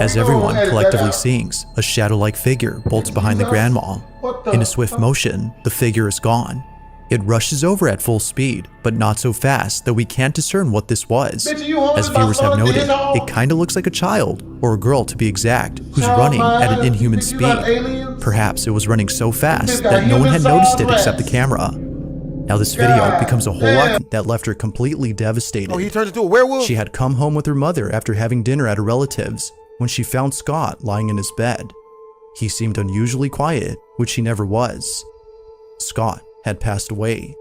As everyone collectively sings, a shadow-like figure bolts behind the grandma. In a swift motion, the figure is gone. It rushes over at full speed, but not so fast that we can't discern what this was. As viewers have noted, it kinda looks like a child, or a girl to be exact, who's running at an inhuman speed. Perhaps it was running so fast that no one had noticed it except the camera. Now this video becomes a whole lot that left her completely devastated. Oh, he turned into a werewolf? She had come home with her mother after having dinner at a relative's when she found Scott lying in his bed. He seemed unusually quiet, which he never was. Scott had passed away.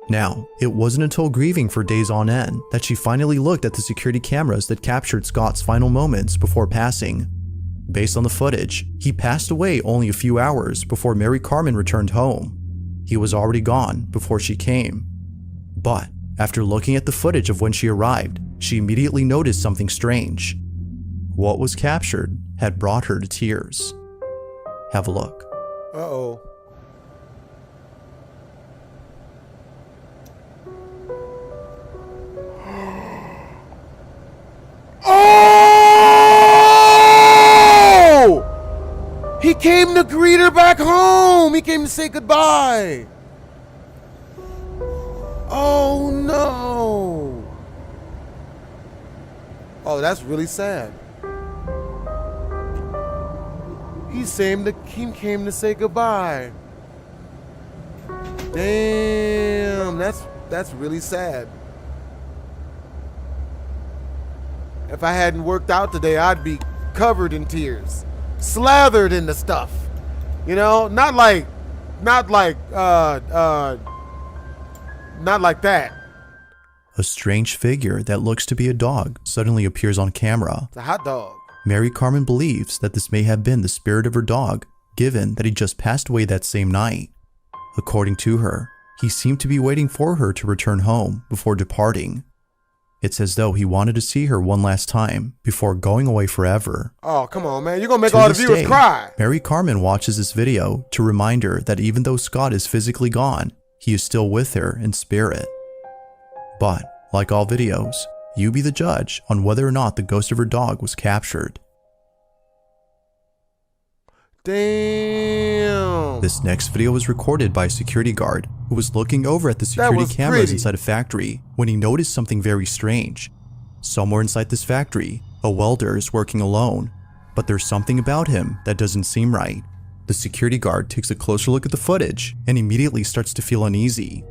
Now, it wasn't until grieving for days on end that she finally looked at the security cameras that captured Scott's final moments before passing. Based on the footage, he passed away only a few hours before Mary Carmen returned home. He was already gone before she came. But after looking at the footage of when she arrived, she immediately noticed something strange. What was captured had brought her to tears. Have a look. Uh-oh. Oh! He came to greet her back home. He came to say goodbye. Oh no. Oh, that's really sad. He came to say goodbye. Damn, that's really sad. If I hadn't worked out today, I'd be covered in tears, slathered in the stuff. You know, not like that. A strange figure that looks to be a dog suddenly appears on camera. It's a hot dog. Mary Carmen believes that this may have been the spirit of her dog, given that he just passed away that same night. According to her, he seemed to be waiting for her to return home before departing. It's as though he wanted to see her one last time before going away forever. Oh, come on, man. You're going to make all the viewers cry. Mary Carmen watches this video to remind her that even though Scott is physically gone, he is still with her in spirit. But, like all videos, you be the judge on whether or not the ghost of her dog was captured. Damn. This next video was recorded by a security guard who was looking over at the security cameras inside a factory when he noticed something very strange. Somewhere inside this factory, a welder is working alone, but there's something about him that doesn't seem right. The security guard takes a closer look at the footage and immediately starts to feel uneasy.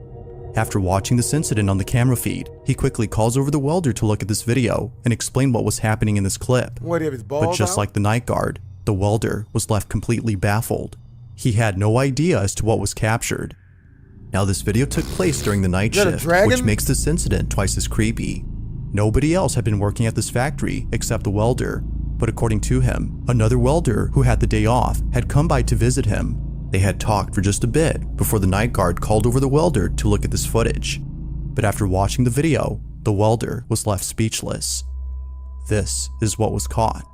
After watching this incident on the camera feed, he quickly calls over the welder to look at this video and explain what was happening in this clip. But just like the night guard, the welder was left completely baffled. He had no idea as to what was captured. Now this video took place during the night shift, which makes this incident twice as creepy. Nobody else had been working at this factory except the welder, but according to him, another welder who had the day off had come by to visit him. They had talked for just a bit before the night guard called over the welder to look at this footage. But after watching the video, the welder was left speechless. This is what was caught.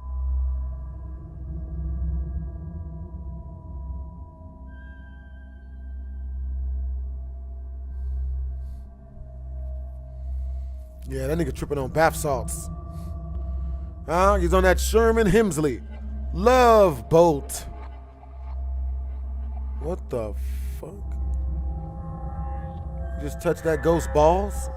Yeah, that nigga tripping on bath salts. He's on that Sherman Hemsley love boat. What the fuck? You just touched that ghost balls?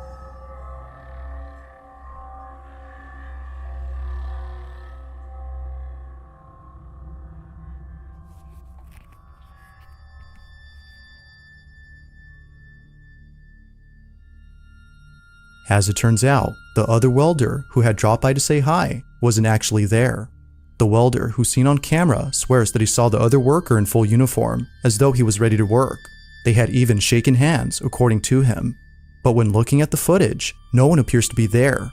As it turns out, the other welder who had dropped by to say hi wasn't actually there. The welder, who's seen on camera, swears that he saw the other worker in full uniform, as though he was ready to work. They had even shaken hands, according to him. But when looking at the footage, no one appears to be there.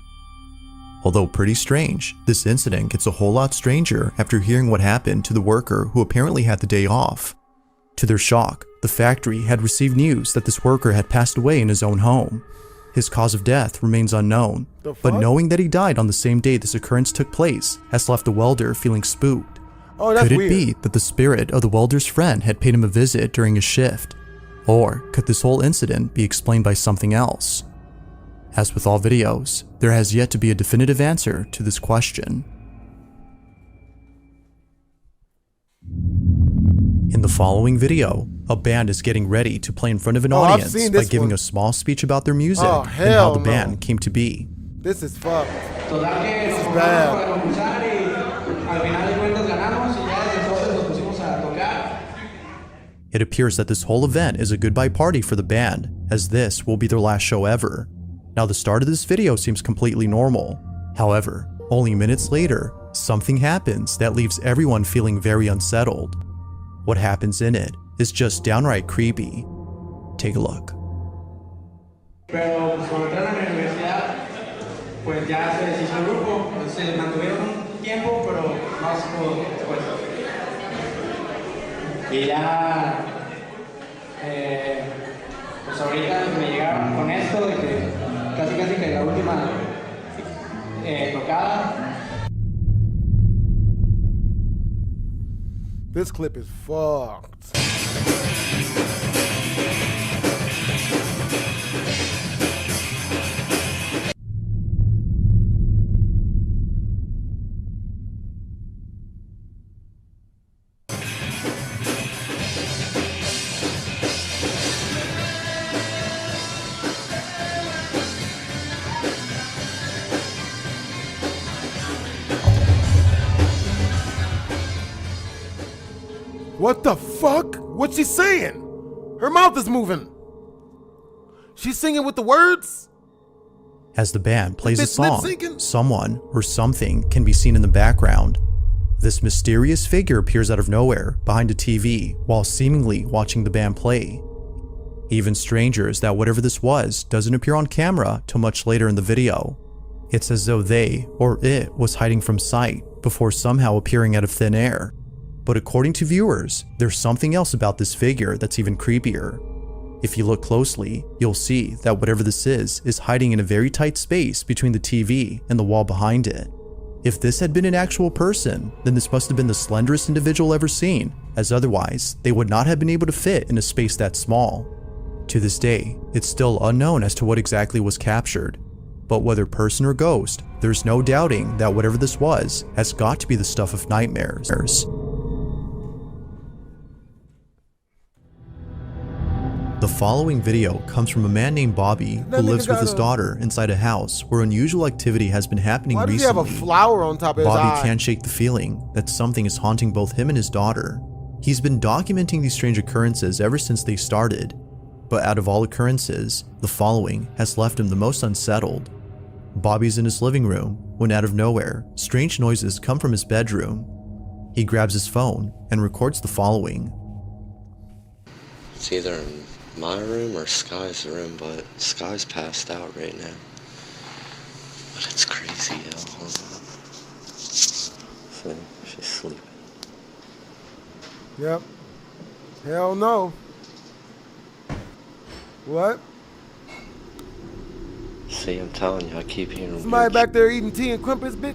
Although pretty strange, this incident gets a whole lot stranger after hearing what happened to the worker who apparently had the day off. To their shock, the factory had received news that this worker had passed away in his own home. His cause of death remains unknown, but knowing that he died on the same day this occurrence took place has left the welder feeling spooked. Could it be that the spirit of the welder's friend had paid him a visit during his shift? Or could this whole incident be explained by something else? As with all videos, there has yet to be a definitive answer to this question. In the following video, a band is getting ready to play in front of an audience by giving a small speech about their music and how the band came to be. This is fucked. This is bad. It appears that this whole event is a goodbye party for the band, as this will be their last show ever. Now the start of this video seems completely normal. However, only minutes later, something happens that leaves everyone feeling very unsettled. What happens in it is just downright creepy. Take a look. Pero pues cuando entraron a la universidad, pues ya se deshizo el grupo, se mantuvieron un tiempo, pero no se pudo después. Y ya, pues ahorita me llegaron con esto de que casi que la última tocada. This clip is fucked. What the fuck? What's she saying? Her mouth is moving. She's singing with the words? As the band plays a song, someone or something can be seen in the background. This mysterious figure appears out of nowhere behind a TV while seemingly watching the band play. Even stranger is that whatever this was doesn't appear on camera till much later in the video. It's as though they or it was hiding from sight before somehow appearing out of thin air. But according to viewers, there's something else about this figure that's even creepier. If you look closely, you'll see that whatever this is hiding in a very tight space between the TV and the wall behind it. If this had been an actual person, then this must have been the slenderest individual ever seen, as otherwise, they would not have been able to fit in a space that small. To this day, it's still unknown as to what exactly was captured. But whether person or ghost, there's no doubting that whatever this was has got to be the stuff of nightmares. The following video comes from a man named Bobby who lives with his daughter inside a house where unusual activity has been happening recently. Why does he have a flower on top of his eye? Bobby can't shake the feeling that something is haunting both him and his daughter. He's been documenting these strange occurrences ever since they started, but out of all occurrences, the following has left him the most unsettled. Bobby's in his living room when out of nowhere, strange noises come from his bedroom. He grabs his phone and records the following. It's either in my room or Sky's room, but Sky's passed out right now. But it's crazy, yo. See, she's sleeping. Yep. Hell no. What? See, I'm telling you, I keep hearing somebody back there eating tea and crumpets, bitch?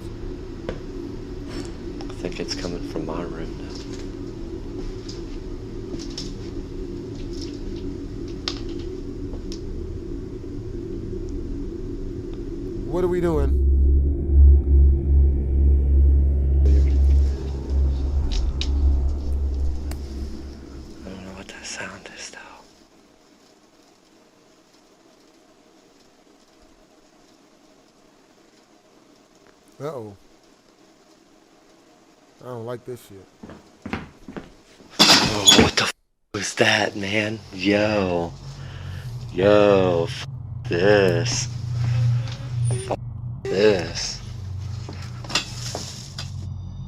I think it's coming from my room now. What are we doing? I don't know what that sound is, though. Uh-oh. I don't like this shit. Oh, what the f was that, man? Yo, f this. This.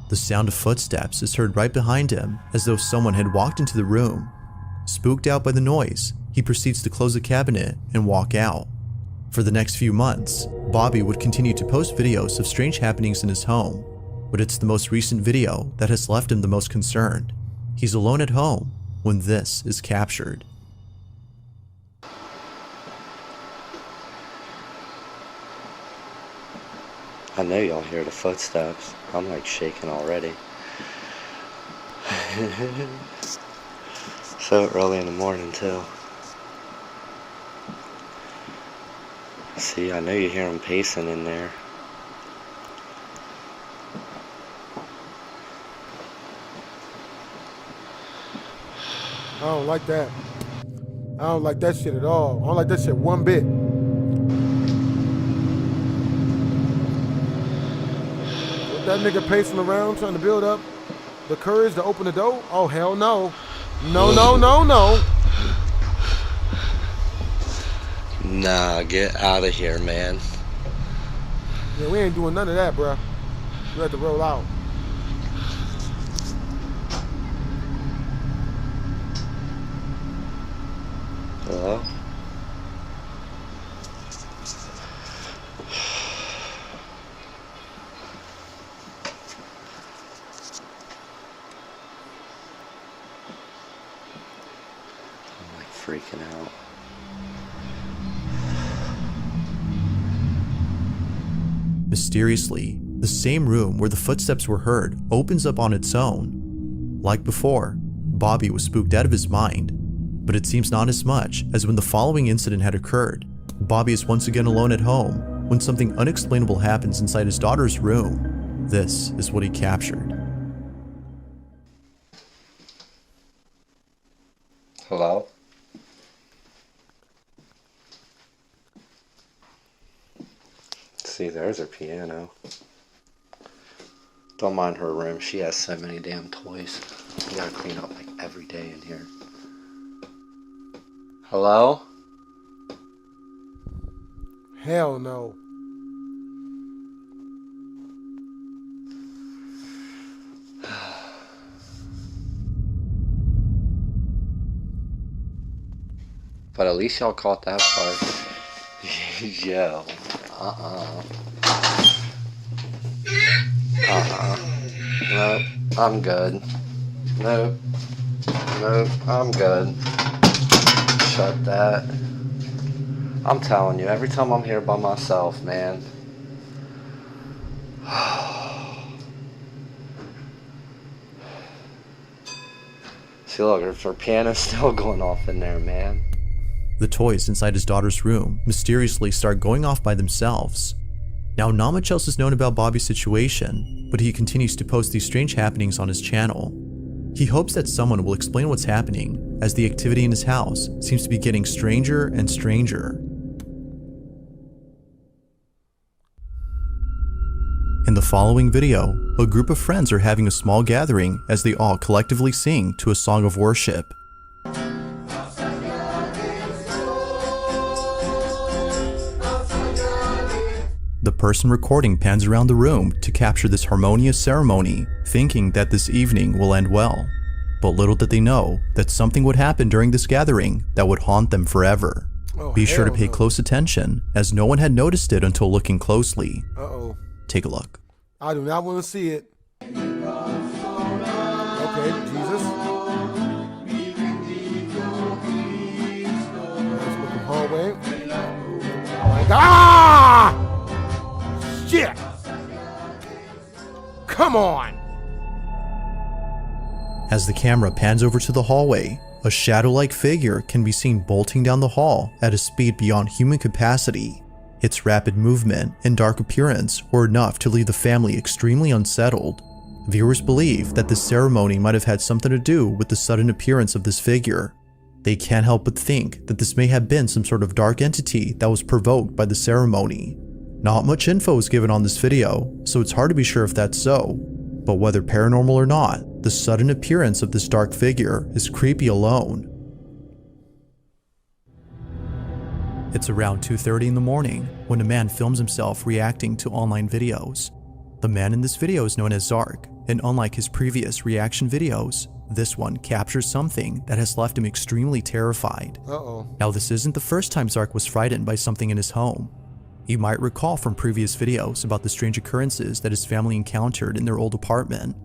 The sound of footsteps is heard right behind him, as though someone had walked into the room. Spooked out by the noise, he proceeds to close the cabinet and walk out. For the next few months, Bobby would continue to post videos of strange happenings in his home, but it's the most recent video that has left him the most concerned. He's alone at home when this is captured. I know y'all hear the footsteps. I'm like shaking already. So early in the morning too. See, I know you hear them pacing in there. don't like that. I don't like that shit at all. I don't like that shit one bit. With that nigga pacing around trying to build up the courage to open the door? Oh, hell no. No, no, no, no. Nah, get out of here, man. Yeah, we ain't doing none of that, bruh. We have to roll out. Hello? I'm like freaking out. Mysteriously, the same room where the footsteps were heard opens up on its own. Like before, Bobby was spooked out of his mind, but it seems not as much as when the following incident had occurred. Bobby is once again alone at home when something unexplainable happens inside his daughter's room. This is what he captured. Hello? See, there's her piano. Don't mind her room. She has so many damn toys. You gotta clean up like every day in here. Hello? Hell no. But at least y'all caught that part. Yo. Nope, I'm good. Nope, I'm good. Shut that. I'm telling you, every time I'm here by myself, man. See, look, her piano's still going off in there, man. The toys inside his daughter's room mysteriously start going off by themselves. Now, not much else is known about Bobby's situation, but he continues to post these strange happenings on his channel. He hopes that someone will explain what's happening, as the activity in his house seems to be getting stranger and stranger. In the following video, a group of friends are having a small gathering as they all collectively sing to a song of worship. The person recording pans around the room to capture this harmonious ceremony, thinking that this evening will end well. But little did they know that something would happen during this gathering that would haunt them forever. Be sure to pay close attention, as no one had noticed it until looking closely. Uh-oh. Take a look. I do not want to see it. Okay, Jesus. Nice looking hallway. Like, ah! Shit! Come on! As the camera pans over to the hallway, a shadow-like figure can be seen bolting down the hall at a speed beyond human capacity. Its rapid movement and dark appearance were enough to leave the family extremely unsettled. Viewers believe that this ceremony might have had something to do with the sudden appearance of this figure. They can't help but think that this may have been some sort of dark entity that was provoked by the ceremony. Not much info is given on this video, so it's hard to be sure if that's so. But whether paranormal or not, the sudden appearance of this dark figure is creepy alone. It's around 2:30 in the morning when a man films himself reacting to online videos. The man in this video is known as Zark, and unlike his previous reaction videos, this one captures something that has left him extremely terrified. Now, this isn't the first time Zark was frightened by something in his home. You might recall from previous videos about the strange occurrences that his family encountered in their old apartment.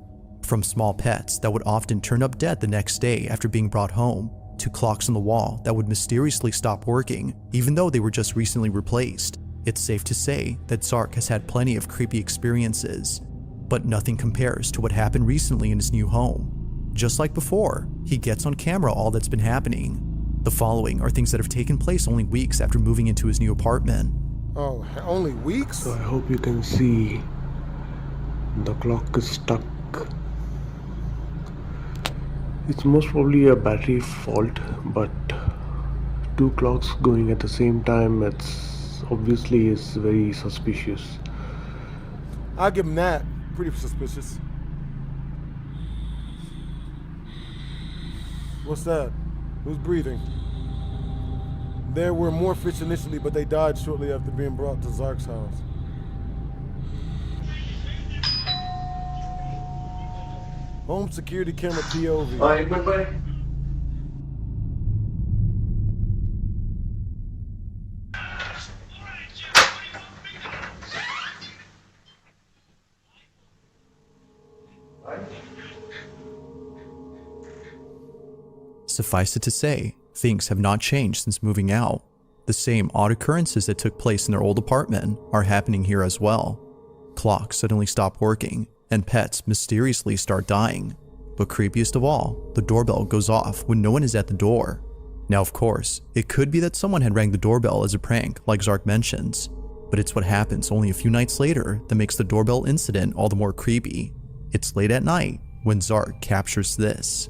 From small pets that would often turn up dead the next day after being brought home, to clocks on the wall that would mysteriously stop working even though they were just recently replaced. It's safe to say that Zark has had plenty of creepy experiences, but nothing compares to what happened recently in his new home. Just like before, he gets on camera all that's been happening. The following are things that have taken place only weeks after moving into his new apartment. Oh, only weeks? So I hope you can see the clock is stuck. It's most probably a battery fault, but two clocks going at the same time, it's obviously is very suspicious. I'll give him that. Pretty suspicious. What's that? Who's breathing? There were more fish initially, but they died shortly after being brought to Zark's house. Home security camera POV. Bye-bye. Suffice it to say, things have not changed since moving out. The same odd occurrences that took place in their old apartment are happening here as well. Clocks suddenly stop working, and pets mysteriously start dying. But creepiest of all, the doorbell goes off when no one is at the door. Now of course, it could be that someone had rang the doorbell as a prank like Zark mentions, but it's what happens only a few nights later that makes the doorbell incident all the more creepy. It's late at night when Zark captures this.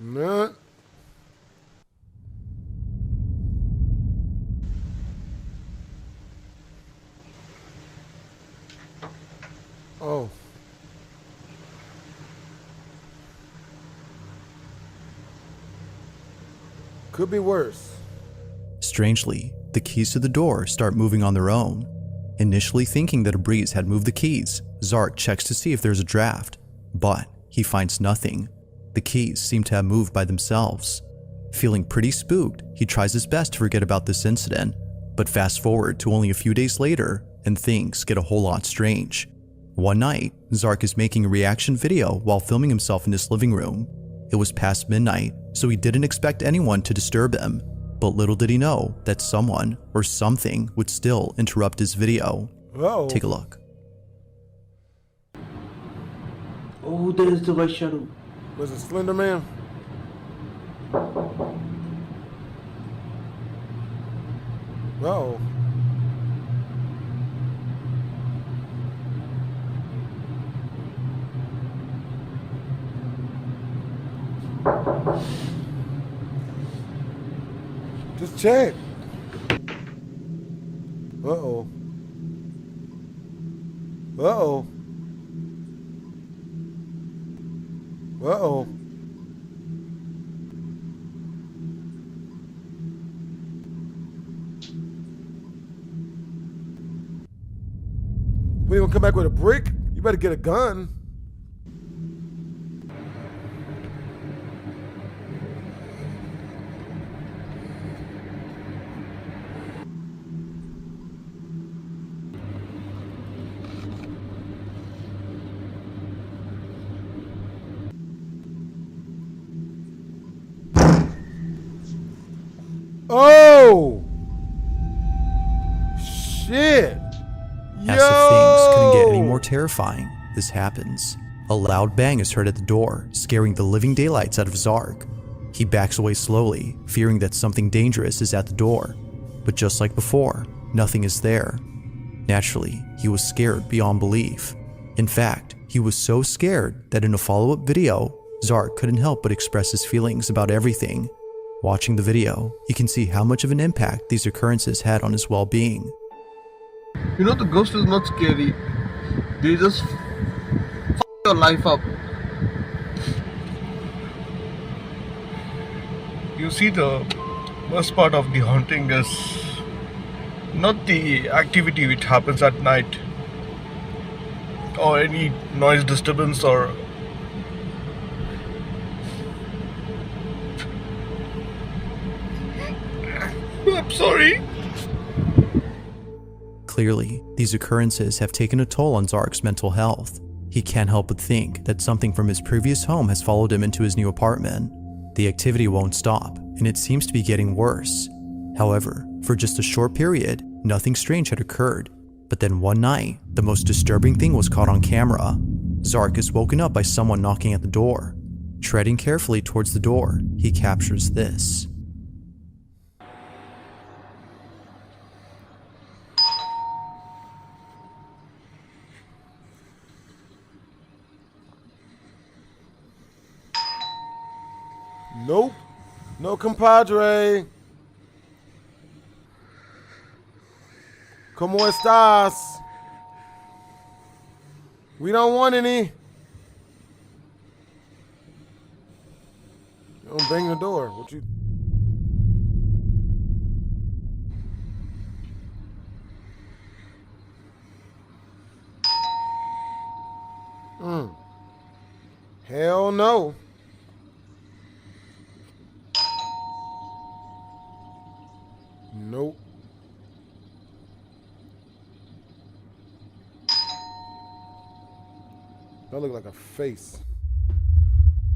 Nah. Oh. Could be worse. Strangely, the keys to the door start moving on their own. Initially thinking that a breeze had moved the keys, Zark checks to see if there's a draft, but he finds nothing. The keys seem to have moved by themselves. Feeling pretty spooked, he tries his best to forget about this incident, but fast forward to only a few days later, and things get a whole lot strange. One night, Zark is making a reaction video while filming himself in his living room. It was past midnight, so he didn't expect anyone to disturb him, but little did he know that someone or something would still interrupt his video. Uh-oh. Take a look. Oh, there is the white shadow. Was it Slender Man? Uh-oh. Just check. Uh-oh. Uh-oh. Uh-oh. We gonna come back with a brick? You better get a gun. Oh! Shit! As if things couldn't get any more terrifying, this happens. A loud bang is heard at the door, scaring the living daylights out of Zark. He backs away slowly, fearing that something dangerous is at the door. But just like before, nothing is there. Naturally, he was scared beyond belief. In fact, he was so scared that in a follow-up video, Zark couldn't help but express his feelings about everything. Watching the video, you can see how much of an impact these occurrences had on his well-being. You know, the ghost is not scary. They just f your life up. You see, the worst part of the haunting is not the activity which happens at night or any noise disturbance or I'm sorry. Clearly, these occurrences have taken a toll on Zark's mental health. He can't help but think that something from his previous home has followed him into his new apartment. The activity won't stop, and it seems to be getting worse. However, for just a short period, nothing strange had occurred. But then one night, the most disturbing thing was caught on camera. Zark is woken up by someone knocking at the door. Treading carefully towards the door, he captures this. Nope. No compadre. ¿Cómo estás? We don't want any. Don't bang the door. What you? Hell no. Nope. That look like a face.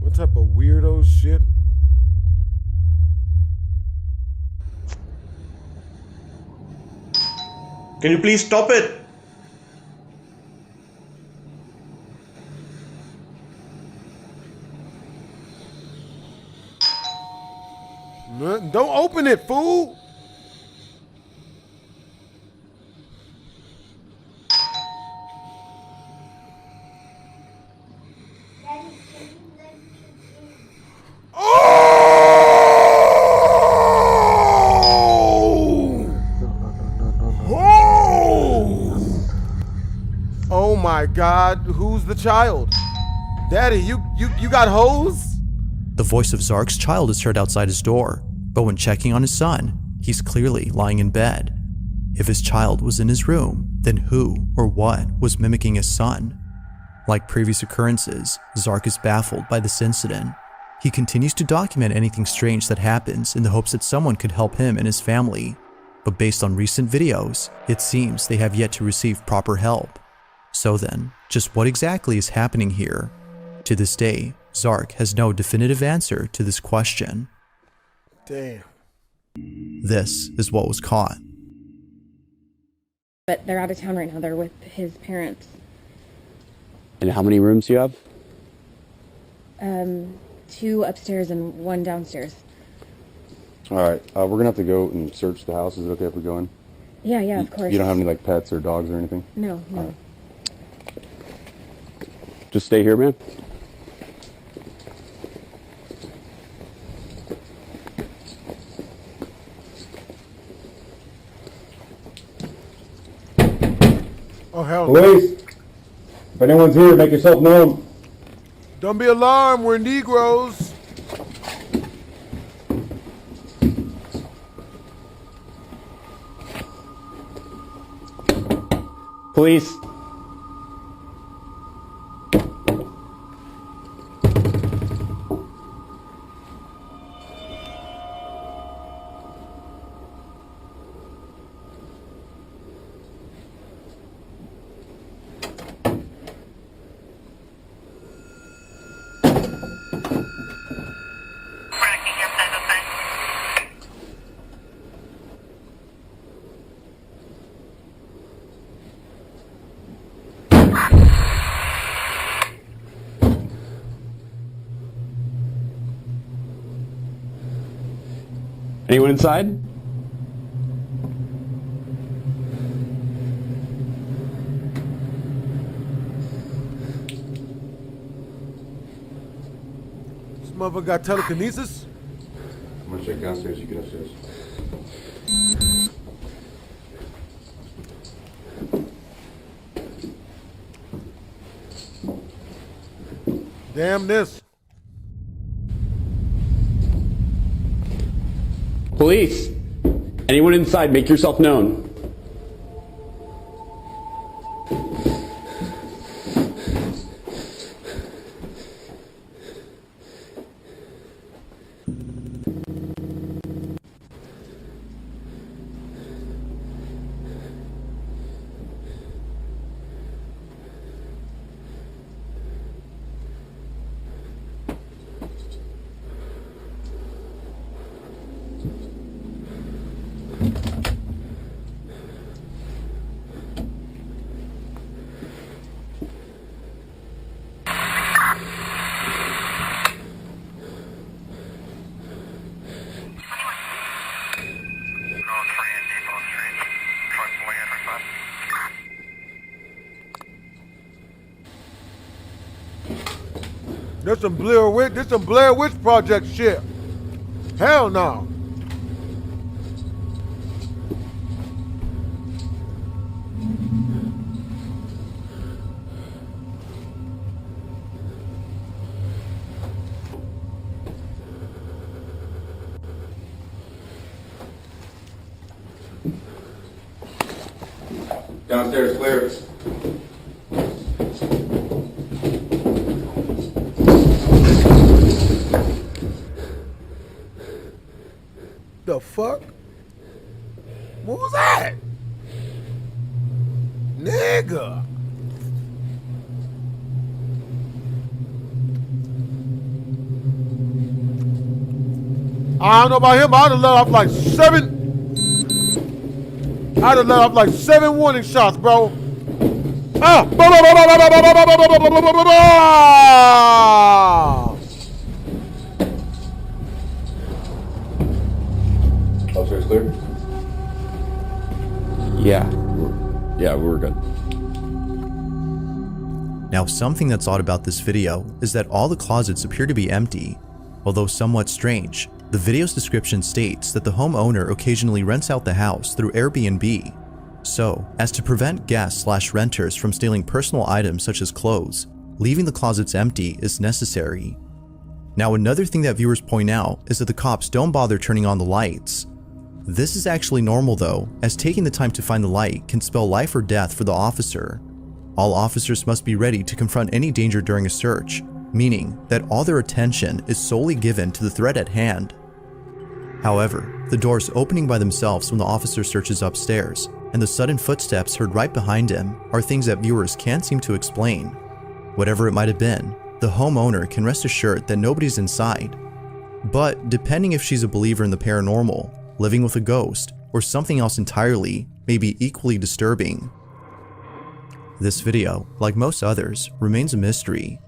What type of weirdo shit? Can you please stop it? Don't open it, fool! Oh my God, who's the child? Daddy, you got hose? The voice of Zark's child is heard outside his door, but when checking on his son, he's clearly lying in bed. If his child was in his room, then who or what was mimicking his son? Like previous occurrences, Zark is baffled by this incident. He continues to document anything strange that happens in the hopes that someone could help him and his family. But based on recent videos, it seems they have yet to receive proper help. So then, just what exactly is happening here? To this day, Zark has no definitive answer to this question. Damn. This is what was caught. But they're out of town right now. They're with his parents. And how many rooms do you have? 2 upstairs and 1 downstairs. All right, we're gonna have to go and search the house. Is it okay if we go in? Yeah, of course. You don't have any like pets or dogs or anything? No. Right. Just stay here, man. Oh hell. Police! If anyone's here, make yourself known. Don't be alarmed, we're Negroes. Police! Anyone inside? This motherfucker got telekinesis? I'm gonna check downstairs, you get upstairs. Damn this. Police! Anyone inside, make yourself known. This some Blair Witch Project shit. Hell no. Downstairs, clear. The fuck? What was that? Nigga. I don't know about him, but I'd have let off like 7. I'd have let off like 7 warning shots, bro. Ah! Upstairs clear? Yeah. We're good. Now, something that's odd about this video is that all the closets appear to be empty. Although somewhat strange, the video's description states that the homeowner occasionally rents out the house through Airbnb. So, as to prevent guests/renters from stealing personal items such as clothes, leaving the closets empty is necessary. Now, another thing that viewers point out is that the cops don't bother turning on the lights. This is actually normal though, as taking the time to find the light can spell life or death for the officer. All officers must be ready to confront any danger during a search, meaning that all their attention is solely given to the threat at hand. However, the doors opening by themselves when the officer searches upstairs, and the sudden footsteps heard right behind him are things that viewers can't seem to explain. Whatever it might have been, the homeowner can rest assured that nobody's inside. But depending if she's a believer in the paranormal, living with a ghost, or something else entirely, may be equally disturbing. This video, like most others, remains a mystery.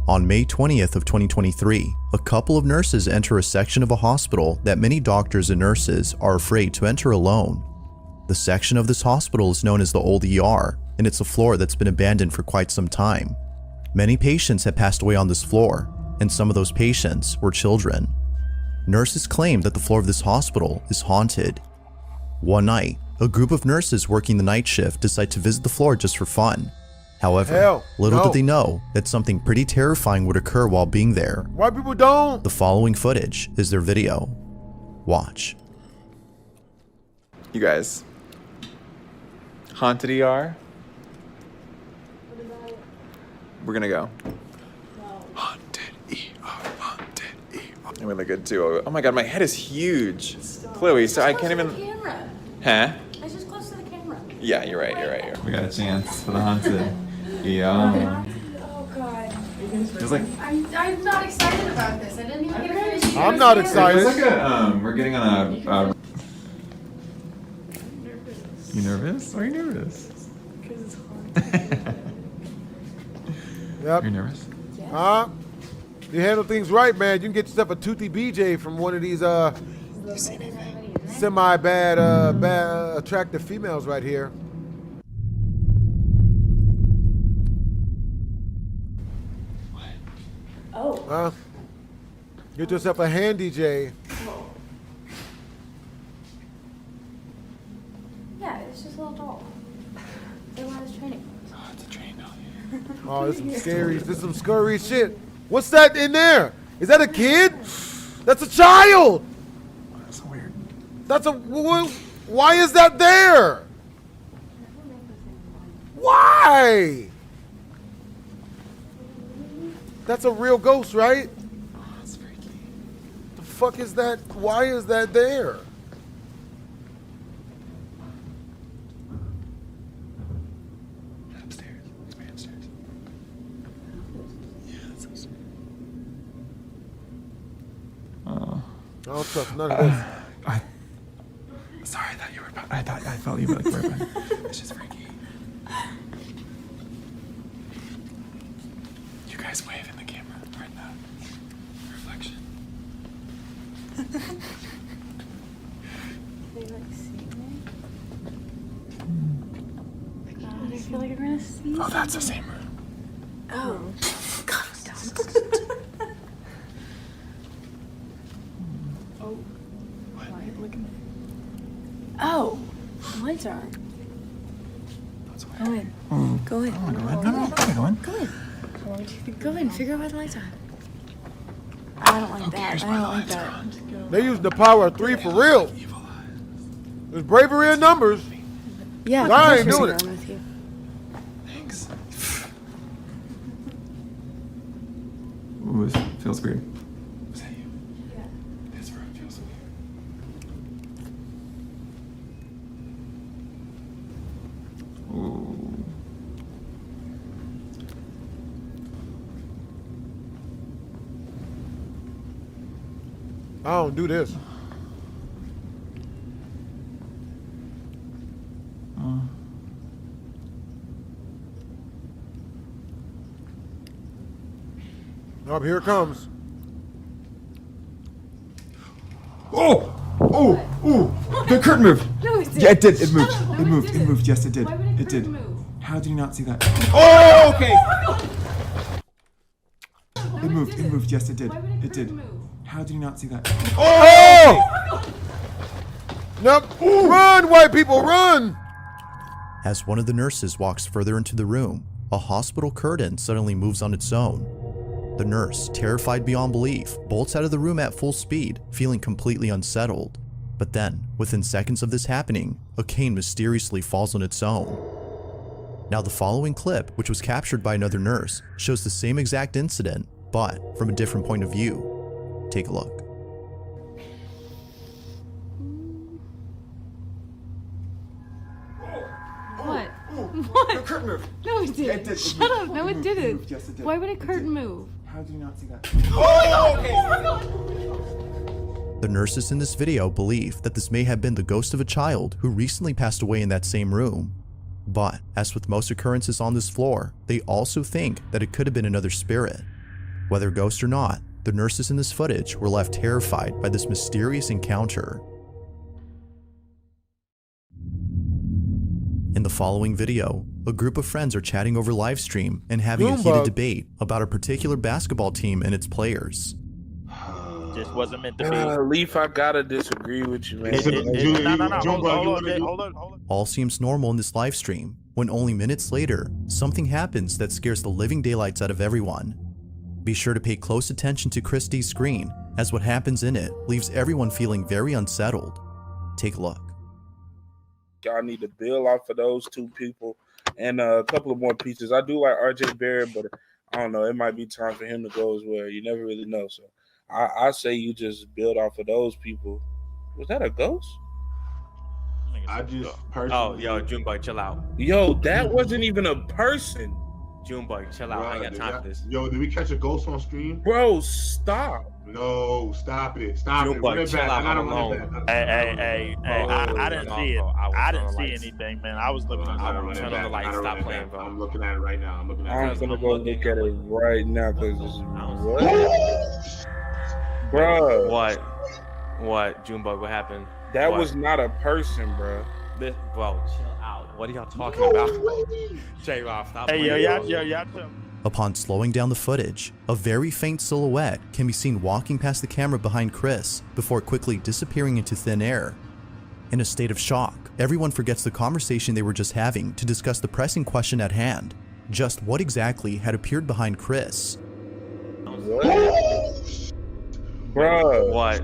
On May 20th of 2023, a couple of nurses enter a section of a hospital that many doctors and nurses are afraid to enter alone. The section of this hospital is known as the Old ER, and it's a floor that's been abandoned for quite some time. Many patients have passed away on this floor, and some of those patients were children. Nurses claim that the floor of this hospital is haunted. One night, a group of nurses working the night shift decide to visit the floor just for fun. However, little did they know that something pretty terrifying would occur while being there. White people don't. The following footage is their video. Watch. You guys, haunted ER? We're gonna go. Haunted ER, haunted ER. I'm really good too. Oh my god, my head is huge. Chloe, so I can't even. Camera. Huh? It's just close to the camera. Yeah, you're right. We got a chance for the haunted ER. Oh god. It's like I'm not excited about this. I didn't even get a finish. I'm not excited. it's like a we're getting on a. You nervous? Why are you nervous? Because it's haunted. Yep. Are you nervous? Huh? You handle things right, man. You can get yourself a toothy BJ from one of these semi-bad, attractive females right here. What? Oh. Huh? Get yourself a handy J. Yeah, it's just a little doll. They want his training. Oh, it's a train doll. Oh, this is some scurry shit. What's that in there? Is that a kid? That's a child. That's weird. Why is that there? Why? That's a real ghost, right? Oh, that's freaky. The fuck is that? Why is that there? Upstairs. It's way upstairs. Yeah, that's upstairs. Oh. I don't trust none of this. Sorry, I thought you were about. I felt you were like were about. It's just freaky. You guys wave in the camera right now. Reflection. They like see me? God, I feel like I'm gonna see. Oh, that's the same room. Oh. God, lights are on. Go in. Go in. Go in. No, go in. Go in. Go in. Figure out why the lights are on. I don't like that. I don't like that. They use the power of 3 for real. There's bravery in numbers. Yeah, I ain't doing it. with you. Thanks. Ooh, this feels weird. Was that you? Yeah. This room feels weird. Ooh. I don't do this. Oh, here it comes. Oh! The curtain moved. No, it did. Yeah, it did. It moved. Shut up. It No, moved. it It moved. Yes, it did. Why would a It did. curtain move? How did you not see that? Oh, okay. It moved. It moved. Yes, it did. Why would a It did. curtain move? How did you not see that? Oh! Nope. Run, white people, run! As one of the nurses walks further into the room, a hospital curtain suddenly moves on its own. The nurse, terrified beyond belief, bolts out of the room at full speed, feeling completely unsettled. But then, within seconds of this happening, a cane mysteriously falls on its own. Now the following clip, which was captured by another nurse, shows the same exact incident, but from a different point of view. Take a look. What? What? The curtain moved. No, it didn't. It did. It Shut moved. up. No, It it moved. It didn't. moved. Yes, it did. Why would a It curtain did. move? How did you not see that? The nurses in this video believe that this may have been the ghost of a child who recently passed away in that same room. But, as with most occurrences on this floor, they also think that it could have been another spirit. Whether ghost or not, the nurses in this footage were left terrified by this mysterious encounter. In the following video, a group of friends are chatting over livestream and having a heated debate about a particular basketball team and its players. Wasn't meant to be. Leaf, I gotta disagree with you, man. Hold on. All seems normal in this live stream, when only minutes later, something happens that scares the living daylights out of everyone. Be sure to pay close attention to Christie's screen, as what happens in it leaves everyone feeling very unsettled. Take a look. Y'all need to build off of those two people and a couple of more pieces. I do like RJ Barrett, but I don't know. It might be time for him to go as well. You never really know. So I say you just build off of those people. Was that a ghost? I just personally. Oh, yo, Junebug, chill out. Yo, that wasn't even a person. Junebug, chill out. I ain't got time for this. Yo, did we catch a ghost on stream? Bro, stop. No, stop it. Stop Junebug, it. chill out. I'm alone. Hey. I didn't see it. I didn't see anything, man. I was looking at it. Turn on the lights. Stop playing, bro. I'm looking at it right now. I'm gonna go look at it right now because what? Bro. What? Junebug, what happened? That was not a person, bro. Bro, chill out. What are y'all talking about? J-Rob, stop playing. Hey, yo. Upon slowing down the footage, a very faint silhouette can be seen walking past the camera behind Chris before quickly disappearing into thin air. In a state of shock, everyone forgets the conversation they were just having to discuss the pressing question at hand. Just what exactly had appeared behind Chris? What? Bro. What?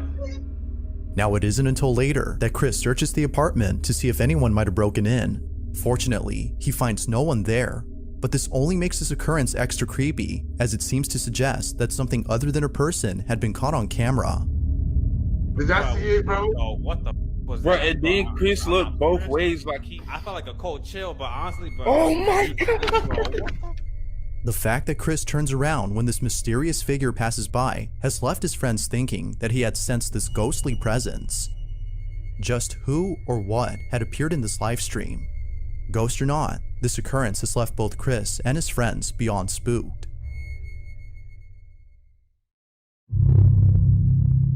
Now it isn't until later that Chris searches the apartment to see if anyone might have broken in. Fortunately, he finds no one there, but this only makes this occurrence extra creepy, as it seems to suggest that something other than a person had been caught on camera. Did y'all see it, bro? Oh, what the was bro, that? And then Chris looked both ways like he... I felt like a cold chill, but honestly, bro. Oh my God. The fact that Chris turns around when this mysterious figure passes by has left his friends thinking that he had sensed this ghostly presence. Just who or what had appeared in this live stream? Ghost or not, this occurrence has left both Chris and his friends beyond spooked.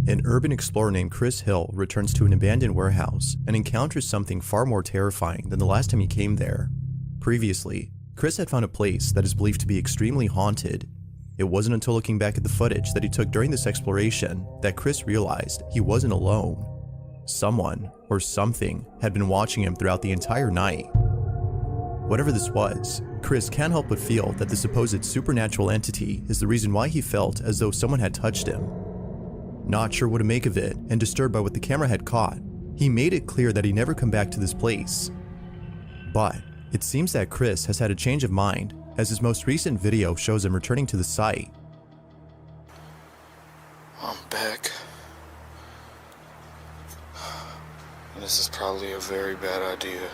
An urban explorer named Chris Hill returns to an abandoned warehouse and encounters something far more terrifying than the last time he came there. Previously, Chris had found a place that is believed to be extremely haunted. It wasn't until looking back at the footage that he took during this exploration that Chris realized he wasn't alone. Someone or something had been watching him throughout the entire night. Whatever this was, Chris can't help but feel that the supposed supernatural entity is the reason why he felt as though someone had touched him. Not sure what to make of it and disturbed by what the camera had caught, he made it clear that he'd never come back to this place. But it seems that Chris has had a change of mind, as his most recent video shows him returning to the site. I'm back. And this is probably a very bad idea.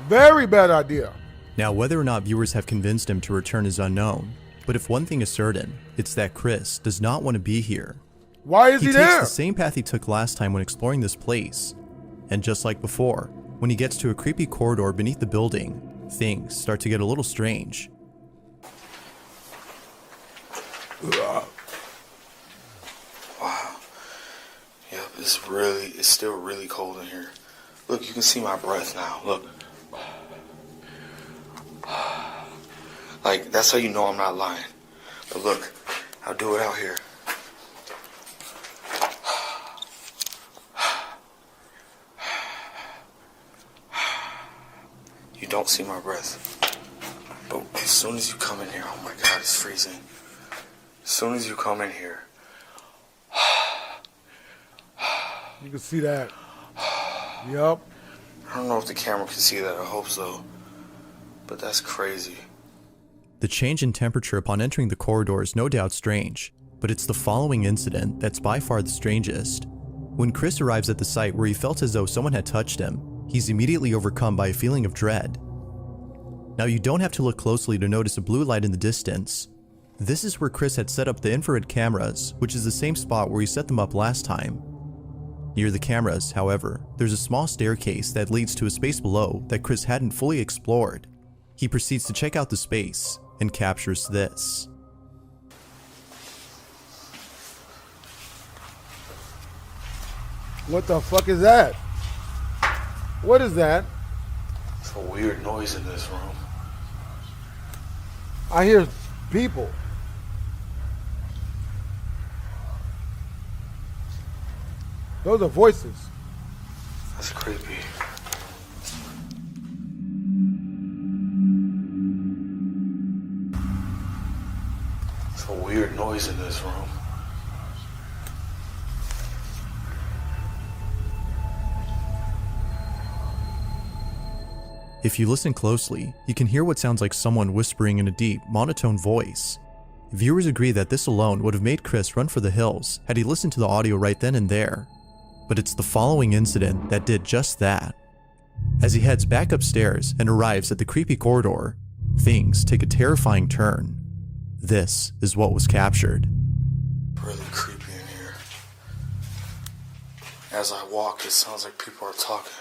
Very bad idea. Now, whether or not viewers have convinced him to return is unknown, but if one thing is certain, it's that Chris does not want to be here. Why is he there? He takes the same path he took last time when exploring this place. And just like before, when he gets to a creepy corridor beneath the building, things start to get a little strange. Wow. Yep, it's still really cold in here. Look, you can see my breath now. Look. Like, that's how you know I'm not lying. But look, I'll do it out here. You don't see my breath. But as soon as you come in here, oh my God, it's freezing. As soon as you come in here. You can see that. Yup. I don't know if the camera can see that, I hope so. But that's crazy. The change in temperature upon entering the corridor is no doubt strange, but it's the following incident that's by far the strangest. When Chris arrives at the site where he felt as though someone had touched him, he's immediately overcome by a feeling of dread. Now, you don't have to look closely to notice a blue light in the distance. This is where Chris had set up the infrared cameras, which is the same spot where he set them up last time. Near the cameras, however, there's a small staircase that leads to a space below that Chris hadn't fully explored. He proceeds to check out the space and captures this. What the fuck is that? What is that? It's a weird noise in this room. I hear people. Those are voices. That's creepy. It's a weird noise in this room. If you listen closely, you can hear what sounds like someone whispering in a deep, monotone voice. Viewers agree that this alone would have made Chris run for the hills had he listened to the audio right then and there. But it's the following incident that did just that. As he heads back upstairs and arrives at the creepy corridor, things take a terrifying turn. This is what was captured. Really creepy in here. As I walk, it sounds like people are talking.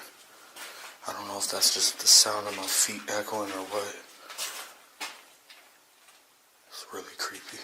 I don't know if that's just the sound of my feet echoing or what. It's really creepy.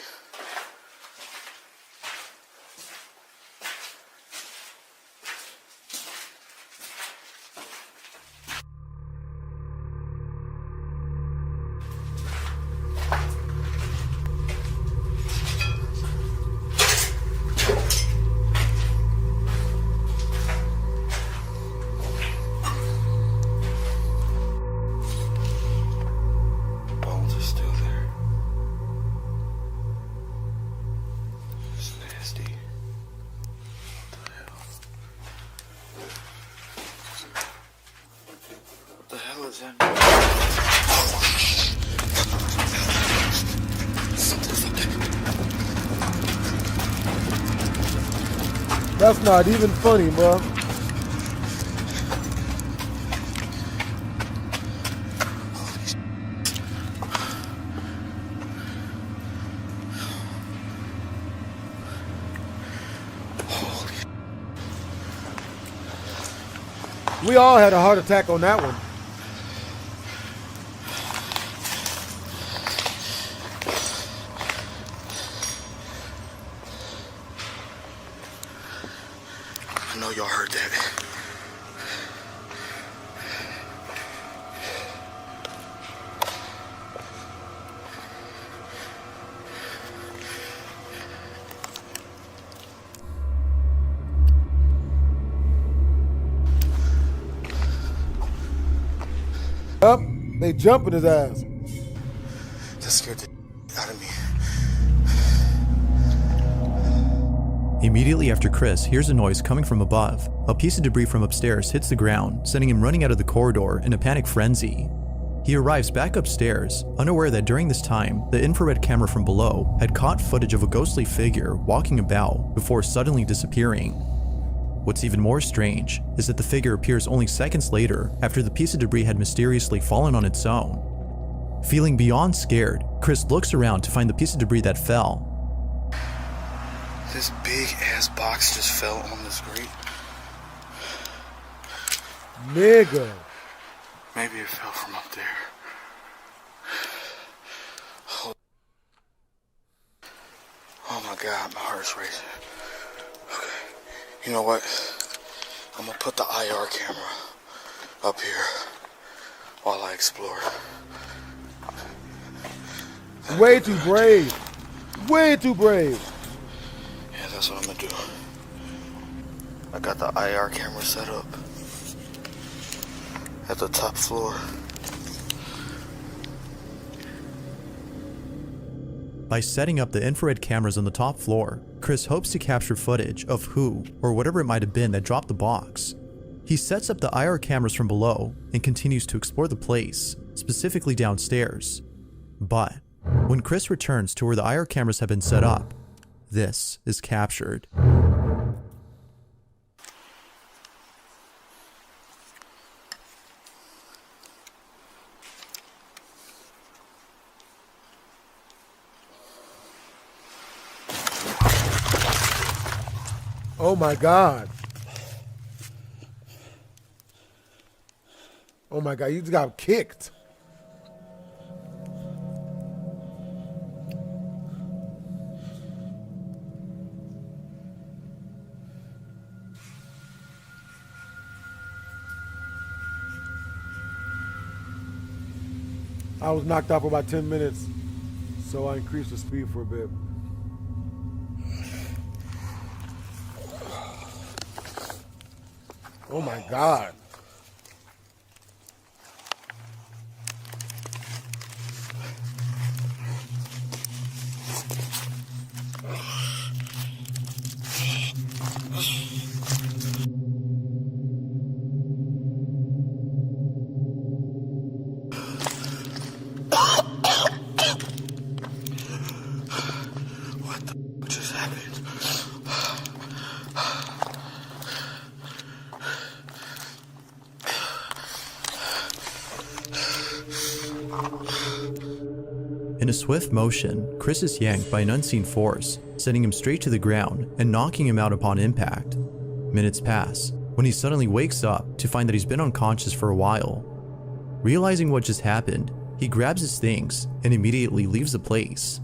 That's not even funny, bro. We all had a heart attack on that one. I know y'all heard that. Up, they jumping his ass. That scared the out of me. Immediately after Chris hears a noise coming from above, a piece of debris from upstairs hits the ground, sending him running out of the corridor in a panic frenzy. He arrives back upstairs, unaware that during this time, the infrared camera from below had caught footage of a ghostly figure walking about before suddenly disappearing. What's even more strange is that the figure appears only seconds later after the piece of debris had mysteriously fallen on its own. Feeling beyond scared, Chris looks around to find the piece of debris that fell. This big ass box just fell on this grate. Nigga. Maybe it fell from up there. Oh my God, my heart's racing. Okay, you know what? I'm gonna put the IR camera up here while I explore. Way too brave. Way too brave. Yeah, that's what I'm gonna do. I got the IR camera set up at the top floor. By setting up the infrared cameras on the top floor, Chris hopes to capture footage of who or whatever it might have been that dropped the box. He sets up the IR cameras from below and continues to explore the place, specifically downstairs. But when Chris returns to where the IR cameras have been set up, this is captured. Oh my God. Oh my God, you just got kicked. I was knocked out for about 10 minutes, so I increased the speed for a bit. Oh my God. In a swift motion, Chris is yanked by an unseen force, sending him straight to the ground and knocking him out upon impact. Minutes pass, when he suddenly wakes up to find that he's been unconscious for a while. Realizing what just happened, he grabs his things and immediately leaves the place.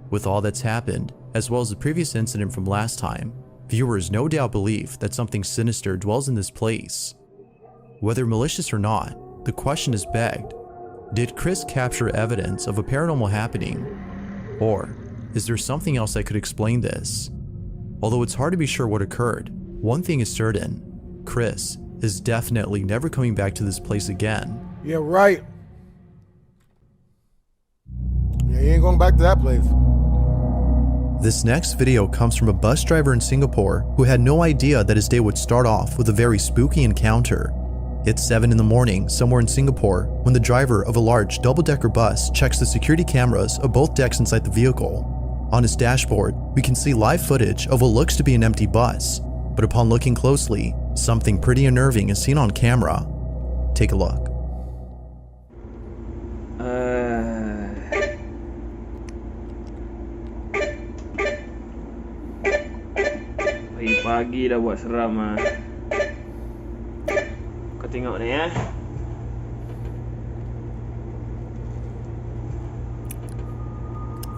With all that's happened, as well as the previous incident from last time, viewers no doubt believe that something sinister dwells in this place. Whether malicious or not, the question is begged. Did Chris capture evidence of a paranormal happening? Or is there something else that could explain this? Although it's hard to be sure what occurred, one thing is certain. Chris is definitely never coming back to this place again. Yeah, right. Yeah, he ain't going back to that place. This next video comes from a bus driver in Singapore who had no idea that his day would start off with a very spooky encounter. It's 7 in the morning somewhere in Singapore when the driver of a large double-decker bus checks the security cameras of both decks inside the vehicle. On his dashboard, we can see live footage of what looks to be an empty bus, but upon looking closely, something pretty unnerving is seen on camera. Take a look. Pagi dah buat seram ah. Kau tengok ni ya.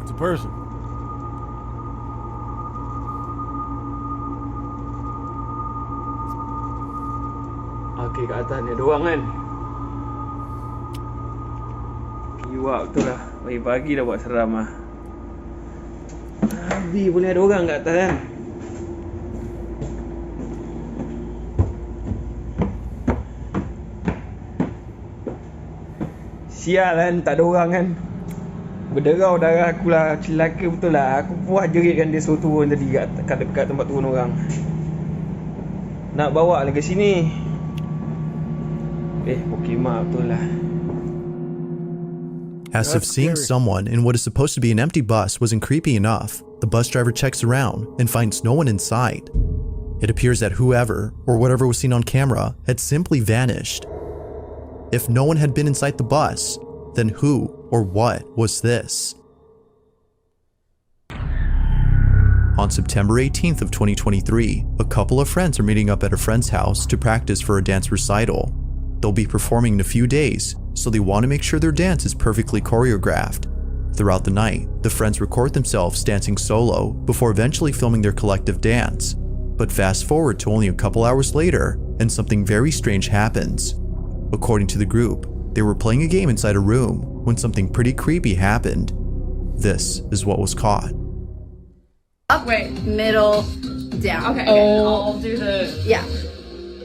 It's a person. Okey, kat atas ni ada orang kan. Iwak betul lah. Pagi-pagi dah buat seram ah. Abi boleh ada orang kat atas kan. Sial kan, tak ada orang kan. Berderau darah aku lah, celaka betul lah. Aku puas jeritkan dia suruh turun tadi kat dekat tempat turun orang. Nak bawa lah ke sini. Pokemon betul lah. As if seeing someone in what is supposed to be an empty bus wasn't creepy enough, the bus driver checks around and finds no one in sight. It appears that whoever or whatever was seen on camera had simply vanished. If no one had been inside the bus, then who or what was this? On September 18th of 2023, a couple of friends are meeting up at a friend's house to practice for a dance recital. They'll be performing in a few days, so they want to make sure their dance is perfectly choreographed. Throughout the night, the friends record themselves dancing solo before eventually filming their collective dance. But fast forward to only a couple hours later, and something very strange happens. According to the group, they were playing a game inside a room when something pretty creepy happened. This is what was caught. Up, wait, middle, down. Okay, I'll do the... Yeah.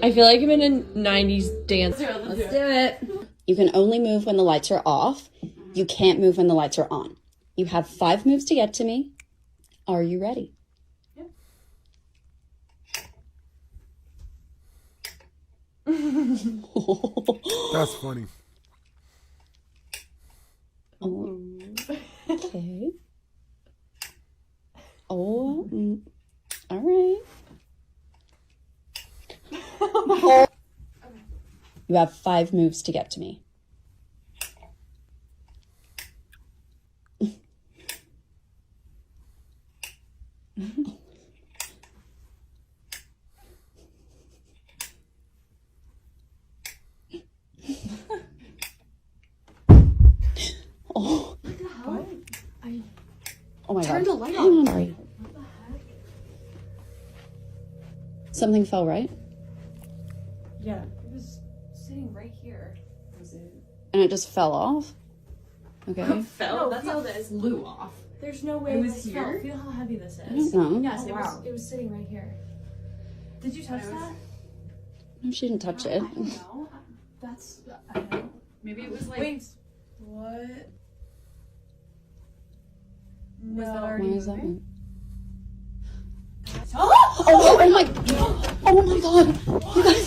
I feel like I'm in a 90s dance. Let's do it. You can only move when the lights are off. You can't move when the lights are on. You have 5 moves to get to me. Are you ready? Yep. That's funny. Okay. All right. You have 5 moves to get to me. Oh. What? Oh my Turn god. the light Hang on. Sorry. Something fell, right? Yeah, it was sitting right here. Was it? And it just fell off? Okay. Fell? No, that's how this flew off. There's no way It it was was here? here. Feel how heavy this I is. don't know. Yes, Oh, it was sitting right here. Did you touch that? No, she didn't touch it. I don't know. That's, I don't know. Maybe it was like... Wait, what? Was that already Why is that moving? Oh my god! You guys,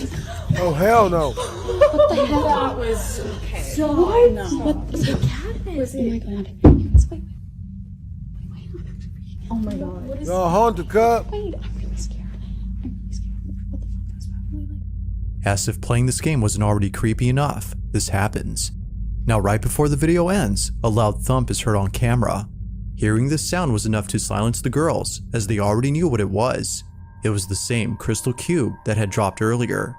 Oh, hell no. what the heck? That was okay. So What? No. What the Cabin. Was Oh my it? god. You guys, wait. Oh my god. What is Yo, haunted cup. Wait, I'm really scared. What the fuck? That's probably like... As if playing this game wasn't already creepy enough, this happens. Now, right before the video ends, a loud thump is heard on camera. Hearing this sound was enough to silence the girls, as they already knew what it was. It was the same crystal cube that had dropped earlier.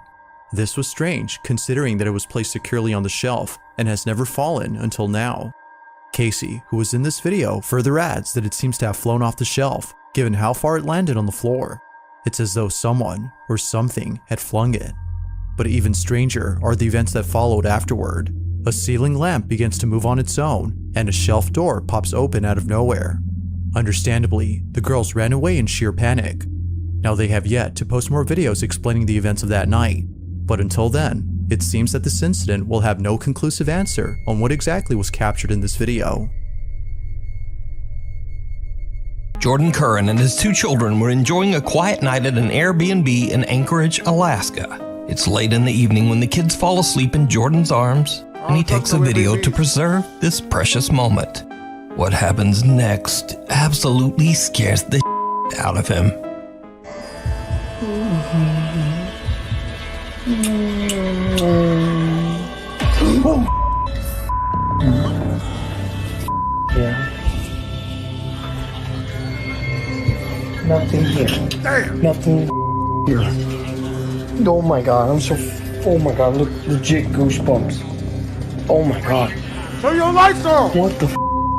This was strange, considering that it was placed securely on the shelf and has never fallen until now. Casey, who was in this video, further adds that it seems to have flown off the shelf, given how far it landed on the floor. It's as though someone or something had flung it. But even stranger are the events that followed afterward. A ceiling lamp begins to move on its own, and a shelf door pops open out of nowhere. Understandably, the girls ran away in sheer panic. Now they have yet to post more videos explaining the events of that night, but until then, it seems that this incident will have no conclusive answer on what exactly was captured in this video. Jordan Curran and his 2 children were enjoying a quiet night at an Airbnb in Anchorage, Alaska. It's late in the evening when the kids fall asleep in Jordan's arms, and he takes a video to preserve this precious moment. What happens next absolutely scares the out of him. Yeah. Nothing here. Nothing here. Oh my god, I'm so... Oh my god, look, legit goosebumps. Oh my god. Turn your lights on. What the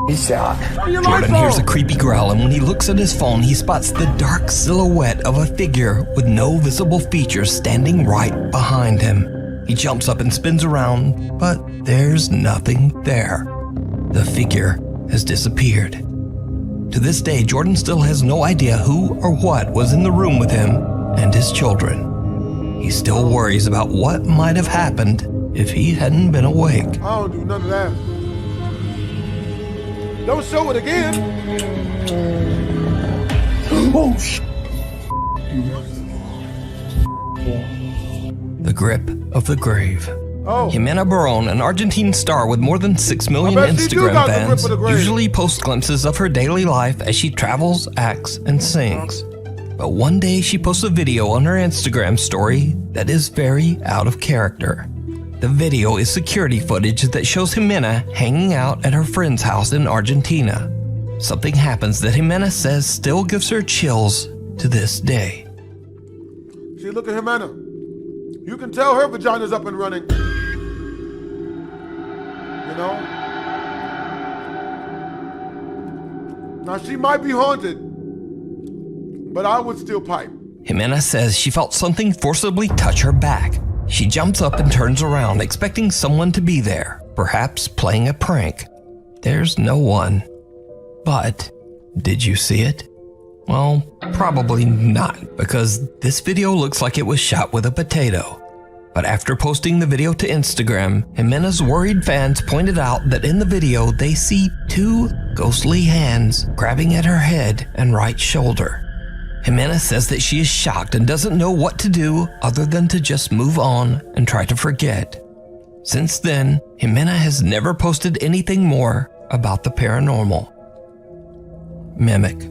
is that? Turn your lights Jordan on. hears a creepy growl, and when he looks at his phone, he spots the dark silhouette of a figure with no visible features standing right behind him. He jumps up and spins around, but there's nothing there. The figure has disappeared. To this day, Jordan still has no idea who or what was in the room with him and his children. He still worries about what might have happened if he hadn't been awake. I don't do none of that. Don't show it again. Oh, The grip of the grave. Oh. Jimea Baron, an Argentine star with more than 6 million I bet she do Instagram got the grip fans, of the grave. usually posts glimpses of her daily life as she travels, acts, and sings. But one day she posts a video on her Instagram story that is very out of character. The video is security footage that shows Jimea hanging out at her friend's house in Argentina. Something happens that Jimea says still gives her chills to this day. See, look at Jimena. You can tell her vagina's up and running. You know? Now, she might be haunted, but I would still pipe. Jimea says she felt something forcibly touch her back. She jumps up and turns around, expecting someone to be there, perhaps playing a prank. There's no one. But, did you see it? Well, probably not, because this video looks like it was shot with a potato. But after posting the video to Instagram, Jimena's worried fans pointed out that in the video they see 2 ghostly hands grabbing at her head and right shoulder. Jimea says that she is shocked and doesn't know what to do other than to just move on and try to forget. Since then, Jimea has never posted anything more about the paranormal. Mimic.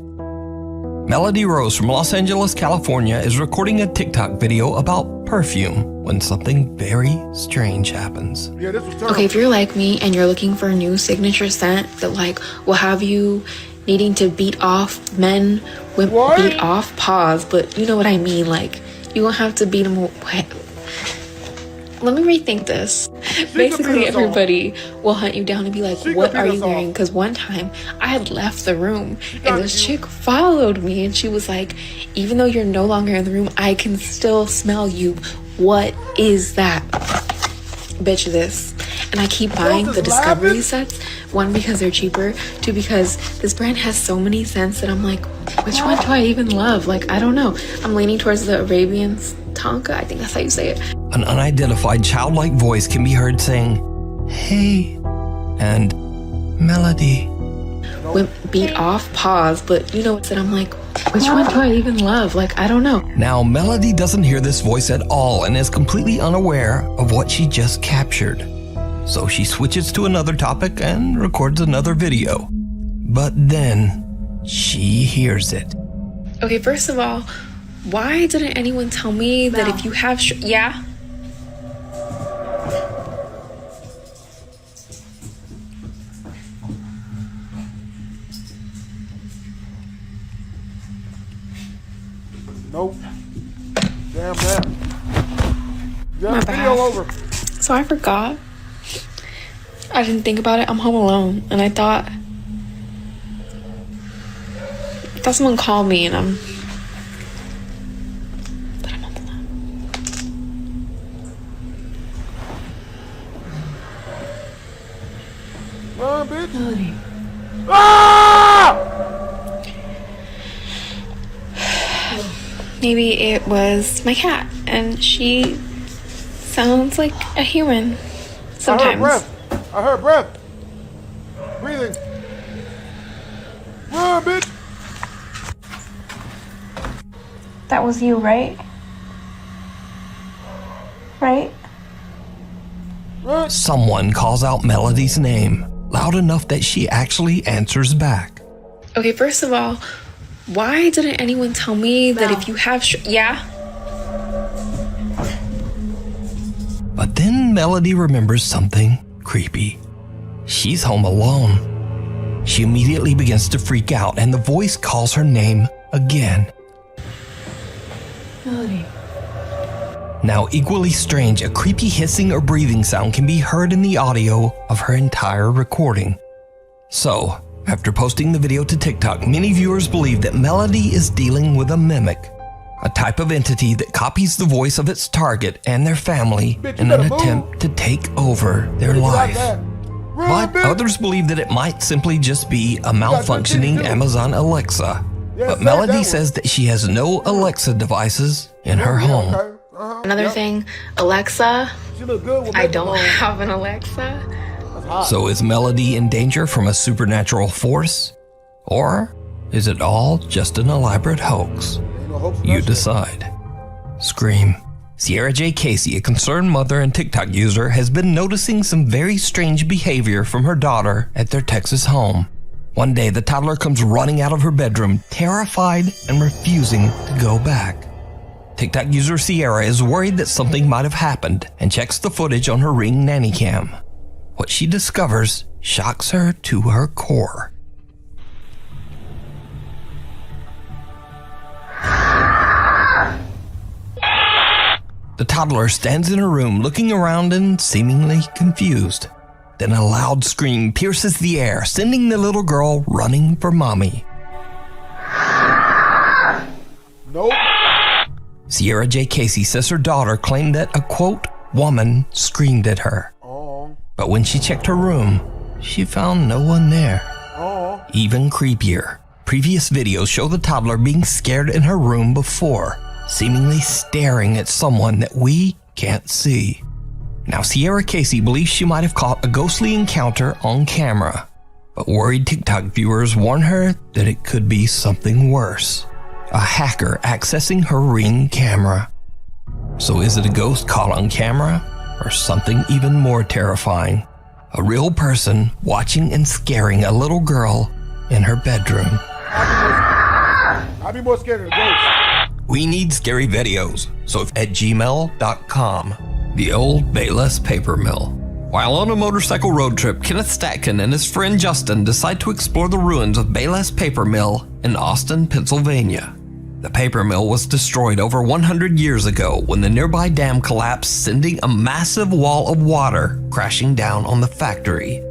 Melody Rose from Los Angeles, California is recording a TikTok video about perfume when something very strange happens. Yeah, this was terrible. Okay, if you're like me and you're looking for a new signature scent that like will have you needing to beat off men with beat off paws, but you know what I mean, like you won't have to beat them away. Let me rethink this. Basically, everybody will hunt you down and be like, what are you wearing? Because one time I had left the room and this chick followed me and she was like, even though you're no longer in the room, I can still smell you. What is that? Bitch, this. And I keep buying the Discovery sets. 1, because they're cheaper. 2, because this brand has so many scents that I'm like, which one do I even love? Like, I don't know. I'm leaning towards the Arabian Tonka. I think that's how you say it. An unidentified childlike voice can be heard saying, "Hey," and "Melody." With beat off paws, but you know what? I'm like, which one do I even love? Like, I don't know. Now, Melody doesn't hear this voice at all and is completely unaware of what she just captured. So she switches to another topic and records another video. But then, she hears it. Okay, first of all, why didn't anyone tell me that if you have yeah? Nope. Damn that. My Video bad. over. So I forgot. I didn't think about it. I'm home alone, and I thought someone called me, and I'm home alone. Run, bitch. Ah! Maybe it was my cat, and she sounds like a human sometimes. I heard breath. Breathing. Run, bitch. That was you, right? Right? Someone calls out Melody's name, loud enough that she actually answers back. Okay, first of all, why didn't anyone tell me that if you have yeah? But then Melody remembers something creepy. She's home alone. She immediately begins to freak out, and the voice calls her name again. Melody. Now, equally strange, a creepy hissing or breathing sound can be heard in the audio of her entire recording. So, after posting the video to TikTok, many viewers believe that Melody is dealing with a mimic, a type of entity that copies the voice of its target and their family in an attempt to take over their life. But others believe that it might simply just be a malfunctioning Amazon Alexa. But Melody says that she has no Alexa devices in her home. Another thing, Alexa. She look good with I makeup don't on. have an Alexa. That's hot. So is Melody in danger from a supernatural force? Or is it all just an elaborate hoax? You decide. Scream. Sierra J. Casey, a concerned mother and TikTok user, has been noticing some very strange behavior from her daughter at their Texas home. One day, the toddler comes running out of her bedroom, terrified and refusing to go back. TikTok user Sierra is worried that something might have happened and checks the footage on her Ring nanny cam. What she discovers shocks her to her core. The toddler stands in her room looking around and seemingly confused. Then a loud scream pierces the air, sending the little girl running for mommy. Nope. Sierra J. Casey says her daughter claimed that a, quote, woman screamed at her. But when she checked her room, she found no one there. Even creepier, previous videos show the toddler being scared in her room before, seemingly staring at someone that we can't see. Now, Sierra Casey believes she might have caught a ghostly encounter on camera, but worried TikTok viewers warn her that it could be something worse. A hacker accessing her Ring camera. So is it a ghost caught on camera, or something even more terrifying? A real person watching and scaring a little girl in her bedroom. I'd be more scared of the ghost. We need scary videos, so at gmail.com. The old Bayless paper mill. While on a motorcycle road trip, Kenneth Statkin and his friend Justin decide to explore the ruins of Bayless Paper Mill in Austin, Pennsylvania. The paper mill was destroyed over 100 years ago when the nearby dam collapsed, sending a massive wall of water crashing down on the factory.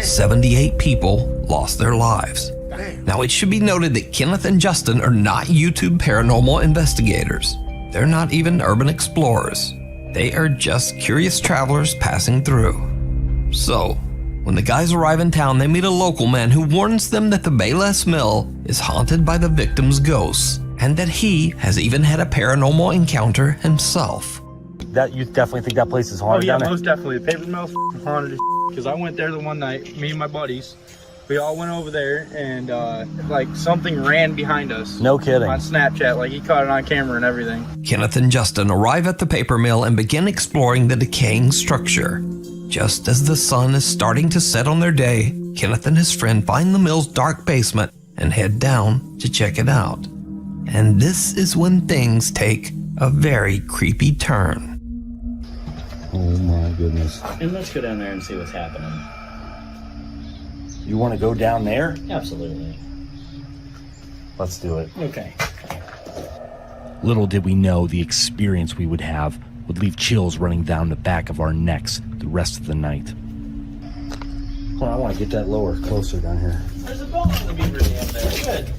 78 people lost their lives. Now, it should be noted that Kenneth and Justin are not YouTube paranormal investigators. They're not even urban explorers. They are just curious travelers passing through. So, when the guys arrive in town, they meet a local man who warns them that the Bayless Mill is haunted by the victim's ghosts, and that he has even had a paranormal encounter himself. That you definitely think that place is haunted? Oh yeah, down there? most definitely. The paper mill's haunted as because I went there the one night, me and my buddies. We all went over there and like something ran behind us. No kidding. On Snapchat, like he caught it on camera and everything. Kenneth and Justin arrive at the paper mill and begin exploring the decaying structure. Just as the sun is starting to set on their day, Kenneth and his friend find the mill's dark basement and head down to check it out. And this is when things take a very creepy turn. Oh my goodness. And let's go down there and see what's happening. You want to go down there? Absolutely. Let's do it. Okay. Little did we know the experience we would have would leave chills running down the back of our necks the rest of the night. Well, I want to get that lower, closer down here. There's a bone in the beaver dam there. Good.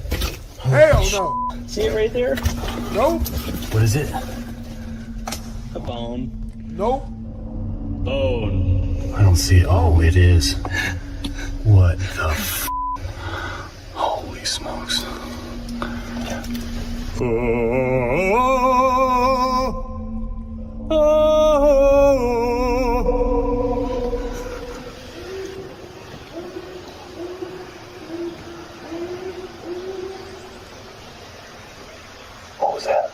Hell no. See it right there? Nope. What is it? A bone. Nope. Bone. I don't see it. Oh, it is. What the f? Holy smokes. What was that?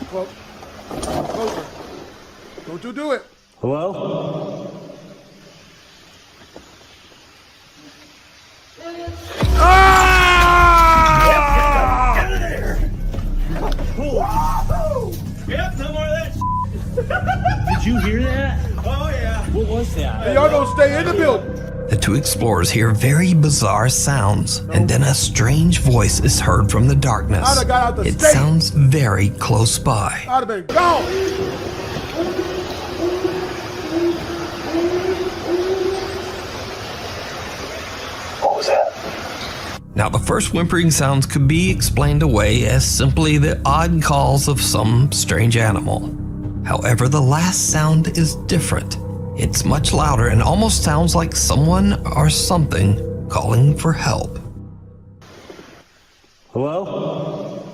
Closer. Don't you do it. Hello? Yep, no more of that. Did you hear that? Oh yeah. What was that? Hey, y'all don't stay in the building. The two explorers hear very bizarre sounds, and then a strange voice is heard from the darkness. I'd have got out the It state. sounds very close by. I'd have been gone. What was that? Now, the first whimpering sounds could be explained away as simply the odd calls of some strange animal. However, the last sound is different. It's much louder and almost sounds like someone or something calling for help. Hello?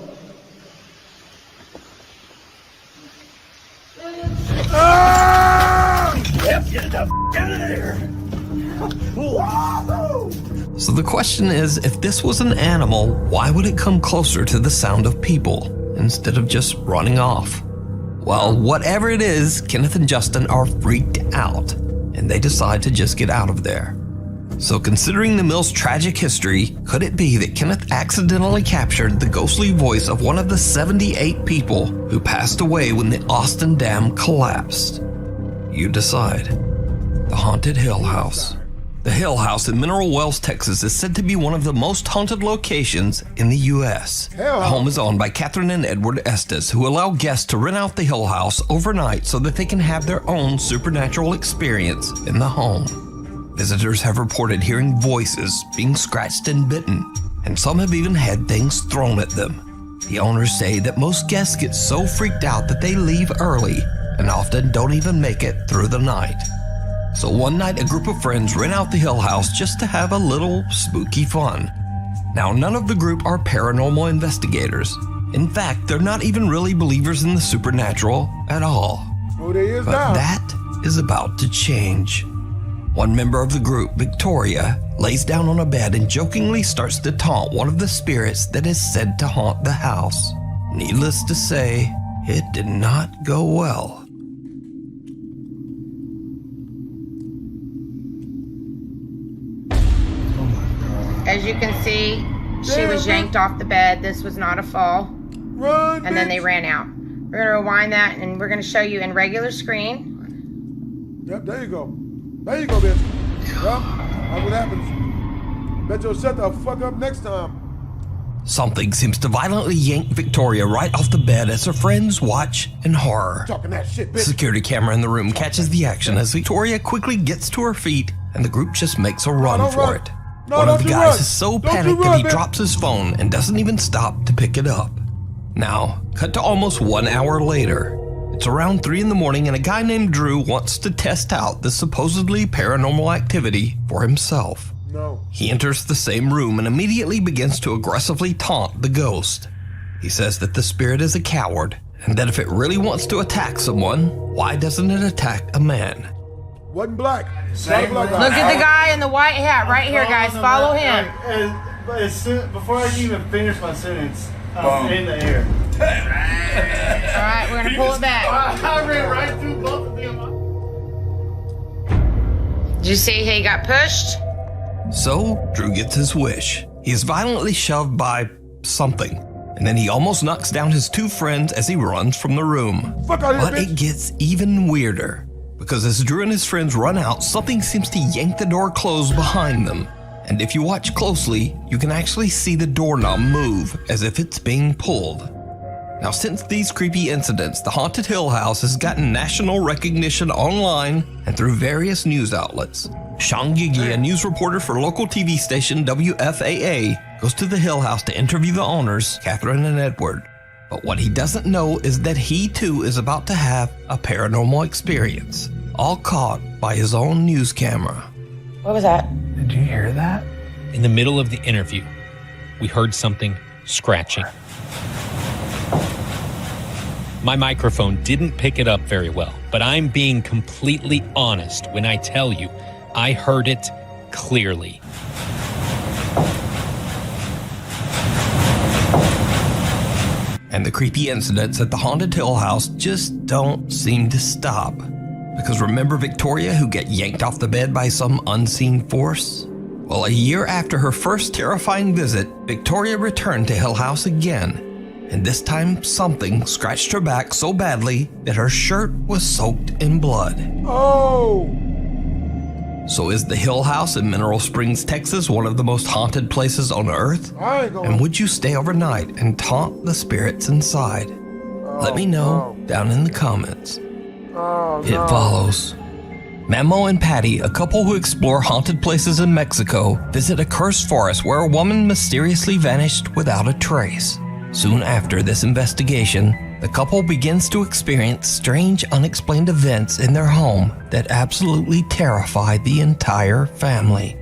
Yep, get the f out of there. So the question is, if this was an animal, why would it come closer to the sound of people instead of just running off? Well, whatever it is, Kenneth and Justin are freaked out, and they decide to just get out of there. So considering the mill's tragic history, could it be that Kenneth accidentally captured the ghostly voice of one of the 78 people who passed away when the Austin Dam collapsed? You decide. The Haunted Hill House. The Hill House in Mineral Wells, Texas is said to be one of the most haunted locations in the U.S. The home is owned by Catherine and Edward Estes, who allow guests to rent out the Hill House overnight so that they can have their own supernatural experience in the home. Visitors have reported hearing voices, being scratched and bitten, and some have even had things thrown at them. The owners say that most guests get so freaked out that they leave early and often don't even make it through the night. So one night, a group of friends rent out the Hill House just to have a little spooky fun. Now, none of the group are paranormal investigators. In fact, they're not even really believers in the supernatural at all. Oh, there is but now. That is about to change. One member of the group, Victoria, lays down on a bed and jokingly starts to taunt one of the spirits that is said to haunt the house. Needless to say, it did not go well. As you can see, she was yanked off the bed. This was not a fall. Run, and then they ran out. We're going to rewind that, and we're going to show you in regular screen. Yep, there you go. There you go, bitch. Yep, that's what happens. Bet you'll shut the fuck up next time. Something seems to violently yank Victoria right off the bed as her friends watch in horror. Talking that shit, bitch. The security camera in the room catches the action as Victoria quickly gets to her feet, and the group just makes a run for it. One of the guys is so panicked that he drops his phone and doesn't even stop to pick it up. Now, cut to almost 1 hour later. It's around 3 in the morning and a guy named Drew wants to test out the supposedly paranormal activity for himself. No. He enters the same room and immediately begins to aggressively taunt the ghost. He says that the spirit is a coward and that if it really wants to attack someone, why doesn't it attack a man? Wasn't black. Look at the guy in the white hat right here, guys. Follow him. Before I can even finish my sentence, I'm in the air. All right, we're going to pull it back. I ran right through both of them. Did you see he got pushed? So, Drew gets his wish. He is violently shoved by something, and then he almost knocks down his 2 friends as he runs from the room. Fuck out of here, but it gets even weirder. Because as Drew and his friends run out, something seems to yank the door closed behind them. And if you watch closely, you can actually see the doorknob move as if it's being pulled. Now, since these creepy incidents, the Haunted Hill House has gotten national recognition online and through various news outlets. Sean Gigi, a news reporter for local TV station WFAA, goes to the Hill House to interview the owners, Catherine and Edward. But what he doesn't know is that he too is about to have a paranormal experience, all caught by his own news camera. What was that? Did you hear that? In the middle of the interview, we heard something scratching. My microphone didn't pick it up very well, but I'm being completely honest when I tell you I heard it clearly. And the creepy incidents at the Haunted Hill House just don't seem to stop. Because remember Victoria who got yanked off the bed by some unseen force? Well, a year after her first terrifying visit, Victoria returned to Hill House again. And this time, something scratched her back so badly that her shirt was soaked in blood. Oh! So is the Hill House in Mineral Springs, Texas, one of the most haunted places on Earth? And would you stay overnight and taunt the spirits inside? Let me know down in the comments. It follows. Memo and Patty, a couple who explore haunted places in Mexico, visit a cursed forest where a woman mysteriously vanished without a trace. Soon after this investigation, the couple begins to experience strange, unexplained events in their home that absolutely terrify the entire family.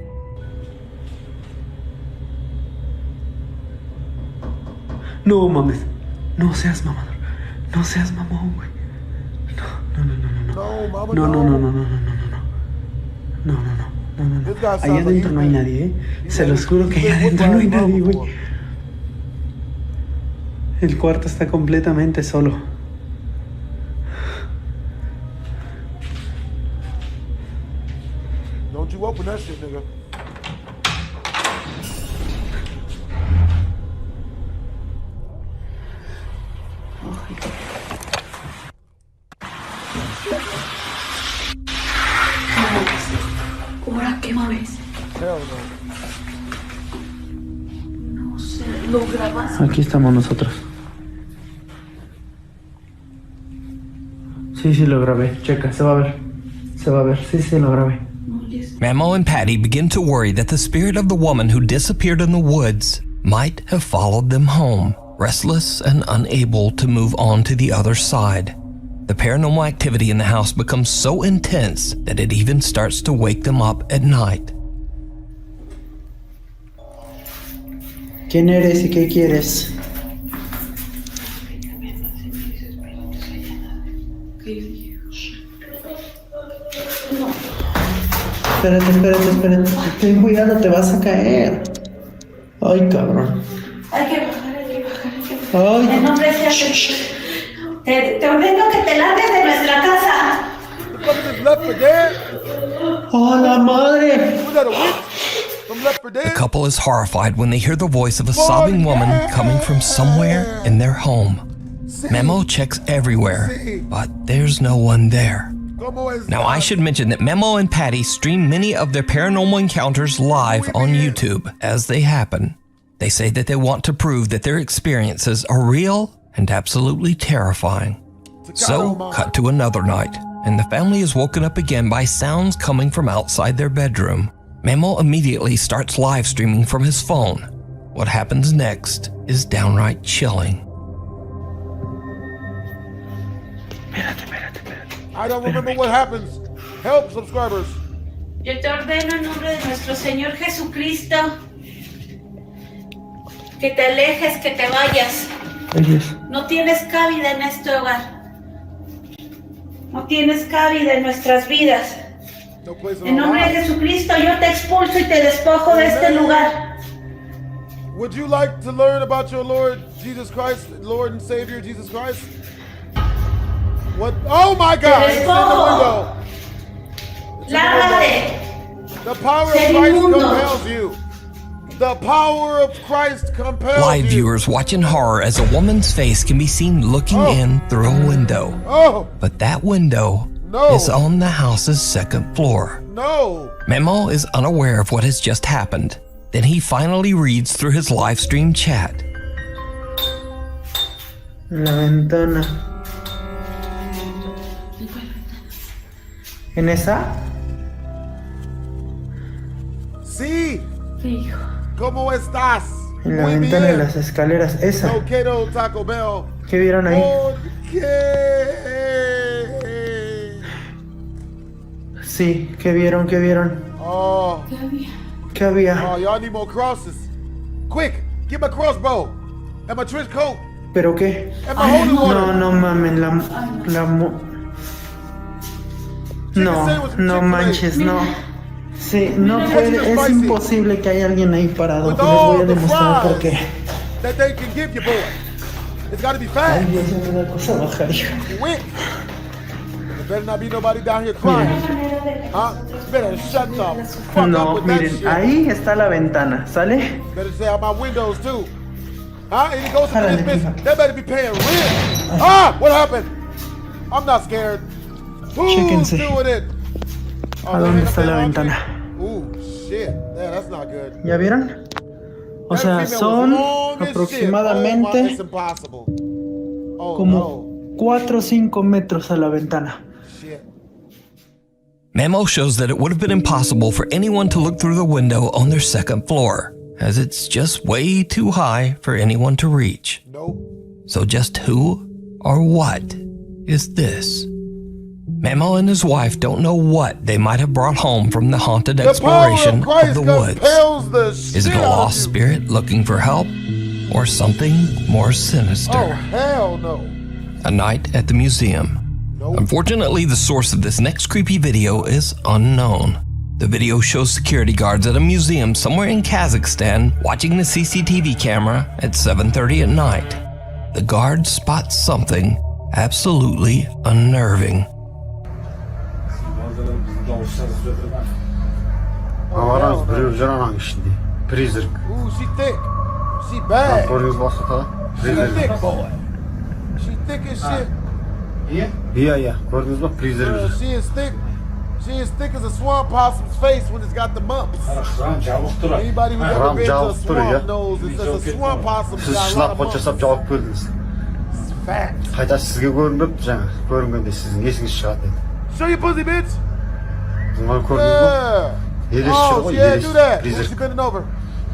No mames, no seas mamador, no seas mamón, güey. No. No, no, no, no, no, no, no, no, no, no, no, no, no. Ahí adentro no hay nadie, ¿eh? Se los juro que ahí adentro no hay nadie, güey. El cuarto está completamente solo. Don't you open that shit, nigga. Ahora, ¿qué más ves? Hell no. No sé, lo grabas. Aquí estamos nosotros. Sí, sí lo grabé. Checa, se va a ver. Se va a ver. Sí, sí lo grabé. Memo and Patty begin to worry that the spirit of the woman who disappeared in the woods might have followed them home, restless and unable to move on to the other side. The paranormal activity in the house becomes so intense that it even starts to wake them up at night. ¿Quién eres y qué quieres? Espérate, espérate, espérate. Ten cuidado, te vas a caer. Ay, cabrón. Hay que bajar, hay que bajar, hay que bajar. Ay. En nombre de Dios. Te ordeno que te largues de nuestra casa. ¡Oh, la madre! The couple is horrified when they hear the voice of a sobbing woman coming from somewhere in their home. Memo checks everywhere, but there's no one there. Now, I should mention that Memo and Patty stream many of their paranormal encounters live on YouTube as they happen. They say that they want to prove that their experiences are real and absolutely terrifying. So, cut to another night, and the family is woken up again by sounds coming from outside their bedroom. Memo immediately starts live streaming from his phone. What happens next is downright chilling. I don't remember what happens. Help, subscribers. Yo te ordeno en nombre de nuestro Señor Jesucristo que te alejes, que te vayas. No tienes cabida en este hogar. No tienes cabida en nuestras vidas. En nombre de Jesucristo yo te expulso y te despojo de este lugar. Would you like to learn about your Lord Jesus Christ, Lord and Savior Jesus Christ? What? Oh my God! It's in the window. Lárgate. The power of Christ compels you. The power of Christ compels Live you. viewers watch in horror as a woman's face can be seen looking in through a window. But that window is on the house's second floor. No. Memo is unaware of what has just happened. Then he finally reads through his live stream chat. La ventana. ¿En esa? Sí. ¿Cómo estás? En la ventana de las escaleras. Esa. No quiero Taco Bell. ¿Qué vieron ahí? Sí, ¿qué vieron? ¿Qué vieron? Oh. ¿Qué había? Oh, y'all need more crosses. Quick, get my crossbow and my trench coat. ¿Pero qué? And my holy water. No, no mamen, no manches, no. Sí, no puede, es imposible que haya alguien ahí parado. Les voy a demostrar por qué. That they can give you, boy. It's gotta be fast. Ay, Dios, ya me da cosa bajar, hija. Quick. There better not be nobody down here crying. Huh? Better shut the fuck up No, with that miren, shit. ahí está la ventana, ¿sale? Better say out my windows too. Huh? And he goes to this bitch. They better be paying rent. Ah! What happened? I'm not scared. Who's Chéquense. doing it? ¿A dónde está la ventana? Ooh, shit. Yeah, that's not good. ¿Ya vieron? O sea, son aproximadamente como 4 o 5 metros a la ventana. Memo shows that it would have been impossible for anyone to look through the window on their second floor, as it's just way too high for anyone to reach. So just who or what is this? Memo and his wife don't know what they might have brought home from the haunted exploration of the woods. Is it a lost spirit looking for help, or something more sinister? Oh, hell no. A night at the museum. Unfortunately, the source of this next creepy video is unknown. The video shows security guards at a museum somewhere in Kazakhstan watching the CCTV camera at 7:30 at night. The guard spots something absolutely unnerving. Призрак. Ooh, she thick. She bad. She thick, boy. She thick as shit. Yeah. Gördünüz mü? Призрак. She is thick. She is thick as a swamp possum's face when it's got the mumps. Anybody who's ever been to a swamp knows it's just a swamp possum got a lot of mumps. It's fat. Қайта сізге көрініп жаңа көрінгенде сіздің есіңіз шығады деді. Show your pussy, bitch. Мынаны көрдіңіз бе? Елес шығыр ғой, елес. Do that. She's bending over.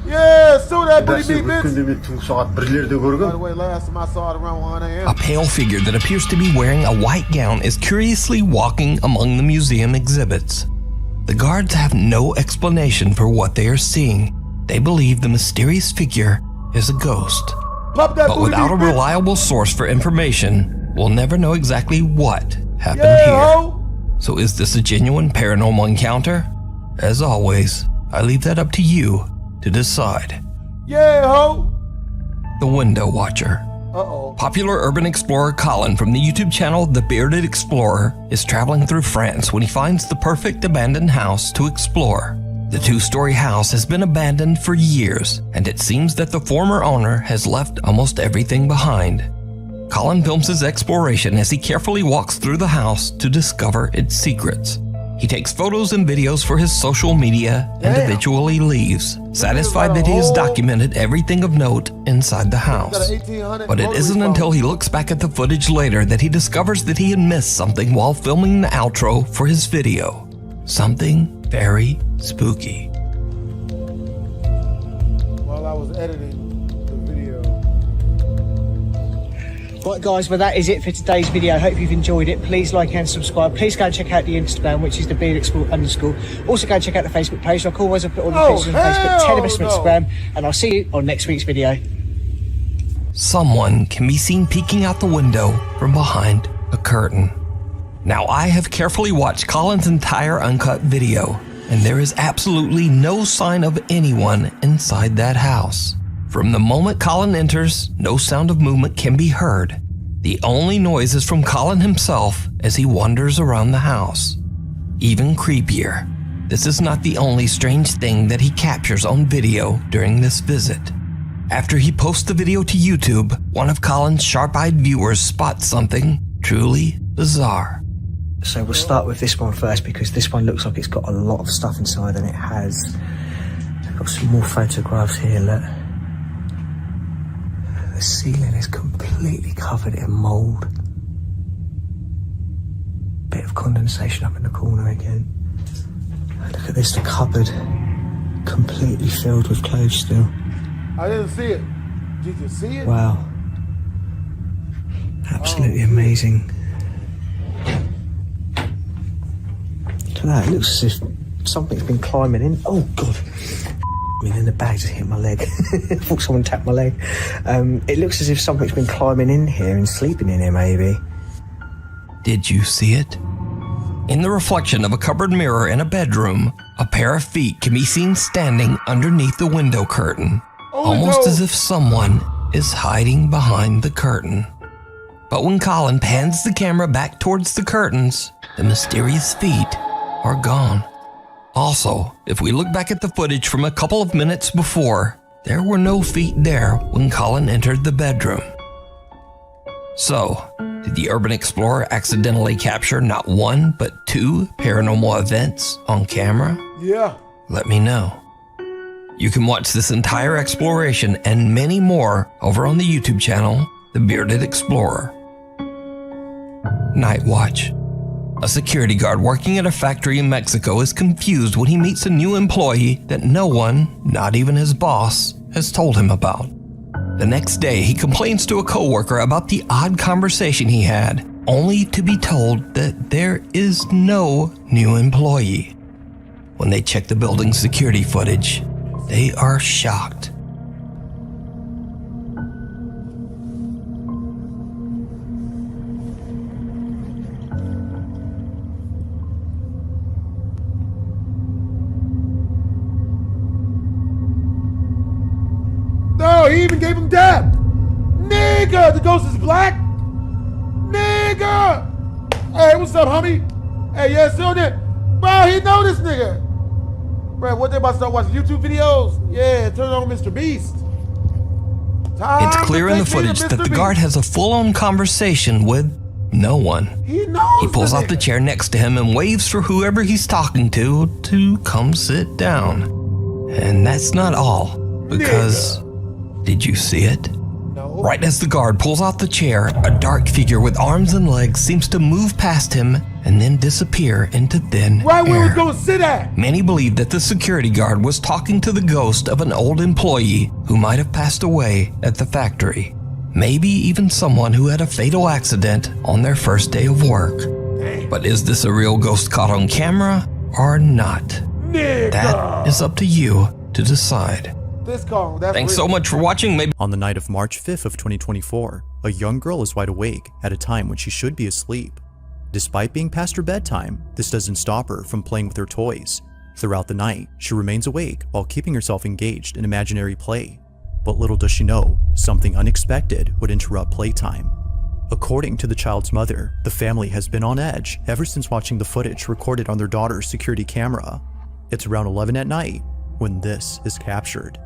Yeah, show that booty meat, bitch. By the way, last time I saw it around 1 a.m. A pale figure that appears to be wearing a white gown is curiously walking among the museum exhibits. The guards have no explanation for what they are seeing. They believe the mysterious figure is a ghost. But without a reliable source for information, we'll never know exactly what happened here. So is this a genuine paranormal encounter? As always, I leave that up to you to decide. Yeah, ho! The Window Watcher. Uh-oh. Popular urban explorer Colin from the YouTube channel The Bearded Explorer is traveling through France when he finds the perfect abandoned house to explore. The two-story house has been abandoned for years, and it seems that the former owner has left almost everything behind. Colin films his exploration as he carefully walks through the house to discover its secrets. He takes photos and videos for his social media and eventually leaves, satisfied that he has documented everything of note inside the house. But it isn't until he looks back at the footage later that he discovers that he had missed something while filming the outro for his video. Something very spooky. While I was editing the video. Right guys, well that is it for today's video. I hope you've enjoyed it. Please like and subscribe. Please go and check out the Instagram, which is _. Also go and check out the Facebook page. Like always, I'll put all the pictures on Facebook, 10 of us on Instagram, and I'll see you on next week's video. Someone can be seen peeking out the window from behind a curtain. Now, I have carefully watched Colin's entire uncut video, and there is absolutely no sign of anyone inside that house. From the moment Colin enters, no sound of movement can be heard. The only noise is from Colin himself as he wanders around the house. Even creepier, this is not the only strange thing that he captures on video during this visit. After he posts the video to YouTube, one of Colin's sharp-eyed viewers spots something truly bizarre. So we'll start with this one first because this one looks like it's got a lot of stuff inside, and it has. I've got some more photographs here, look. The ceiling is completely covered in mould. Bit of condensation up in the corner again. Look at this, the cupboard completely filled with clothes still. I didn't see it. Did you see it? Wow. Absolutely amazing. Look at that, it looks as if something's been climbing in. Oh God. I mean, in the bag just hit my leg. I thought someone tapped my leg. It looks as if something's been climbing in here and sleeping in here, maybe. Did you see it? In the reflection of a cupboard mirror in a bedroom, a pair of feet can be seen standing underneath the window curtain, almost as if someone is hiding behind the curtain. But when Colin pans the camera back towards the curtains, the mysterious feet are gone. Also, if we look back at the footage from a couple of minutes before, there were no feet there when Colin entered the bedroom. So, did the urban explorer accidentally capture not one, but two paranormal events on camera? Yeah. Let me know. You can watch this entire exploration and many more over on the YouTube channel, The Bearded Explorer. Night Watch. A security guard working at a factory in Mexico is confused when he meets a new employee that no one, not even his boss, has told him about. The next day, he complains to a coworker about the odd conversation he had, only to be told that there is no new employee. When they check the building's security footage, they are shocked. Oh, he even gave him dab. Nigga, the ghost is black. Nigga. Hey, what's up, homie? Hey, yeah, still there. Bro, he know this nigga. Bro, what they about to start watching YouTube videos? Yeah, turn on Mr. Beast. It's clear in the footage that the guard has a full-on conversation with no one. He knows. He pulls out the chair next to him and waves for whoever he's talking to come sit down. And that's not all, because did you see it? No. Right as the guard pulls out the chair, a dark figure with arms and legs seems to move past him and then disappear into thin Right where air. we gonna sit at? Many believe that the security guard was talking to the ghost of an old employee who might have passed away at the factory. Maybe even someone who had a fatal accident on their first day of work. But is this a real ghost caught on camera or not? That is up to you to decide. This call, that's Thanks real. so much for watching. Maybe on the night of March 5th of 2024, a young girl is wide awake at a time when she should be asleep. Despite being past her bedtime, this doesn't stop her from playing with her toys. Throughout the night, she remains awake while keeping herself engaged in imaginary play. But little does she know, something unexpected would interrupt playtime. According to the child's mother, the family has been on edge ever since watching the footage recorded on their daughter's security camera. It's around 11 at night when this is captured.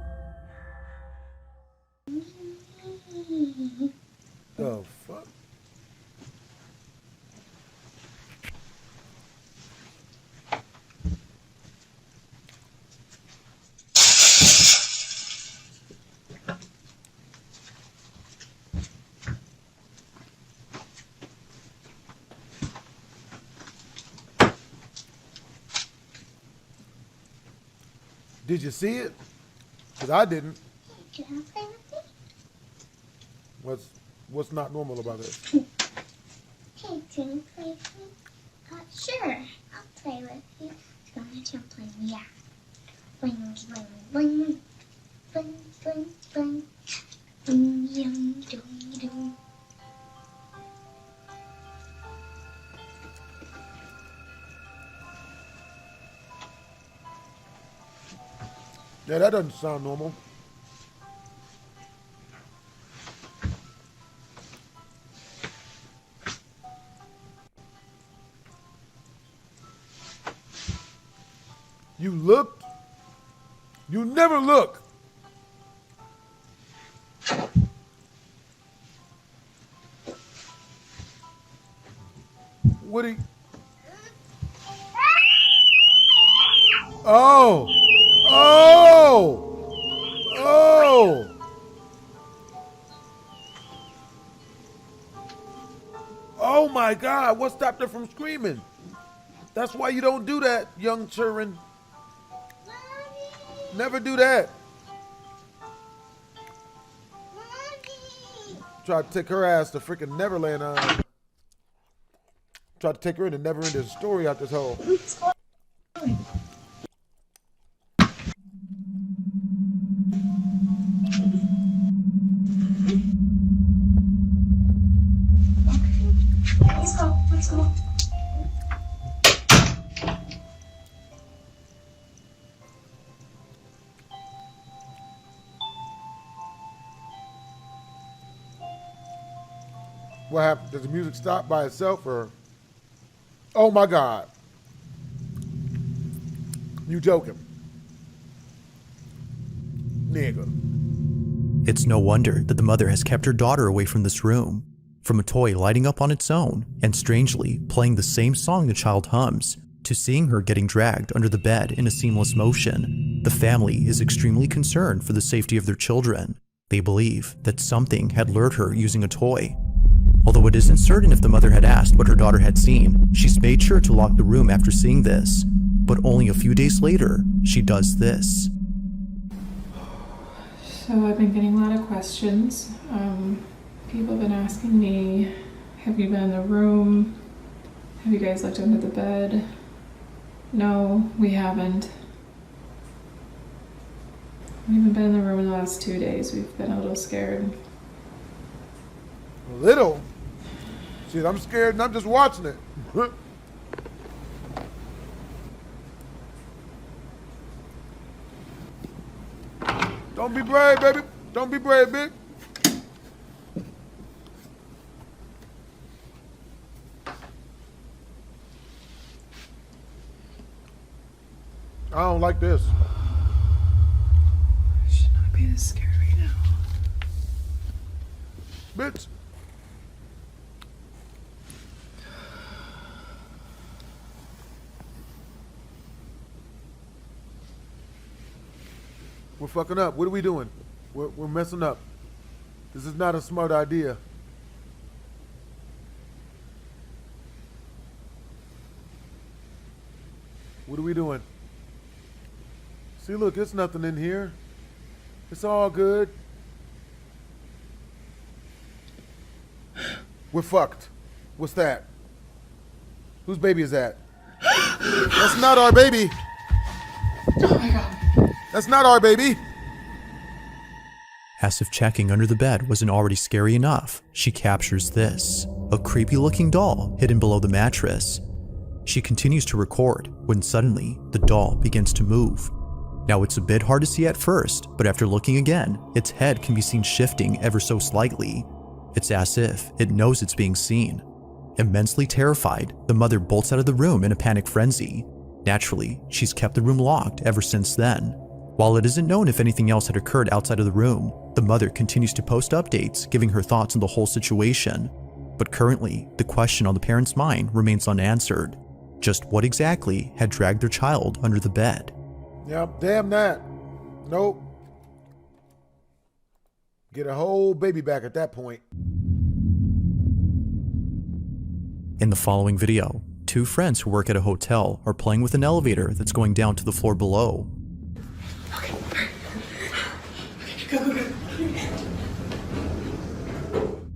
The fuck? Did you see it? Because I didn't. Can I play with you? What's not normal about this? Hey, do you want to play with me? Sure, I'll play with you. Do you want to play with me? Yeah. Bling, bling, bling. Bling, bling, bling. Bing, yum, doo, doo. Yeah, that doesn't sound normal. You looked? You never look. What do you... Oh! Oh! Oh! Oh my God, what stopped her from screaming? That's why you don't do that, young children. Never do that. Try to take her ass to freaking Neverland. Try to take her in and never end the story out this hole. Let's go, let's go. What happened? Does the music stop by itself or? Oh my God. You joking. Nigga. It's no wonder that the mother has kept her daughter away from this room. From a toy lighting up on its own and strangely playing the same song the child hums, to seeing her getting dragged under the bed in a seamless motion, the family is extremely concerned for the safety of their children. They believe that something had lured her using a toy. Although it isn't certain if the mother had asked what her daughter had seen, she's made sure to lock the room after seeing this. But only a few days later, she does this. So I've been getting a lot of questions. People have been asking me, have you been in the room? Have you guys looked under the bed? No, we haven't. We haven't been in the room in the last 2 days. We've been a little scared. Little? Shit, I'm scared and I'm just watching it. Don't be brave, baby. Don't be brave, bitch. I don't like this. I should not be this scared right now. Bitch. We're fucking up. What are we doing? We're messing up. This is not a smart idea. What are we doing? See, look, there's nothing in here. It's all good. We're fucked. What's that? Whose baby is that? That's not our baby. Oh my god. That's not our baby. As if checking under the bed wasn't already scary enough, she captures this, a creepy looking doll hidden below the mattress. She continues to record when suddenly the doll begins to move. Now it's a bit hard to see at first, but after looking again, its head can be seen shifting ever so slightly. It's as if it knows it's being seen. Immensely terrified, the mother bolts out of the room in a panic frenzy. Naturally, she's kept the room locked ever since then. While it isn't known if anything else had occurred outside of the room, the mother continues to post updates giving her thoughts on the whole situation. But currently, the question on the parents' mind remains unanswered. Just what exactly had dragged their child under the bed? Yep, damn that. Nope. Get a whole baby back at that point. In the following video, two friends who work at a hotel are playing with an elevator that's going down to the floor below. Go.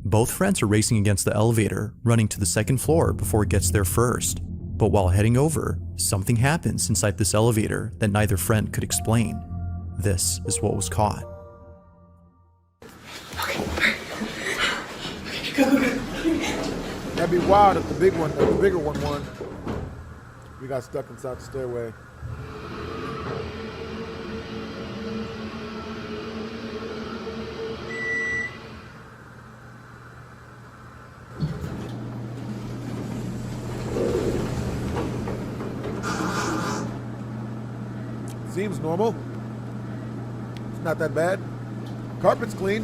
Both friends are racing against the elevator, running to the second floor before it gets there first. But while heading over, something happens inside this elevator that neither friend could explain. This is what was caught. Go. That'd be wild if the bigger one won. We got stuck inside the stairway. Seems normal. It's not that bad. Carpet's clean.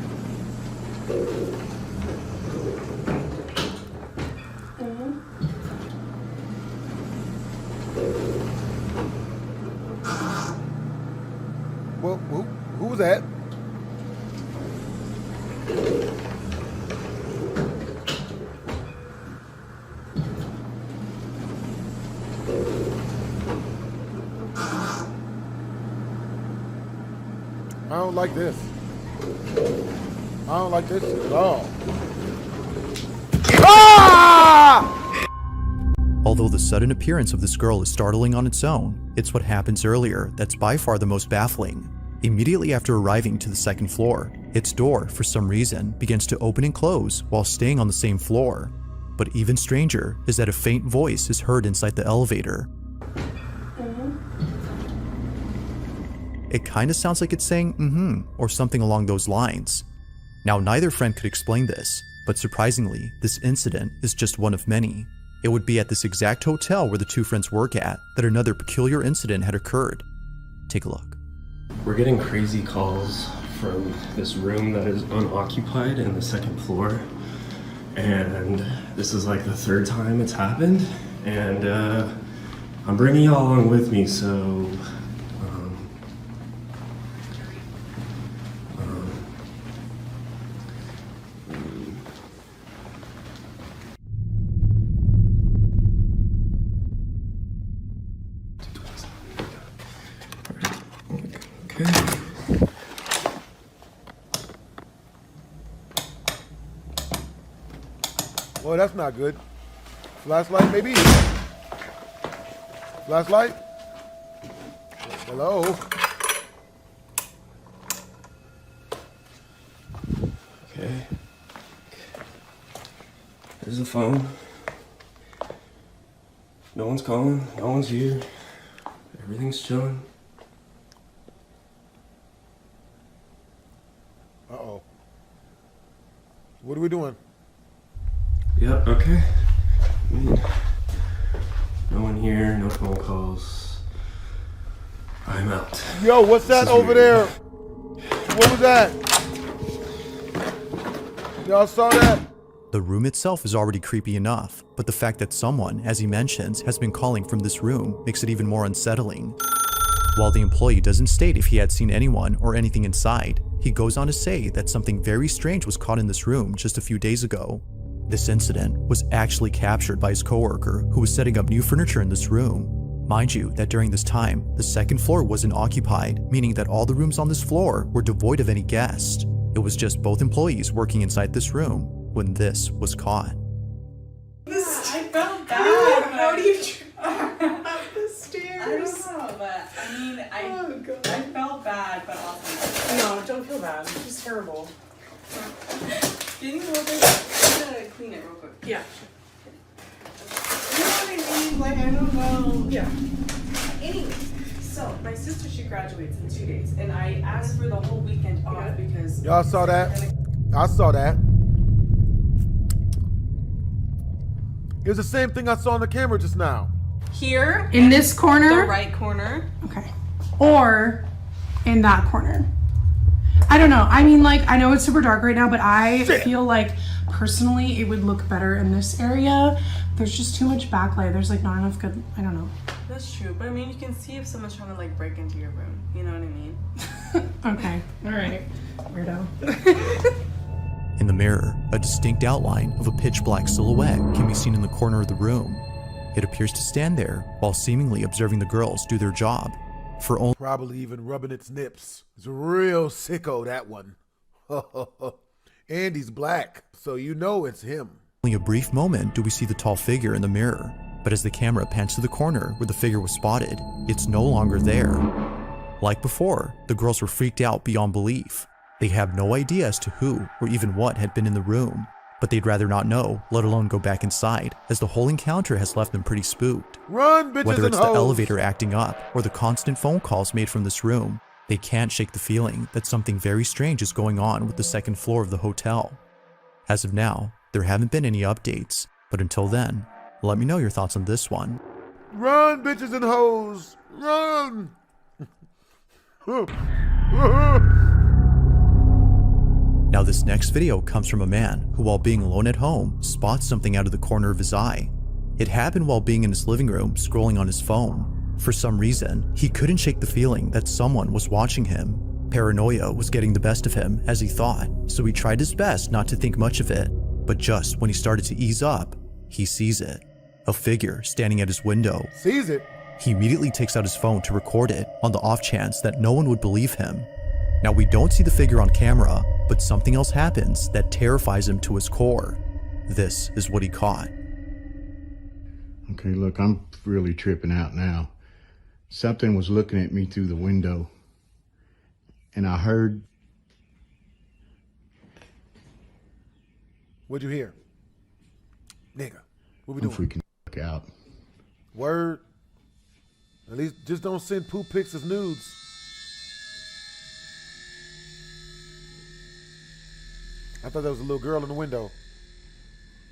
Well, who was that? I don't like this. I don't like this at all. Ah! Although the sudden appearance of this girl is startling on its own, it's what happens earlier that's by far the most baffling. Immediately after arriving to the second floor, its door, for some reason, begins to open and close while staying on the same floor. But even stranger is that a faint voice is heard inside the elevator. It kinda sounds like it's saying or something along those lines. Now neither friend could explain this, but surprisingly, this incident is just one of many. It would be at this exact hotel where the two friends work at that another peculiar incident had occurred. Take a look. We're getting crazy calls from this room that is unoccupied in the second floor. And this is like the third time it's happened. And I'm bringing y'all along with me, so Well, that's not good. Flashlight, maybe? Flashlight? Hello? Okay. There's the phone. No one's calling. No one's here. Everything's chilling. What are we doing? Yep, okay. No one here, no phone calls. I'm out. Yo, what's that over there? What was that? Y'all saw that? The room itself is already creepy enough, but the fact that someone, as he mentions, has been calling from this room makes it even more unsettling. While the employee doesn't state if he had seen anyone or anything inside, he goes on to say that something very strange was caught in this room just a few days ago. This incident was actually captured by his coworker who was setting up new furniture in this room. Mind you that during this time, the second floor wasn't occupied, meaning that all the rooms on this floor were devoid of any guests. It was just both employees working inside this room when this was caught. I felt bad. How do you up the stairs? I don't know, but I mean, I felt bad, but also no, don't feel bad. It's terrible. Can you hold it? I'm gonna clean it real quick. Yeah. You know what I mean? Like I don't know. Yeah. Anyway, so my sister, she graduates in 2 days, and I asked for the whole weekend off because y'all saw that. I saw that. It was the same thing I saw on the camera just now. Here in this corner, the right corner. Okay. Or in that corner. I don't know. I mean, like, I know it's super dark right now, but I feel like personally it would look better in this area. There's just too much backlight. There's like not enough good, I don't know. That's true. But I mean, you can see if someone's trying to like break into your room. You know what I mean? Okay. All right. Weirdo. In the mirror, a distinct outline of a pitch black silhouette can be seen in the corner of the room. It appears to stand there while seemingly observing the girls do their job. For only probably even rubbing its nips. It's a real sicko, that one. And he's black, so you know it's him. Only a brief moment do we see the tall figure in the mirror, but as the camera pans to the corner where the figure was spotted, it's no longer there. Like before, the girls were freaked out beyond belief. They have no idea as to who or even what had been in the room, but they'd rather not know, let alone go back inside, as the whole encounter has left them pretty spooked. Run, bitches. Whether it's and the hoes. elevator acting up or the constant phone calls made from this room, they can't shake the feeling that something very strange is going on with the second floor of the hotel. As of now, there haven't been any updates, but until then, let me know your thoughts on this one. Run, bitches and hoes. Run. Now this next video comes from a man who, while being alone at home, spots something out of the corner of his eye. It happened while being in his living room scrolling on his phone. For some reason, he couldn't shake the feeling that someone was watching him. Paranoia was getting the best of him, as he thought, so he tried his best not to think much of it. But just when he started to ease up, he sees it. A figure standing at his window. Sees it? He immediately takes out his phone to record it on the off chance that no one would believe him. Now we don't see the figure on camera, but something else happens that terrifies him to his core. This is what he caught. Okay, look, I'm really tripping out now. Something was looking at me through the window, and I heard... What'd you hear? Nigga, what we doing? I'm freaking the fuck out. Word. At least just don't send poop pics as nudes. I thought there was a little girl in the window.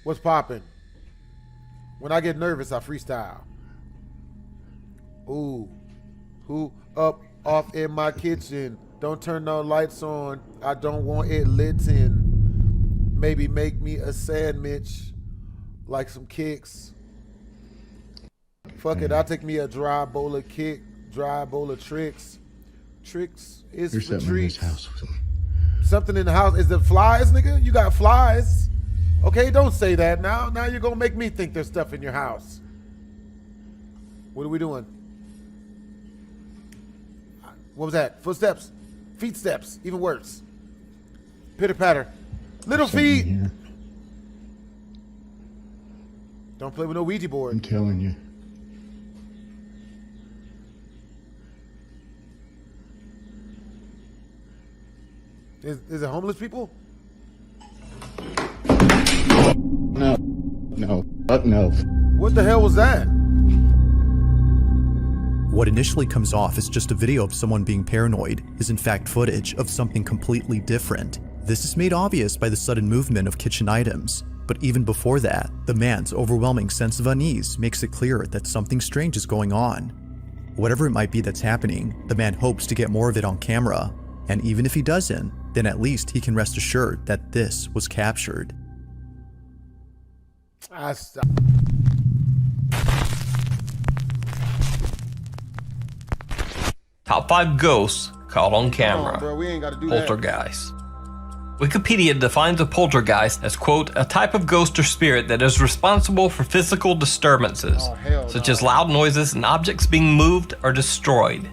What's popping? When I get nervous, I freestyle. Ooh. Who up off in my kitchen? Don't turn no lights on. I don't want it lit in. Maybe make me a sandwich. Like some kicks. Fuck it, I'll take me a dry bowl of kick. Dry bowl of tricks. Tricks is There's for something in treats. this house. Something in the house. Is it flies, nigga? You got flies. Okay, don't say that now. Now you're gonna make me think there's stuff in your house. What are we doing? What was that? Footsteps? Feet steps. Even worse. Pitter patter. Little feet. Here. Don't play with no Ouija board. I'm telling you. Is it homeless people? No. No. Fuck no. What the hell was that? What initially comes off as just a video of someone being paranoid is in fact footage of something completely different. This is made obvious by the sudden movement of kitchen items, but even before that, the man's overwhelming sense of unease makes it clear that something strange is going on. Whatever it might be that's happening, the man hopes to get more of it on camera, and even if he doesn't, then at least he can rest assured that this was captured. Top 5 ghosts caught on camera. Bro, we ain't gotta do that. Poltergeist. Wikipedia defines a poltergeist as, quote, a type of ghost or spirit that is responsible for physical disturbances, such as loud noises and objects being moved or destroyed.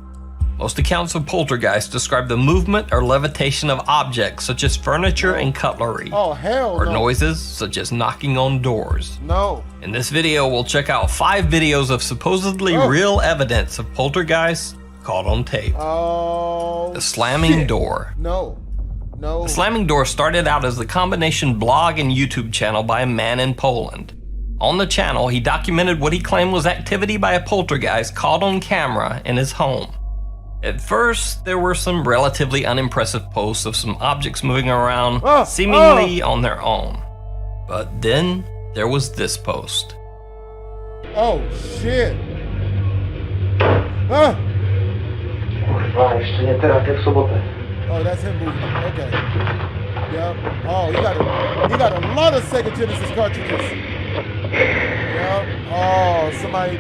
Most accounts of poltergeist describe the movement or levitation of objects such as furniture and cutlery, or noises such as knocking on doors. In this video, we'll check out 5 videos of supposedly real evidence of poltergeists caught on tape. The slamming door. The slamming door started out as the combination blog and YouTube channel by a man in Poland. On the channel, he documented what he claimed was activity by a poltergeist caught on camera in his home. At first, there were some relatively unimpressive posts of some objects moving around, seemingly on their own. But then, there was this post. Oh, shit. Oh, that's him moving. Okay. Yep. Oh, he got a lot of Sega Genesis cartridges. Yep. Oh, somebody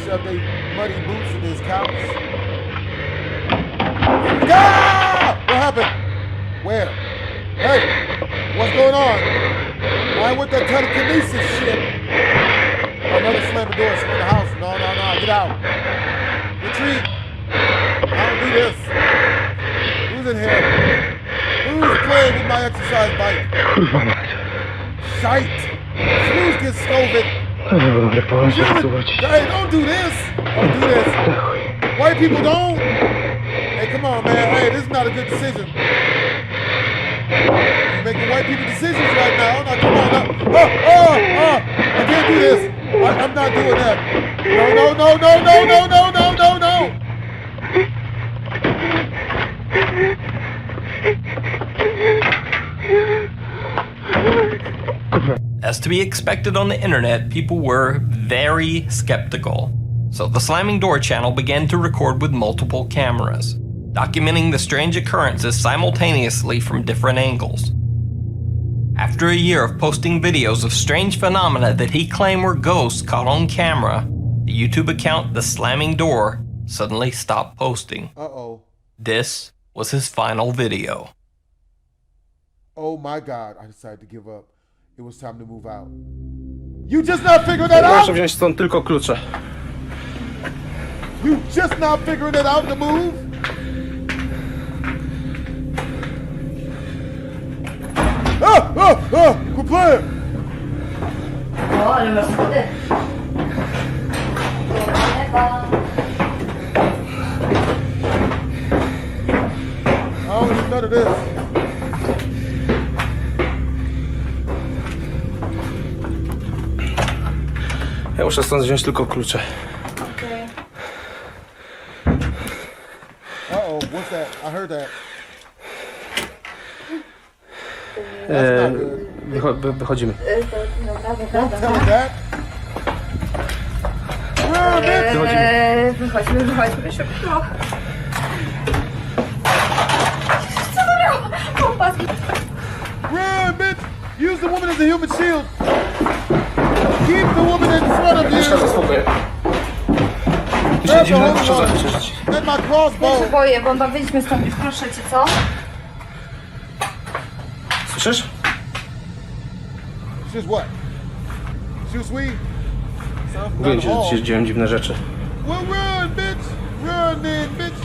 shoved their muddy boots in his couch. Ah! What happened? Where? Hey, what's going on? I ain't with that telekinesis shit. Another slamming doors in the house. No, get out. Retreat. I don't do this. Who's in here? Who's playing with my exercise bike? Shite. Who's gets stoven? Hey, don't do this. Don't do this. White people don't. Hey, come on, man. Hey, this is not a good decision. You're making white people decisions right now. Now, come on. I can't do this. I'm not doing that. No. As to be expected on the internet, people were very skeptical. So the Slamming Door channel began to record with multiple cameras, documenting the strange occurrences simultaneously from different angles. After a year of posting videos of strange phenomena that he claimed were ghosts caught on camera, the YouTube account The Slamming Door suddenly stopped posting. This was his final video. Oh my God, I decided to give up. It was time to move out. You just not figuring that out? Wziąć stąd tylko klucze. You just not figuring it out to move? Quit playing! Oh, ale masz schody. I don't need none of this. Ja muszę stąd wziąć tylko klucze. Uh-oh, what's that? I heard that. Wychodzimy. Don't tell me that. Wychodźmy szybko. Co to miało? Kompas. Run, bitch! Use the woman as a human shield. Keep the woman in front of you. And my crossbow. Ja się boję, bomba, wyjdźmy stąd już, proszę cię, co? Słyszysz? She's what? She was sweet? Mówię ci, że się dzieją dziwne rzeczy. Well, run, bitch! Run, then, bitch!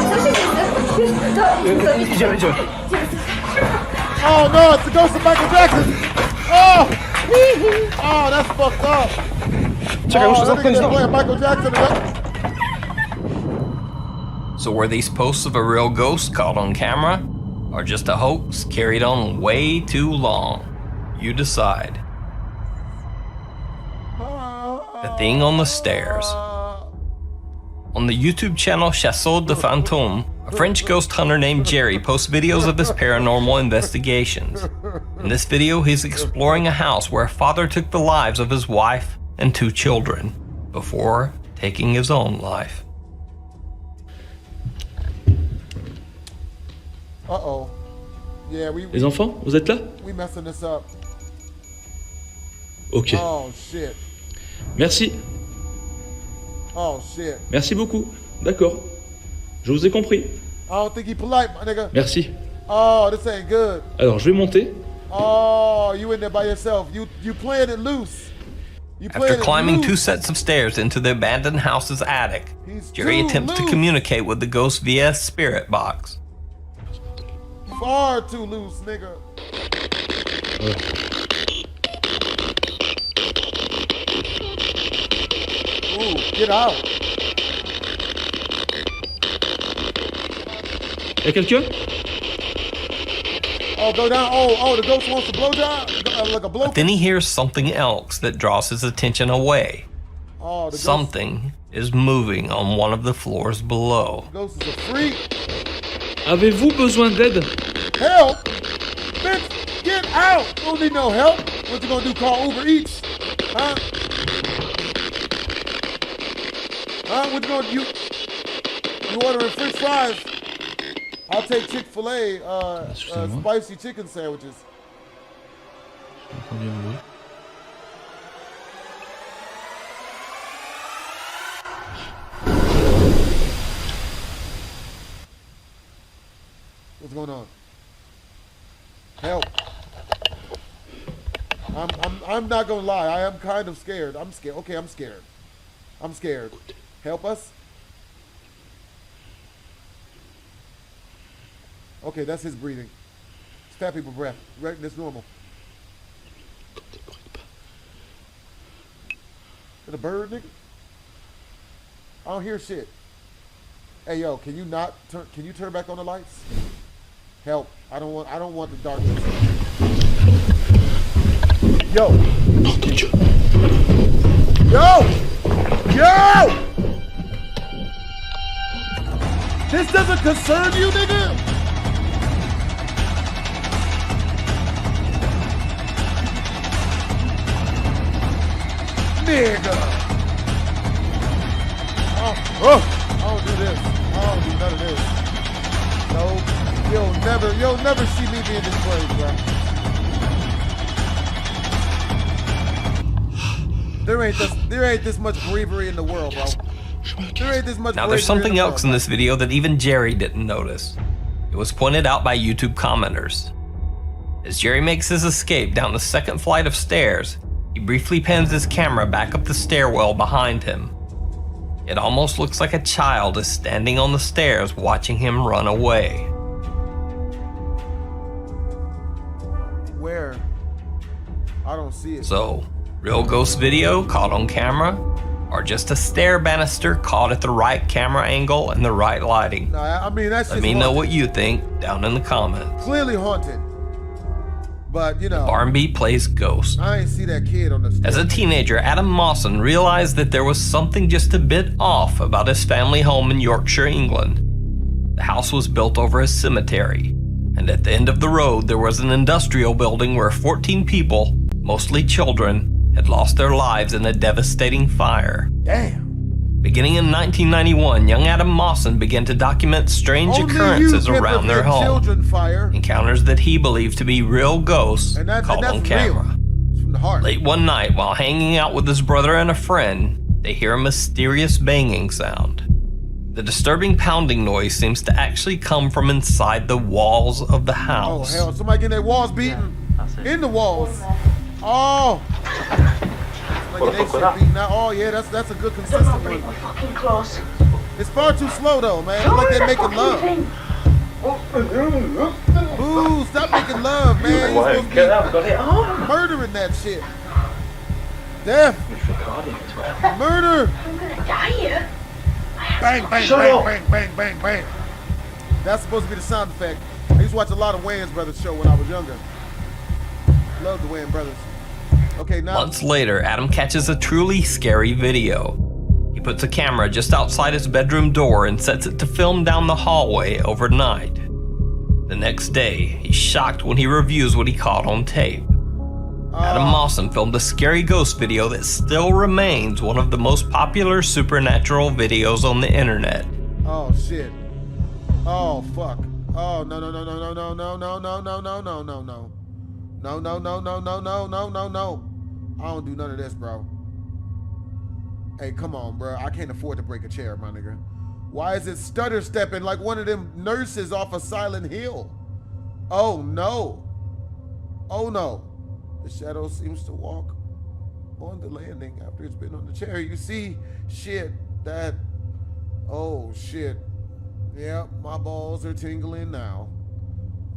Co się dzieje? Idziemy. Oh no, it's the ghost of Michael Jackson! Oh! Oh, that's fucked up! Czekaj, muszę zamknąć Michael Jackson. So were these posts of a real ghost caught on camera? Or just a hoax carried on way too long? You decide. The thing on the stairs. On the YouTube channel Chasseau de Fantômes, a French ghost hunter named Jerry posts videos of his paranormal investigations. In this video, he's exploring a house where a father took the lives of his wife and 2 children before taking his own life. Uh-oh. Yeah, Les enfants, vous êtes là? We messing this up. Ok. Oh shit. Merci. Oh shit. Merci beaucoup. D'accord. Je vous ai compris. I don't think he polite, my nigga. Merci. Oh, this ain't good. Alors, je vais monter. Oh, you in there by yourself. You playing it loose. After climbing 2 sets of stairs into the abandoned house's attic, Jerry attempts to communicate with the ghost via a spirit box. Far too loose, nigga. Ooh, get out. Y'a quelqu'un? Oh, go down. Oh, the ghost wants a blowjob? Like a blow? But then he hears something else that draws his attention away. Oh, the something is moving on one of the floors below. The ghost is a freak. Avez-vous besoin d'aide? Help? Bitch, get out. You don't need no help. What you gonna do, call Uber Eats? Huh? What you gonna do? You ordering french fries? I'll take Chick-fil-A, spicy chicken sandwiches. What's going on? Help. I'm not gonna lie, I am kind of scared. I'm scared. Okay, I'm scared. I'm scared. Help us? Okay, that's his breathing. It's fat people breath. Right, that's normal. Is that a bird, nigga? I don't hear shit. Hey, yo, can you turn back on the lights? Help. I don't want the darkness. Yo. Yo! Yo! This doesn't concern you, nigga? Nigga. I don't do this. I don't do none of this. No. You'll never see me be in this place, bro. There ain't this much bravery in the world, bro. There ain't this much. Now there's something else in this video that even Jerry didn't notice. It was pointed out by YouTube commenters. As Jerry makes his escape down the 2nd flight of stairs, he briefly pans his camera back up the stairwell behind him. It almost looks like a child is standing on the stairs watching him run away. Where? I don't see it. So, real ghost video caught on camera, or just a stair banister caught at the right camera angle and the right lighting? No, I mean, that's just Let me know haunted. what you think down in the comments. Clearly haunted. But, you know, Barnby plays ghost. I ain't see that kid on the As a teenager, Adam Mosson realized that there was something just a bit off about his family home in Yorkshire, England. The house was built over a cemetery, and at the end of the road there was an industrial building where 14 people, mostly children, had lost their lives in a devastating fire. Damn. Beginning in 1991, young Adam Mosson began to document strange occurrences around their home. Encounters that he believed to be real ghosts caught on camera. Late one night, while hanging out with his brother and a friend, they hear a mysterious banging sound. The disturbing pounding noise seems to actually come from inside the walls of the house. Oh, hell, somebody getting their walls beaten. In the walls. Oh. Somebody getting their shit beaten out. Oh, yeah, that's a good consistent one. It's far too slow, though, man. It's like they're making love. Boo, stop making love, man. You're supposed to be murdering that shit. Death. Murder. I'm gonna die here. Bang, bang, bang, bang, bang, bang, bang. That's supposed to be the sound effect. I used to watch a lot of Wayans Brothers show when I was younger. Love the Wayans Brothers. Okay, now. Months later, Adam catches a truly scary video. He He puts a camera just outside his bedroom door and sets it to film down the hallway overnight. The next day, he's shocked when he reviews what he caught on tape. Adam Mosson filmed a scary ghost video that still remains one of the most popular supernatural videos on the internet. Oh shit. Oh fuck. Oh no no no no no no no no no no no no no no. No no no no no no no no no. I don't do none of this, bro. Hey, come on, bro. I can't afford to break a chair, my nigga. Why is it stutter stepping like one of them nurses off of Silent Hill? Oh no. Oh no. The shadow seems to walk on the landing after it's been on the chair. You see, shit, that, oh shit. Yep, my balls are tingling now.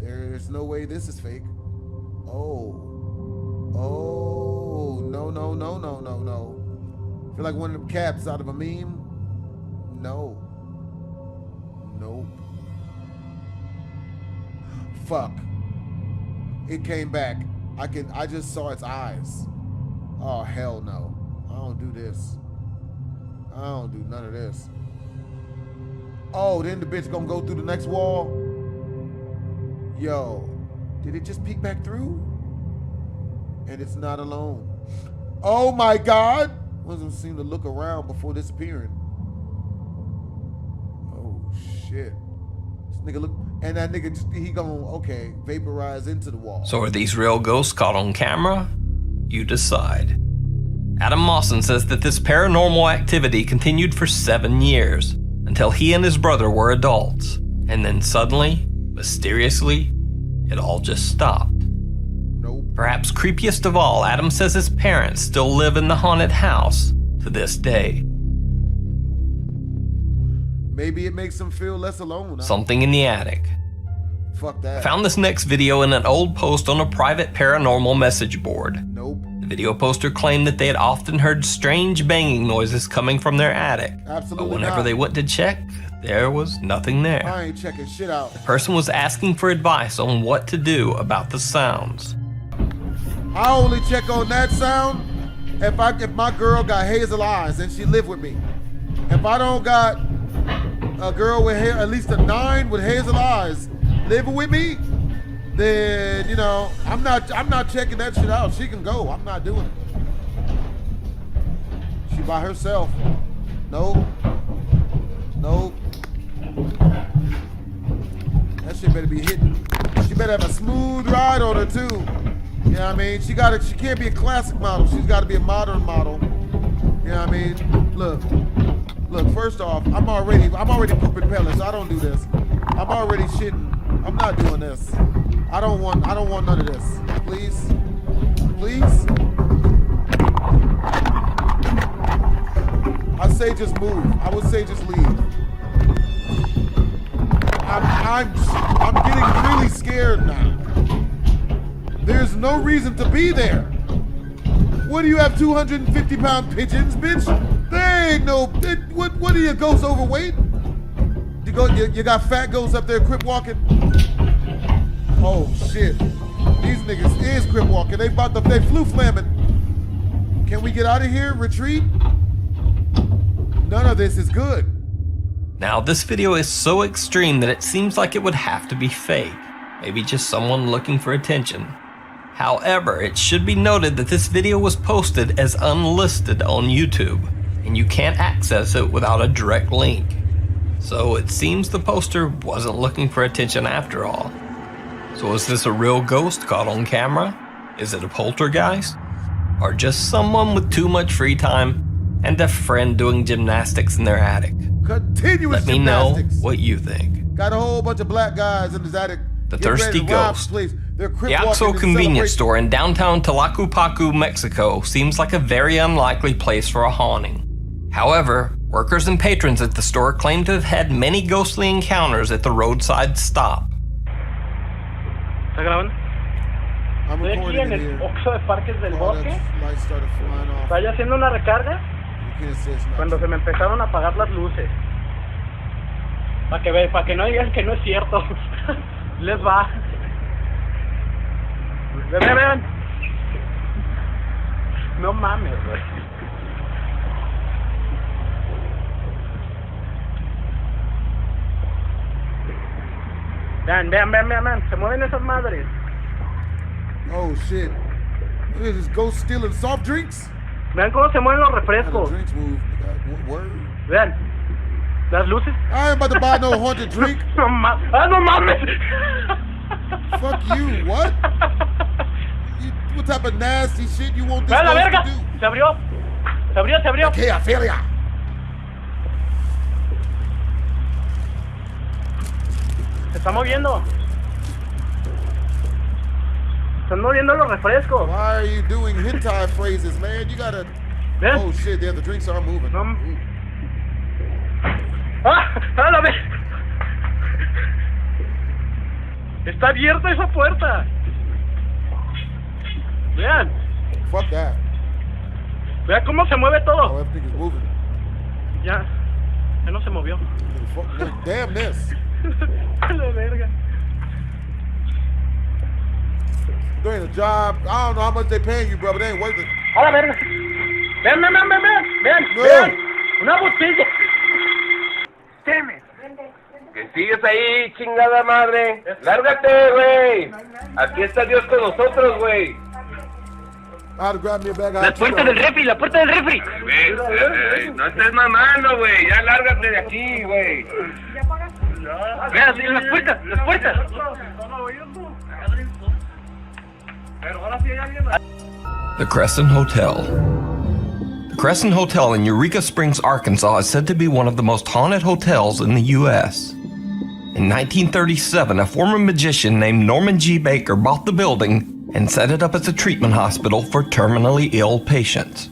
There's no way this is fake. Oh. Oh, no, no, no, no, no, no. Feel like one of them cats out of a meme? No. Nope. Fuck. It came back. I just saw its eyes. Oh, hell no. I don't do this. I don't do none of this. Oh, then the bitch gonna go through the next wall? Yo, did it just peek back through? And it's not alone. Oh my God! Doesn't seem to look around before disappearing. Oh shit. This nigga look, and that nigga just, he gonna, okay, vaporize into the wall. So are these real ghosts caught on camera? You decide. Adam Mosson says that this paranormal activity continued for 7 years, until he and his brother were adults. And then suddenly, mysteriously, it all just stopped. Nope. Perhaps creepiest of all, Adam says his parents still live in the haunted house to this day. Maybe it makes them feel less alone. Something in the attic. Fuck that. I found this next video in an old post on a private paranormal message board. Nope. The video poster claimed that they had often heard strange banging noises coming from their attic. Absolutely but whenever not. they went to check, there was nothing there. I ain't checking shit out. The person was asking for advice on what to do about the sounds. I only check on that sound if my girl got hazel eyes and she live with me. If I don't got a girl with hair, at least a 9 with hazel eyes living with me, then you know I'm not checking that shit out. She can go. I'm not doing it. She by herself. Nope. Nope. That shit better be hitting. She better have a smooth ride on her too. You know what I mean? She can't be a classic model. She's got to be a modern model. You know what I mean? Look, first off, I'm already pooping pellets. I don't do this. I'm already shitting. I'm not doing this. I don't want none of this. Please. Please. I say just move. I would say just leave. I'm getting really scared now. There's no reason to be there. What do you have, 250-pound pigeons, bitch? There ain't no, what are your ghosts overweight? You got fat ghosts up there crip walking? Oh shit. These niggas is crip walking. They flu flamming. Can we get out of here? Retreat? None of this is good. Now, this video is so extreme that it seems like it would have to be fake. Maybe just someone looking for attention. However, it should be noted that this video was posted as unlisted on YouTube, and you can't access it without a direct link. So it seems the poster wasn't looking for attention after all. So is this a real ghost caught on camera? Is it a poltergeist? Or just someone with too much free time and a friend doing gymnastics in their attic? Continuous Let me gymnastics. know what you think. Got a whole bunch of black guys in his attic. The Thirsty Ghost. The Oxxo convenience store in downtown Tlaquepaque, Mexico seems like a very unlikely place for a haunting. However, workers and patrons at the store claim to have had many ghostly encounters at the roadside stop. ¿Está grabando? Estoy aquí en el Oxxo de Parques del Bosque. Estaba haciendo una recarga cuando se me empezaron a apagar las luces. Para que no digan que no es cierto. Les va. Ven. No mames, güey. Vean, vean, vean, vean, vean. Se mueven esas madres. Oh shit. Look at this ghost stealing soft drinks. Vean cómo se mueven los refrescos. Vean. Las luces. I ain't about to buy no haunted drink. No mames. Fuck you, what? What type of nasty shit you want this Vean la ghost verga. to do? Se abrió. Se abrió, se abrió. Okay, Ophelia. Se está moviendo. Se están moviendo los refrescos. Why are you doing hentai phrases, man? You gotta... ¿Ven? Oh shit, yeah, the drinks are moving. ¡Ah! ¡La vez! Está abierta esa puerta. Vean. Fuck that. Vean cómo se mueve todo. Oh, everything is moving. Ya no se movió. Damn this. La verga. Doing a job. I don't know how much they paying you, bro, but they ain't worth it. A la verga. Vean, vean, vean, vean, vean, vean. Una botella. Que sigues ahí, chingada madre. Lárgate, güey. Aquí está Dios con nosotros, güey. La puerta del refri, la puerta del refri. No estés mamando, güey. Ya lárgate de aquí, güey. Vean, las puertas, las puertas. The Crescent Hotel. The Crescent Hotel in Eureka Springs, Arkansas is said to be one of the most haunted hotels in the U.S. In 1937, a former magician named Norman G. Baker bought the building and set it up as a treatment hospital for terminally ill patients.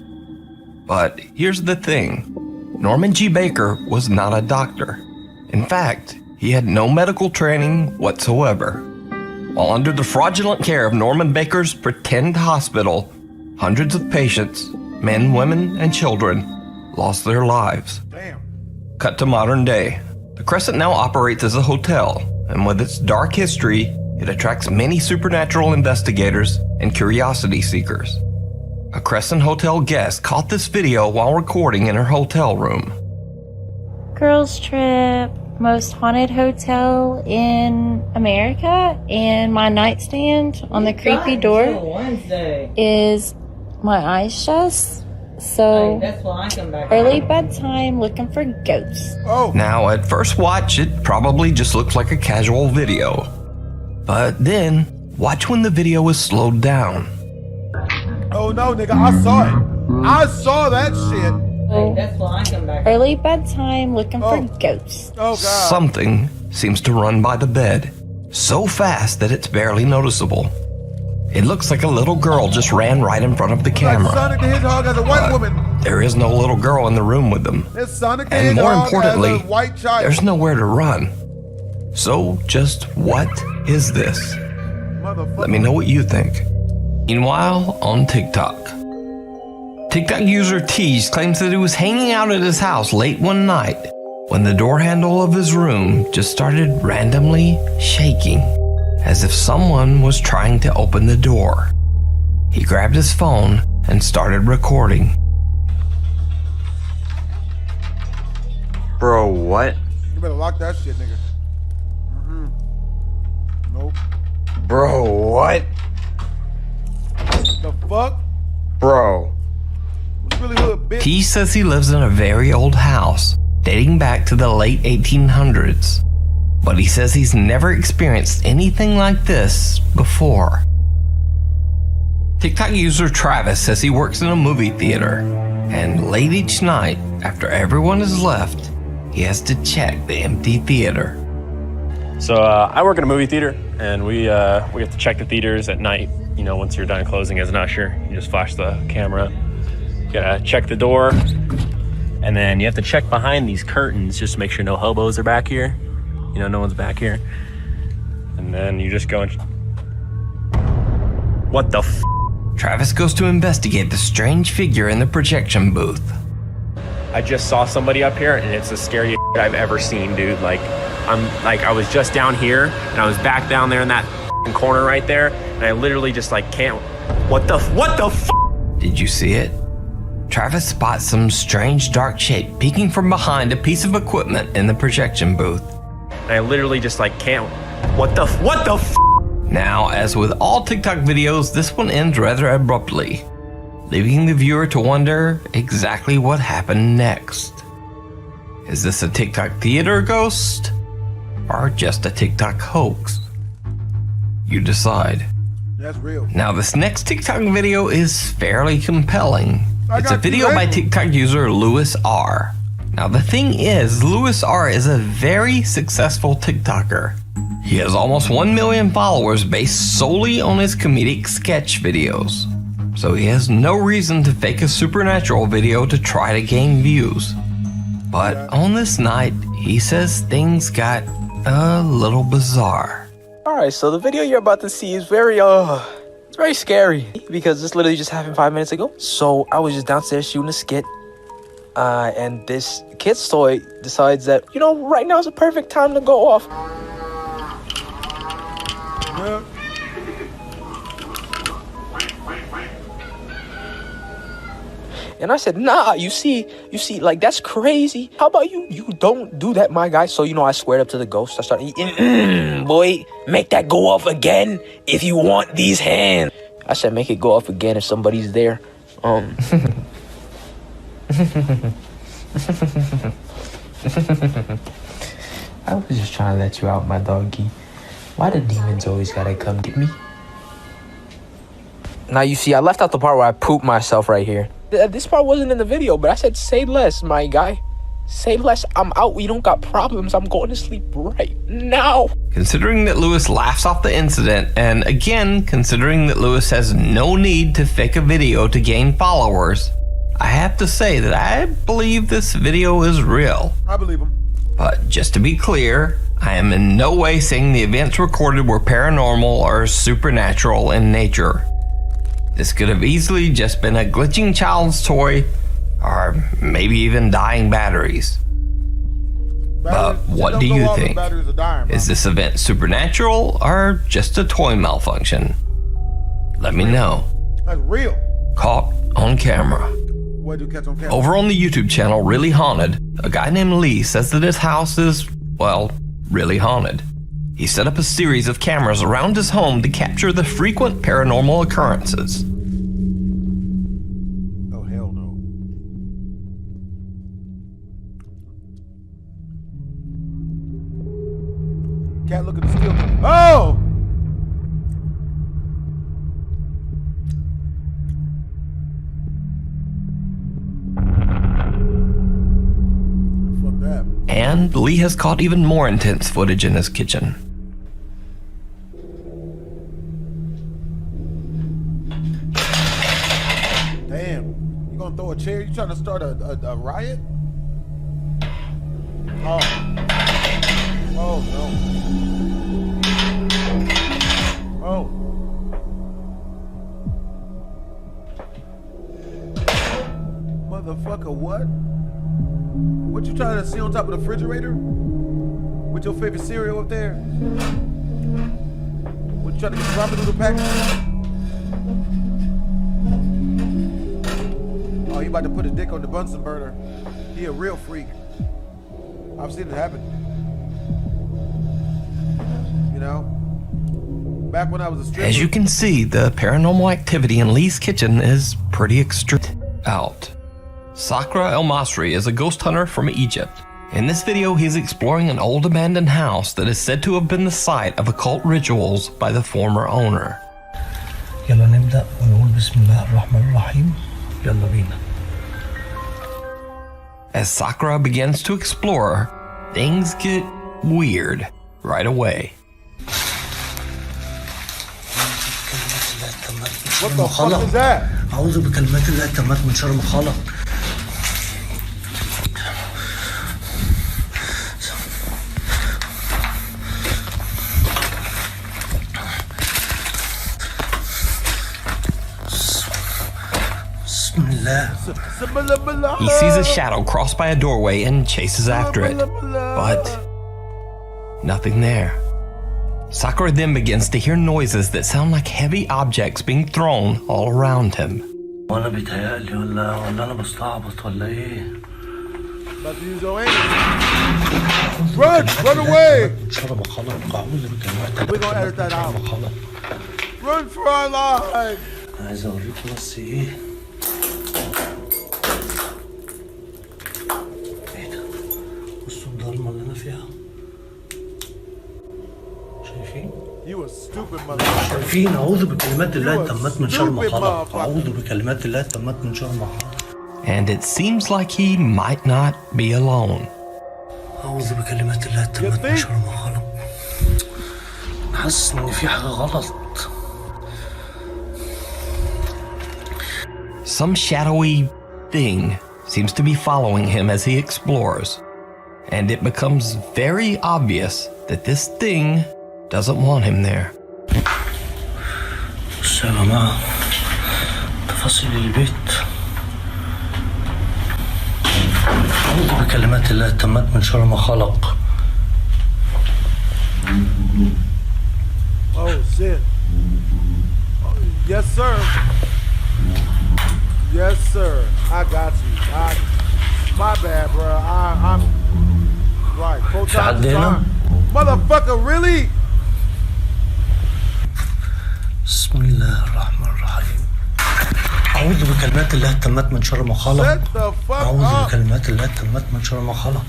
But here's the thing. Norman G. Baker was not a doctor. In fact, he had no medical training whatsoever. While under the fraudulent care of Norman Baker's pretend hospital, hundreds of patients, men, women, and children, lost their lives. Damn. Cut to modern day. The Crescent now operates as a hotel, and with its dark history, it attracts many supernatural investigators and curiosity seekers. A Crescent Hotel guest caught this video while recording in her hotel room. Girls trip, most haunted hotel in America, and my nightstand on the creepy door is my eyes shut. So early bedtime looking for ghosts. Now, at first watch, it probably just looks like a casual video. But then, watch when the video is slowed down. Oh no, nigga, I saw it. I saw that shit. Early bedtime looking for ghosts. Oh god. Something seems to run by the bed, so fast that it's barely noticeable. It looks like a little girl just ran right in front of the camera. Like Sonic the Hedgehog as a white woman. There is no little girl in the room with them. It's Sonic the And more Hedgehog importantly, as a white child. there's nowhere to run. So just what is this? Let me know what you think. Meanwhile, on TikTok. TikTok user Tease claims that he was hanging out at his house late one night when the door handle of his room just started randomly shaking, as if someone was trying to open the door. He grabbed his phone and started recording. Bro, what? You better lock that shit, nigga. Nope. Bro, what? The fuck? Bro. What's really hood, bitch? He says he lives in a very old house, dating back to the late 1800s. But he says he's never experienced anything like this before. TikTok user Travis says he works in a movie theater, and late each night, after everyone has left, he has to check the empty theater. So I work in a movie theater, and we have to check the theaters at night. You know, once you're done closing as an usher, you just flash the camera. You gotta check the door, and then you have to check behind these curtains just to make sure no hobos are back here. You know, no one's back here. And then you just go and... What the f? Travis goes to investigate the strange figure in the projection booth. I just saw somebody up here, and it's the scariest I've ever seen, dude. I was just down here, and I was back down there in that corner right there, and I literally just can't... What the f? Did you see it? Travis spots some strange dark shape peeking from behind a piece of equipment in the projection booth. And I literally just can't... What the f? Now, as with all TikTok videos, this one ends rather abruptly, leaving the viewer to wonder exactly what happened next. Is this a TikTok theater ghost? Or just a TikTok hoax? You decide. That's real. Now, this next TikTok video is fairly compelling. It's a video by TikTok user Louis R. Now, the thing is, Louis R is a very successful TikToker. He has almost 1 million followers based solely on his comedic sketch videos. So he has no reason to fake a supernatural video to try to gain views. But on this night, he says things got a little bizarre. Alright, so the video you're about to see is it's very scary because this literally just happened 5 minutes ago. So I was just downstairs shooting a skit. And this kid's toy decides that, right now is a perfect time to go off. Yeah. And I said, nah, you see, like, that's crazy. How about you don't do that, my guy? So, I squared up to the ghost. I started eating, boy, make that go off again if you want these hands. I said, make it go off again if somebody's there. I was just trying to let you out, my doggy. Why the demons always gotta come get me? Now, you see, I left out the part where I pooped myself right here. This part wasn't in the video, but I said, say less, my guy. Say less. I'm out. We don't got problems. I'm going to sleep right now. Considering that Louis laughs off the incident, and again, considering that Louis has no need to fake a video to gain followers, I have to say that I believe this video is real. I believe him. But just to be clear, I am in no way saying the events recorded were paranormal or supernatural in nature. This could have easily just been a glitching child's toy, or maybe even dying batteries. But what do you think? Is this event supernatural or just a toy malfunction? Let me know. That's real. Caught on camera. What do you catch on camera? Over on the YouTube channel Really Haunted, a guy named Lee says that his house is, well, really haunted. He set up a series of cameras around his home to capture the frequent paranormal occurrences. Oh, hell no. Cat, look at the steel. Oh! Fuck that. And Lee has caught even more intense footage in his kitchen. Damn, you gonna throw a chair? You trying to start a riot? Oh. Oh no. Oh. Motherfucker, what? What you trying to see on top of the refrigerator? With your favorite cereal up there? What you trying to get the ramen noodle package? Oh, you about to put a dick on the Bunsen burner. He a real freak. I've seen it happen. You know? Back when I was a stripper. As you can see, the paranormal activity in Lee's kitchen is pretty extreme. Out. Sakura El Masri is a ghost hunter from Egypt. In this video, he's exploring an old abandoned house that is said to have been the site of occult rituals by the former owner. يلا نبدأ ونقول بسم الله الرحمن الرحيم. يلا بينا. As Sakura begins to explore, things get weird right away. What the fuck is that? أعوذ بكلمات الله التامات من شر ما خلق. He sees a shadow cross by a doorway and chases after it, but nothing there. Sakura then begins to hear noises that sound like heavy objects being thrown all around him. About to use your aim. Run away! We're gonna edit that out. Run for our lives! عايز اوريك بس ايه ده بصوا الضلمه اللي انا فيها شايفين؟ شايفين اعوذ بكلمات الله التامات من شر ما خلق اعوذ بكلمات الله التامات من شر ما خلق. And it seems like he might not be alone. اعوذ بكلمات الله التامات من شر ما خلق. حاسس ان في حاجه غلط. Some shadowy thing seems to be following him as he explores, and it becomes very obvious that this thing doesn't want him there. بصوا يا جماعة تفاصيل البيت أعوذ بكلمات الله التامات من شر ما خلق. Oh shit. Oh, yes sir. Yes sir. I got you. My bad bro. I'm right. تعدينا. Motherfucker really? بسم الله الرحمن الرحيم. أعوذ بكلمات الله التامات من شر ما خلق. أعوذ بكلمات الله التامات من شر ما خلق.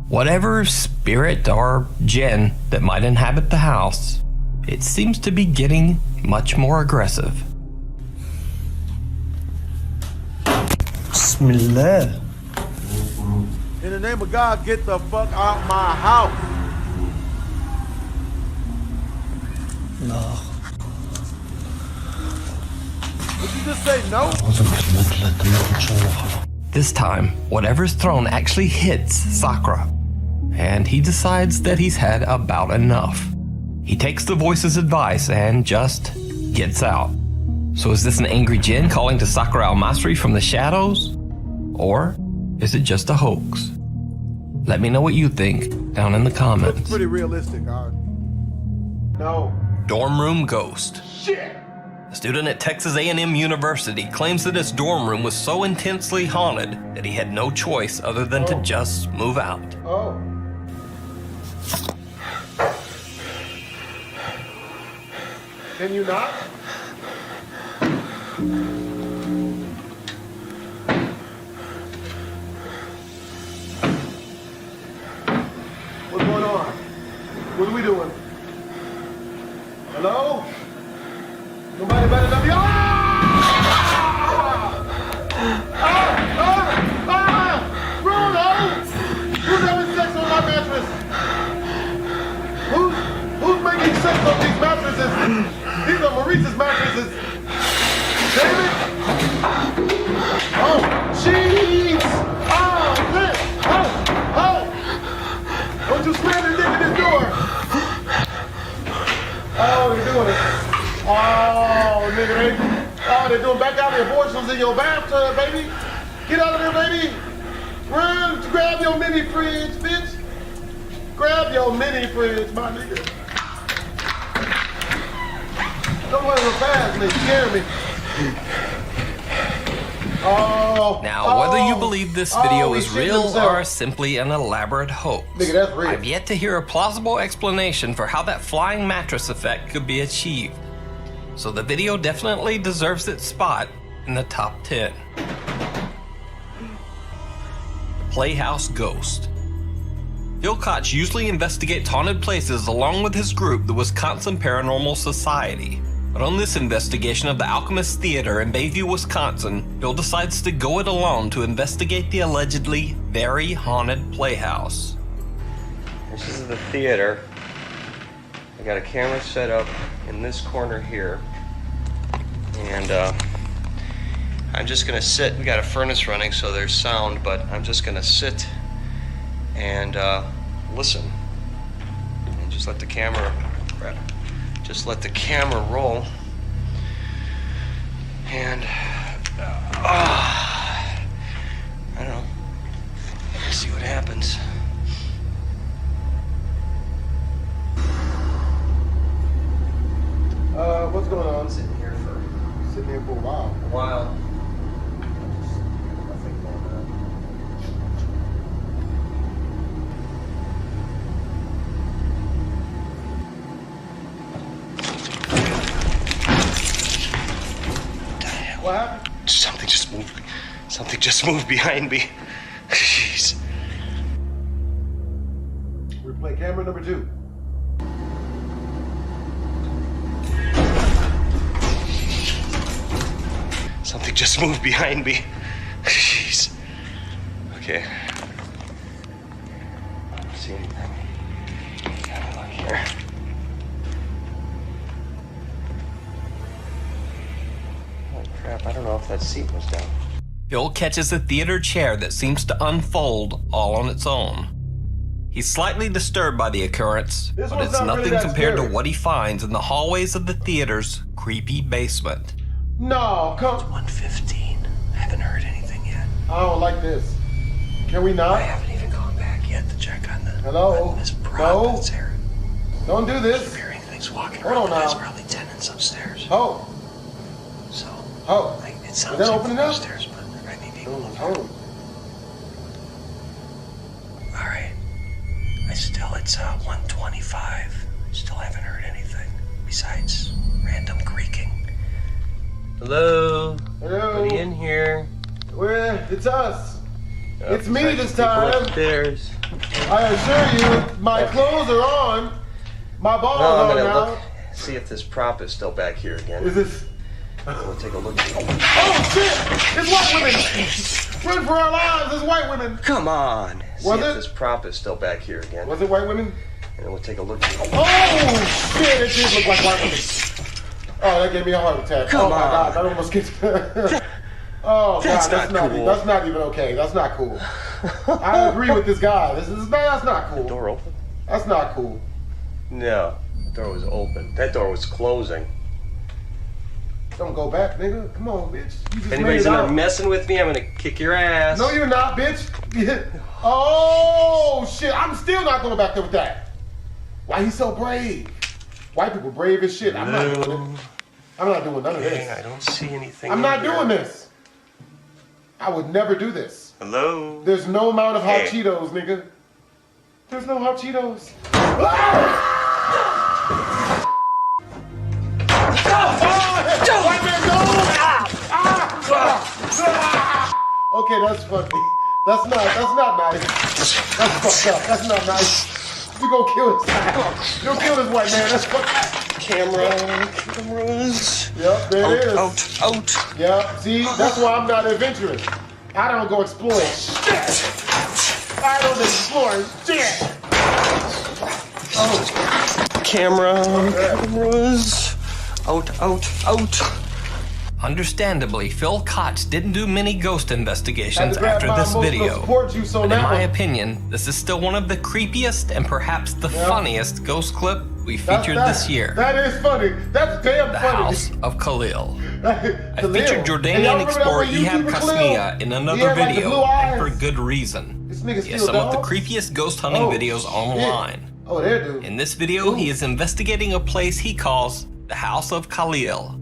Whatever spirit or jinn that might inhabit the house, it seems to be getting much more aggressive. Bismillah. In the name of God, get the fuck out my house. No. Did you just say no? This time, whatever's thrown actually hits Sakura, and he decides that he's had about enough. He takes the voice's advice and just gets out. So is this an angry jinn calling to Sakura al-Masri from the shadows? Or is it just a hoax? Let me know what you think down in the comments. It's pretty realistic, alright. No. Dorm room ghost. Shit! A student at Texas A&M University claims that his dorm room was so intensely haunted that he had no choice other than to just move out. Oh. Can you not? What's going on? What are we doing? Hello? Nobody better than me. Bruno! Who's having sex on my mattress? Who's making sex on these mattresses? These are Maurice's mattresses. David? Oh, sheets! Oh, man! Oh! Don't you slam the dick in this door! Oh, you're doing it. Oh, nigga, they're doing back out the abortions in your bathtub, baby. Get out of there, baby. Run, grab your mini fridge, bitch. Grab your mini fridge, my nigga. Don't let them pass me, scare me. Oh. Now, whether you believe this video is real or simply an elaborate hoax, nigga, that's real. I've yet to hear a plausible explanation for how that flying mattress effect could be achieved. So the video definitely deserves its spot in the top 10. Playhouse Ghost. Phil Koch usually investigates haunted places along with his group, the Wisconsin Paranormal Society. But on this investigation of the Alchemist Theater in Bayview, Wisconsin, Bill decides to go it alone to investigate the allegedly very haunted playhouse. This is the theater. I got a camera set up in this corner here. And I'm just gonna sit. We got a furnace running, so there's sound, but I'm just gonna sit and listen. And just let the camera roll. And I don't know. Let's see what happens. What's going on? Sitting here for a while. Something just moved behind me. Jeez. Replay camera number 2. Something just moved behind me. Jeez. Okay. I don't see anything. Have a look here. Holy crap, I don't know if that seat was down. Phil catches a theater chair that seems to unfold all on its own. He's slightly disturbed by the occurrence, but it's nothing compared to what he finds in the hallways of the theater's creepy basement. No, come. It's 1:15. I haven't heard anything yet. I don't like this. Can we not? I haven't even gone back yet to check on the. Hello? This prop that's here. Don't do this. I'm hearing things walking Hold around. on now. There's probably tenants upstairs. Oh. So. Oh. Like, it sounds Is that like opening they're up? upstairs, but there might be people in there. Oh. All right. It's 1:25. I still haven't heard anything besides random creaking. Hello. Hello. Anybody in here? Well, it's us. Oh, It's me besides this the people time. upstairs. I assure you, my clothes are on. My balls No, I'm are gonna now. look, see if this prop is still back here again. Is this? We'll take a look. Oh shit! It's white women. Run for our lives! It's white women. Come on. See Was if it? this prop is still back here again. Was it white women? And we'll take a look. Oh shit! It did look like white women. Oh, that gave me a heart attack. Come oh my on. god! I almost get. Oh That's god, not cool. That's not even okay. That's not cool. I agree with this guy. That's not cool. Door open? That's not cool. No, the door was open. That door was closing. Don't go back, nigga. Come on, bitch. You just If anybody's made in it there out. messing with me, I'm gonna kick your ass. No, you're not, bitch. Oh shit! I'm still not going back there with that. Why he's so brave? White people brave as shit. I'm not doing it. I'm not doing none of this. I don't see anything. I'm not in here. doing this. I would never do this. Hello? There's no amount of hot Hey. Cheetos, nigga. There's no hot Cheetos. White man, no! Okay, that's funny. That's not nice. That's fucked up. That's not nice. You gonna kill this guy. You gonna kill this white man. That's fucked up. Cameras. Yep, there it is. Out. Yep, see, that's why I'm not adventurous. I don't go exploring shit. I don't explore shit. Oh. Cameras. Out. Understandably, Phil Koch didn't do many ghost investigations Had to grab after my this emotional video. support juice on But in that my one. opinion, this is still one of the creepiest and perhaps the funniest ghost clip we featured this year. That is funny. That's damn The funny. House of Khalil. I Khalil. featured Hey, y'all Jordanian remember that explorer one Ehab YouTuber, Kasmia Khalil? in He another had, like, the video, blue and for eyes. good reason. This nigga He has steal some of the dogs? creepiest ghost hunting Oh, videos online. Oh, there, dude. In this video, he is investigating a place he calls the House of Khalil.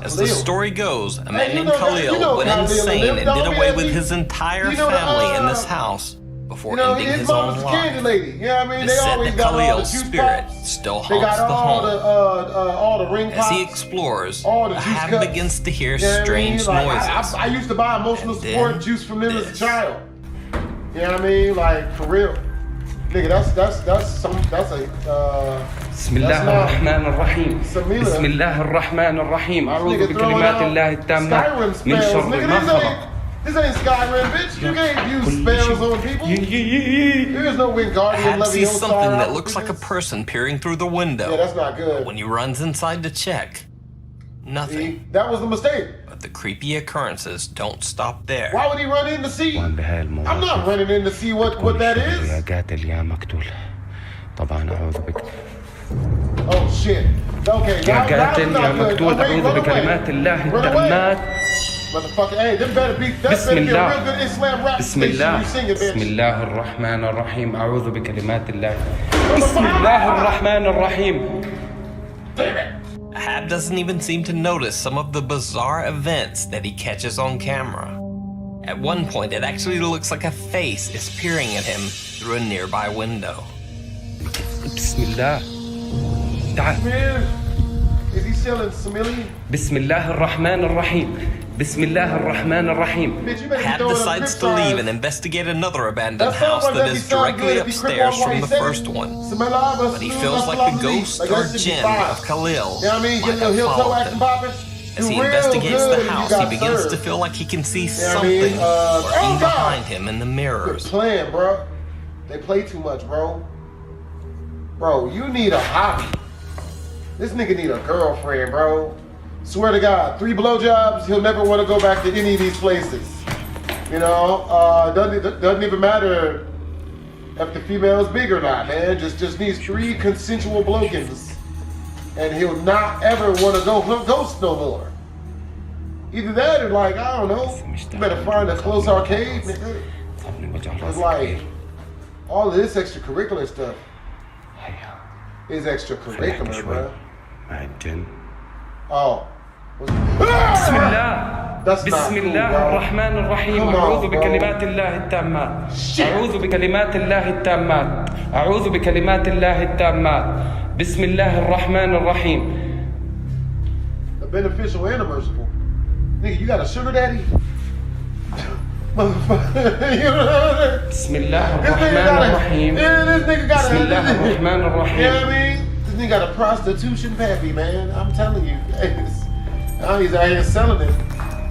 As the story goes, a man named Khalil went insane and did away with his entire family in this house before ending his his mom own was a life. candy lady. Yeah, I mean, It's they said always that got all the Khalil's juice spirit pops. still They haunts got the all home. all the ring As pops. he explores, all the juice Ahab cups. begins to hear You know what I strange mean? Like, noises. I used to buy emotional And support then juice from them as a child. You know what I mean? Like, for real. Nigga, that's a بسم الله الرحمن الرحيم بسم الله الرحمن الرحيم أعوذ بكلمات الله التامة من شر ما خلق. This ain't Skyrim, bitch. You can't use spells on people. There is no Wingardium Ahab sees Leviosa. something that looks like a person peering through the window. Yeah, that's not good. But when he runs inside to check, nothing. That was the mistake. But the creepy occurrences don't stop there. Why would he run in to see? بهاي المواقف I'm not running in to see what that is. يا قاتل يا مقتول طبعا أعوذ بك Oh shit. Okay, يا now قاتل that's يا not good. مقتول Oh, wait, أعوذ run away. بكلمات الله Run away. التامات Motherfucker, hey, them better be a بسم real الله good Islam rap بسم station الله you sing it, بسم bitch. الله الرحمن الرحيم أعوذ بكلمات الله بسم الله الرحمن الرحيم. Ahab doesn't even seem to notice some of the bizarre events that he catches on camera. At one point, it actually looks like a face is peering at him through a nearby window. بسم الله تعال Is he selling Simile? بسم الله الرحمن الرحيم Bismillah ar-Rahman ar-Rahim. Hab decides to leave and investigate another abandoned house that is directly upstairs from the first one. But he feels like the ghost or djinn of Khalil might have followed him. As he investigates the house, he begins to feel like he can see something lurking behind him in the mirrors. They're playing, bro. They play too much, bro. Bro, you need a hobby. This nigga need a girlfriend, bro. Swear to God, 3 blowjobs, he'll never want to go back to any of these places. You know, doesn't even matter if the female is big or not, man. Just needs 3 consensual blowkins, and he'll not ever want to go ghost no more. Either that or like, I don't know, you better find a close arcade, nigga. It's like, all of this extracurricular stuff is extracurricular, bro. Oh. Bismillah. Bismillah ar-Rahman ar-Rahim. أعوذ بكلمات الله التامات. أعوذ بكلمات الله التامات. أعوذ بكلمات الله التامات. بسم الله الرحمن الرحيم. A beneficial and a merciful. Nigga, you got a sugar daddy? Motherfucker. بسم الله الرحمن الرحيم. This nigga got بسم الله الرحمن You know what الرحيم. I mean? This nigga got a prostitution pappy, man. I'm telling you. Now he's out here selling it.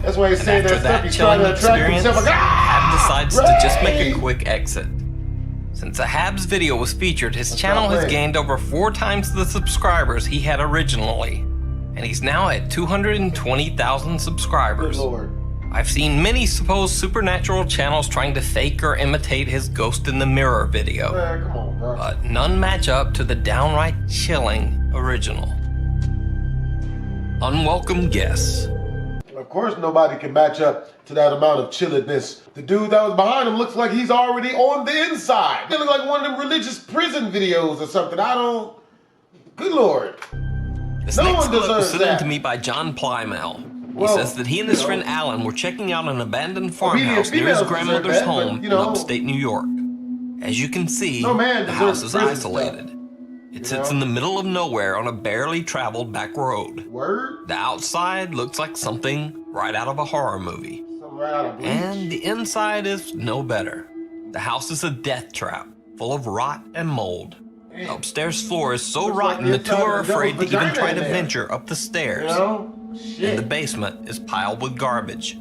That's why he's saying that stuff. He's trying to attract himself. Hab decides to just make a quick exit. Since a Hab's video was featured, his channel has gained over 4 times the subscribers he had originally. And he's now at 220,000 subscribers. Good Lord. I've seen many supposed supernatural channels trying to fake or imitate his ghost in the mirror video. Man, come on, bro. But none match up to the downright chilling original. Unwelcome guests. Of course nobody can match up to that amount of chilledness. The dude that was behind him looks like he's already on the inside. It looks like one of them religious prison videos or something. I don't... Good Lord. This No next one clip was deserves sent in that. to me by John Plymell. He Well, says that he and his friend Alan were checking out an abandoned Obedient farmhouse near his females deserve grandmother's that, but, home you know. in upstate New York. As you can see, No man the deserves house is prison isolated. It sits know? in the middle of nowhere on a barely traveled back road. Word? The outside looks like something right out of a horror movie. Something right out of Bleach. And the inside is no better. The house is a death trap, full of rot and mold. The upstairs floor is so Looks like rotten the the two inside are of the afraid to devil's even vagina try in to there. venture up the stairs. You know? And Shit. the basement is piled with garbage.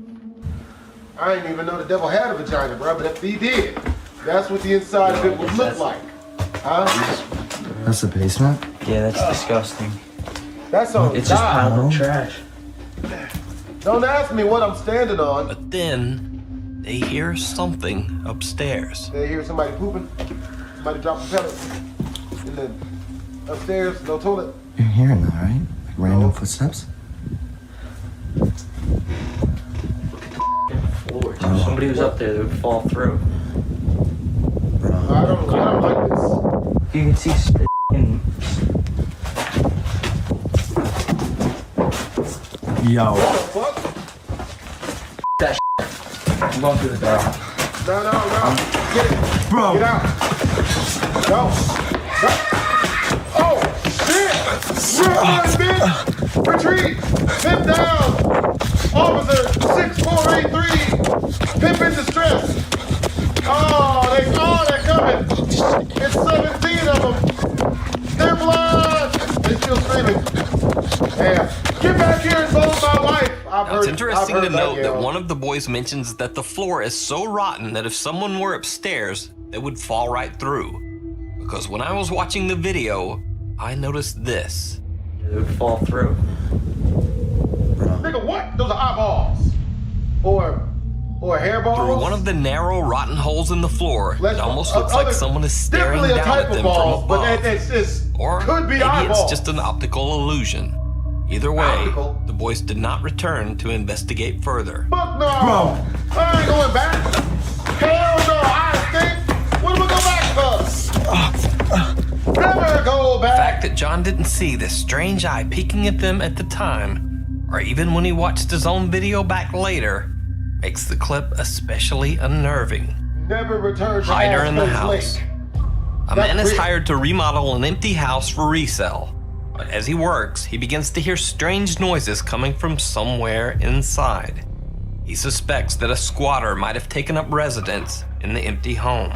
I didn't even know the devil had a vagina, bro, but if he did, that's what the inside of it would look like. Huh? That's the basement? Yeah, that's disgusting. That's on It's just God. piled with trash. Don't ask me what I'm standing on. But then they hear something upstairs. They hear somebody pooping, somebody drop a pellet, and then upstairs, no toilet. You're hearing that, right? Like random footsteps? Floor. If somebody was up there, they would fall through. I don't like this. You can see Yo. What the fuck? that I'm going through the door. No. Get it. Bro. Get out. Go. Oh, shit. Run, bitch. Retreat. Pimp down. Officer 6483. Pimp in distress. They're coming. It's 17 of them. They're blind. They still screaming. Damn. Get back here and bone my wife. Now, it's interesting to note that one of the boys mentions that the floor is so rotten that if someone were upstairs, they would fall right through. Because when I was watching the video, I noticed this. They would fall through. Nigga, what? Those are eyeballs. Or hairballs. Through one of the narrow, rotten holes in the floor, it almost looks like someone is staring definitely a down type at of them balls, from but above. it's Or could be maybe eyeballs. it's just an optical illusion. Either way, the boys did not return to investigate further. Fuck no! Bro. I ain't going back. Hell no! I think. What am I go back for? Never go back. The fact that John didn't see this strange eye peeking at them at the time, or even when he watched his own video back later, makes the clip especially unnerving. Never return to Hider in the Aspen's house. Lake. A man is hired to remodel an empty house for resale. But as he works, he begins to hear strange noises coming from somewhere inside. He suspects that a squatter might have taken up residence in the empty home.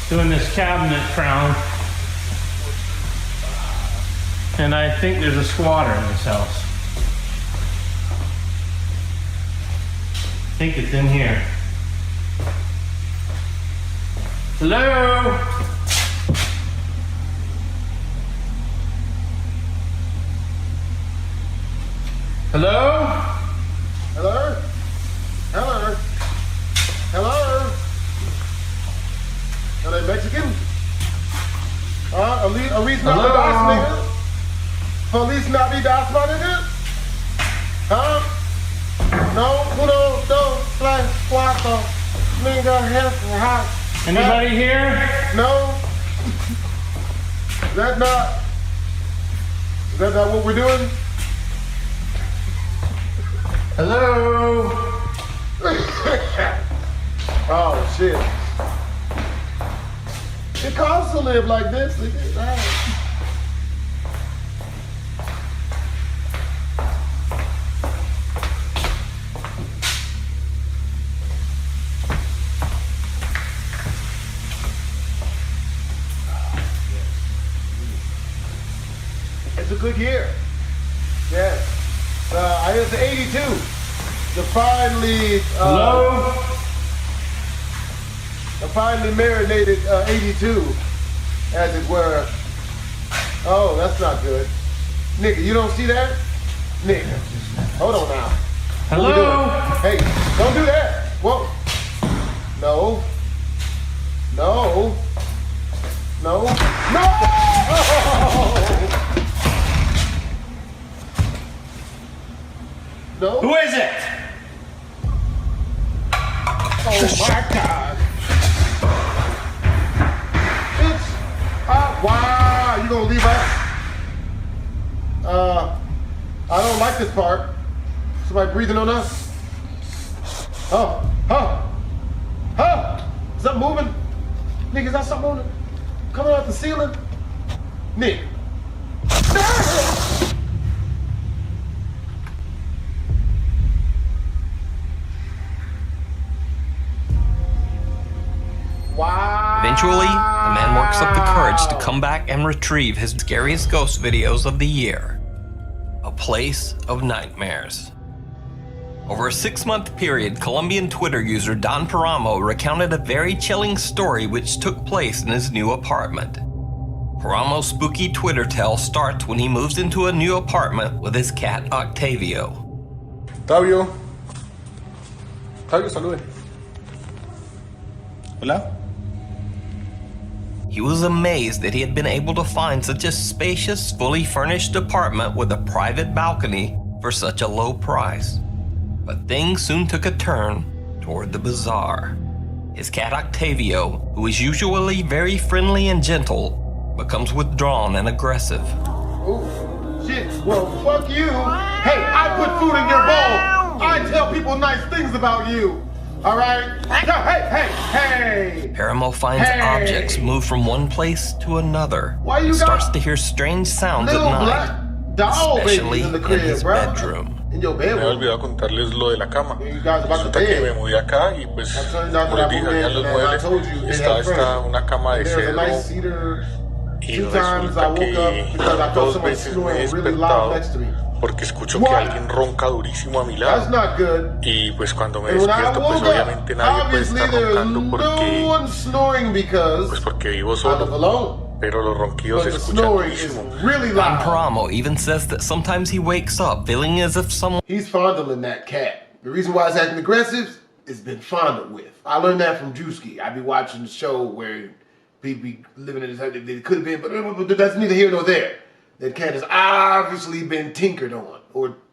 Doing this cabinet crown, and I think there's a squatter in this house. I think it's in here. Hello? Hello? Hello? Hello? Hello? Are they Mexican? Police not be das, nigga? Police not be das, my nigga? Huh? No, uno, dos, tres, cuatro, nigga, hell, hot. Anybody here? No. Is that not what we're doing? Hello? Oh, shit. It costs to live like this. It's a good year. Yes. It's 82. The finely marinated 82, as it were. Oh, that's not good. Nigga, you don't see that? Nigga, hold on now. Hello? What we doing? Hey, don't do that. Whoa. No. No. No. No! No. Who is it? Oh my God. It's, wow, you gonna leave us? I don't like this part. Somebody breathing on us? Oh, is that moving? Nigga, is that something on it? Coming out the ceiling? Nick. Wow. Eventually, the man works up the courage to come back and retrieve his scariest ghost videos of the year. A place of nightmares. Over a 6-month period, Colombian Twitter user Don Paramo recounted a very chilling story which took place in his new apartment. Paramo's spooky Twitter tale starts when he moves into a new apartment with his cat Octavio. Octavio, salude. Hola. He was amazed that he had been able to find such a spacious, fully furnished apartment with a private balcony for such a low price. But things soon took a turn toward the bizarre. His cat Octavio, who is usually very friendly and gentle, becomes withdrawn and aggressive. Oh, shit. Well, fuck you. Hey, I put food in your bowl. I tell people nice things about you. All right? Hey. Paramo finds objects move from one place to another and starts to hear strange sounds at night, especially in his bedroom. Me había olvidado contarles lo de la cama. Resulta que me mudé acá y pues como les dije, habían los muebles, estaba una cama de cedro y resulta que 2 veces me he despertado porque escucho que alguien ronca durísimo a mi lado y pues cuando me despierto pues obviamente nadie puede estar roncando porque vivo solo. Pero los ronquidos se escuchan durísimo. Don Paramo even says that sometimes he wakes up feeling as if someone... He's fondling that cat. The reason why it's acting aggressive is been fondled with. I learned that from Drewski. I be watching the show where people be living in his house. It could have been, but that's neither here nor there. That cat has obviously been tinkered on.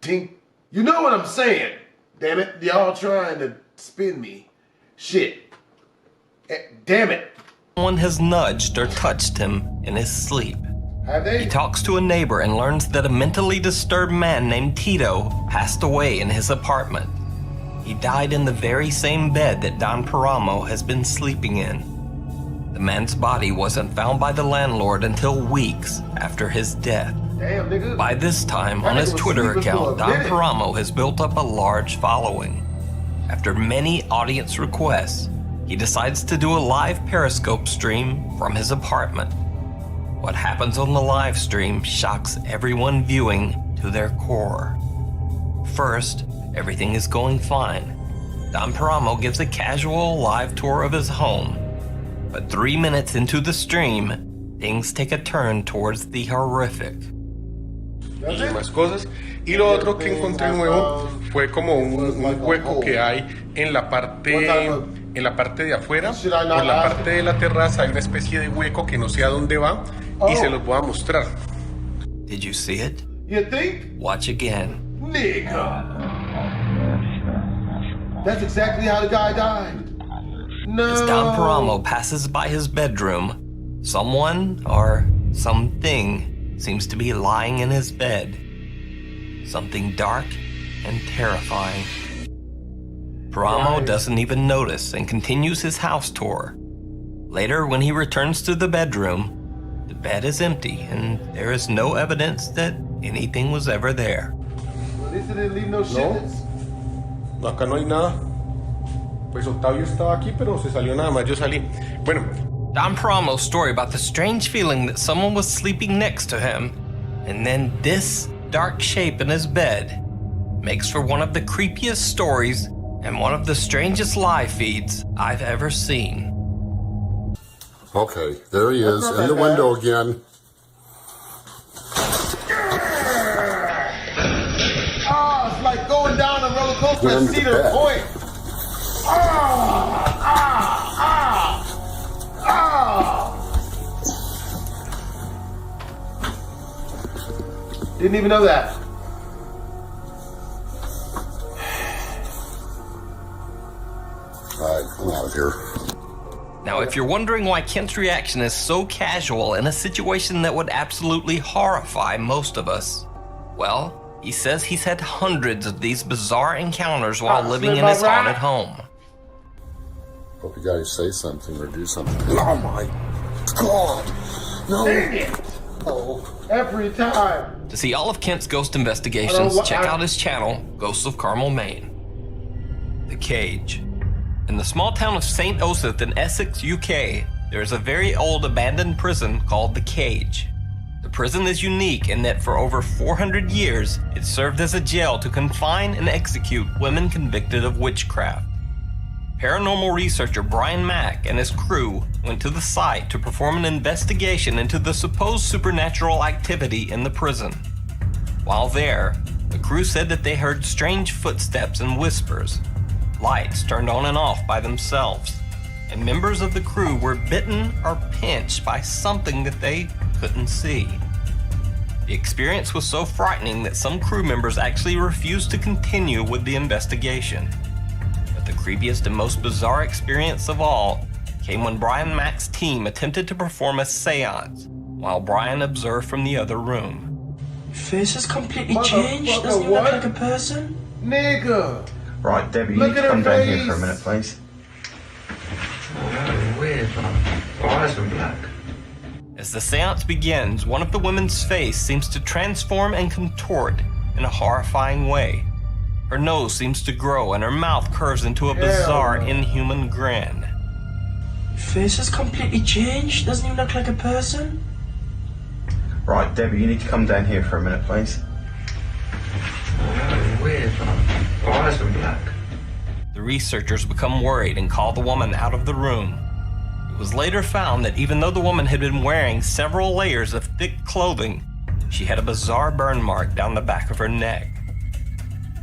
You know what I'm saying? Damn it. Y'all trying to spin me. Shit. Damn it. Someone has nudged or touched him in his sleep. He talks to a neighbor and learns that a mentally disturbed man named Tito passed away in his apartment. He died in the very same bed that Don Paramo has been sleeping in. The man's body wasn't found by the landlord until weeks after his death. Damn, nigga. By this time, on his Twitter account, Don Paramo has built up a large following. After many audience requests, he decides to do a live Periscope stream from his apartment. What happens on the live stream shocks everyone viewing to their core. First, everything is going fine. Don Paramo gives a casual live tour of his home. But 3 minutes into the stream, things take a turn towards the horrific. Y más cosas. Y lo otro que encontré nuevo fue como un hueco que hay en la parte de afuera. Por la parte de la terraza hay una especie de hueco que no sé a dónde va y se los voy a mostrar. Did you see it? You think? Watch again. Nigga. That's exactly how the guy died. No. As Don Paramo passes by his bedroom, someone or something seems to be lying in his bed. Something dark and terrifying. Paramo doesn't even notice and continues his house tour. Later, when he returns to the bedroom, the bed is empty and there is no evidence that anything was ever there. At least it didn't leave no shit. No, acá no hay nada. Pues Octavio estaba aquí, pero se salió nada más. Yo salí. Bueno. Don Paramo's story about the strange feeling that someone was sleeping next to him, and then this dark shape in his bed, makes for one of the creepiest stories and one of the strangest live feeds I've ever seen. Okay, there he is in the window again. Oh, it's like going down a roller coaster at Cedar Point. Didn't even know that. Alright, I'm out of here. Now, if you're wondering why Kent's reaction is so casual in a situation that would absolutely horrify most of us, well, he says he's had hundreds of these bizarre encounters while living in his haunted home. Hope you guys say something or do something. Oh my God! No! Dang it! Oh, every time. To see all of Kent's ghost investigations, check out his channel, Ghosts of Carmel, Maine. The Cage. In the small town of St. Osyth in Essex, UK, there is a very old abandoned prison called The Cage. The prison is unique in that for over 400 years, it served as a jail to confine and execute women convicted of witchcraft. Paranormal researcher Brian Mack and his crew went to the site to perform an investigation into the supposed supernatural activity in the prison. While there, the crew said that they heard strange footsteps and whispers. Lights turned on and off by themselves, and members of the crew were bitten or pinched by something that they couldn't see. The experience was so frightening that some crew members actually refused to continue with the investigation. But the creepiest and most bizarre experience of all came when Brian Mack's team attempted to perform a seance while Brian observed from the other room. Face has completely changed. Doesn't he look like a person? Nigga! Right, Debbie, you need to come down here for a minute, please. Oh, weird. Her eyes are black. As the seance begins, one of the women's face seems to transform and contort in a horrifying way. Her nose seems to grow and her mouth curves into a bizarre, inhuman grin. Face has completely changed. Doesn't he look like a person? Right, Debbie, you need to come down here for a minute, please. Oh, weird. Her eyes are black. The researchers become worried and call the woman out of the room. It was later found that even though the woman had been wearing several layers of thick clothing, she had a bizarre burn mark down the back of her neck.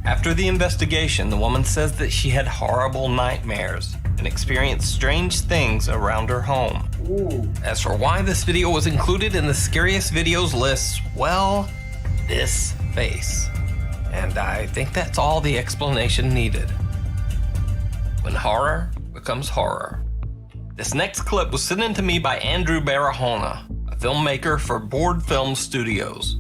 After the investigation, the woman says that she had horrible nightmares and experienced strange things around her home. Ooh. As for why this video was included in the scariest videos list, well, this face. And I think that's all the explanation needed. When horror becomes horror. This next clip was sent in to me by Andrew Barahona, a filmmaker for Board Film Studios.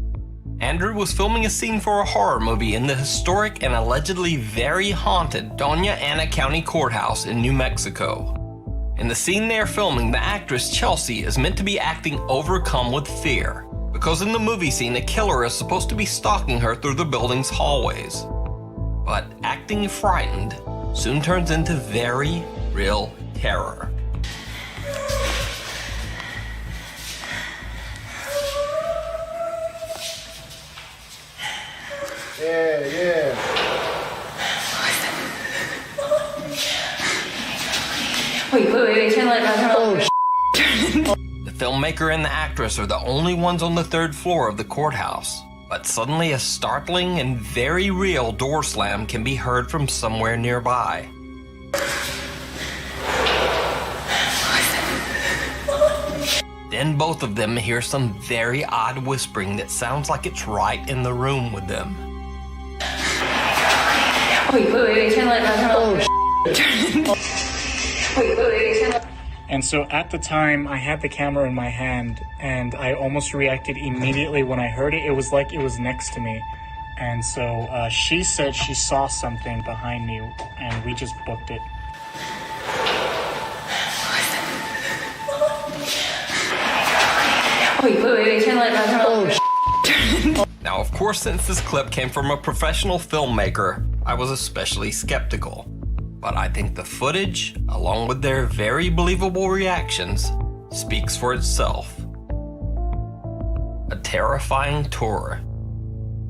Andrew was filming a scene for a horror movie in the historic and allegedly very haunted Doña Ana County Courthouse in New Mexico. In the scene they are filming, the actress Chelsea is meant to be acting overcome with fear, because in the movie scene, a killer is supposed to be stalking her through the building's hallways. But acting frightened soon turns into very real terror. Yeah. Wait, turn the light down, The filmmaker and the actress are the only ones on the 3rd floor of the courthouse. But suddenly a startling and very real door slam can be heard from somewhere nearby. Then both of them hear some very odd whispering that sounds like it's right in the room with them. Wait, turn the light down, And so at the time, I had the camera in my hand, and I almost reacted immediately when I heard it. It was like it was next to me. And so she said she saw something behind me, and we just booked it. Wait, turn the light down, Now, of course, since this clip came from a professional filmmaker, I was especially skeptical. But I think the footage, along with their very believable reactions, speaks for itself. A terrifying tour.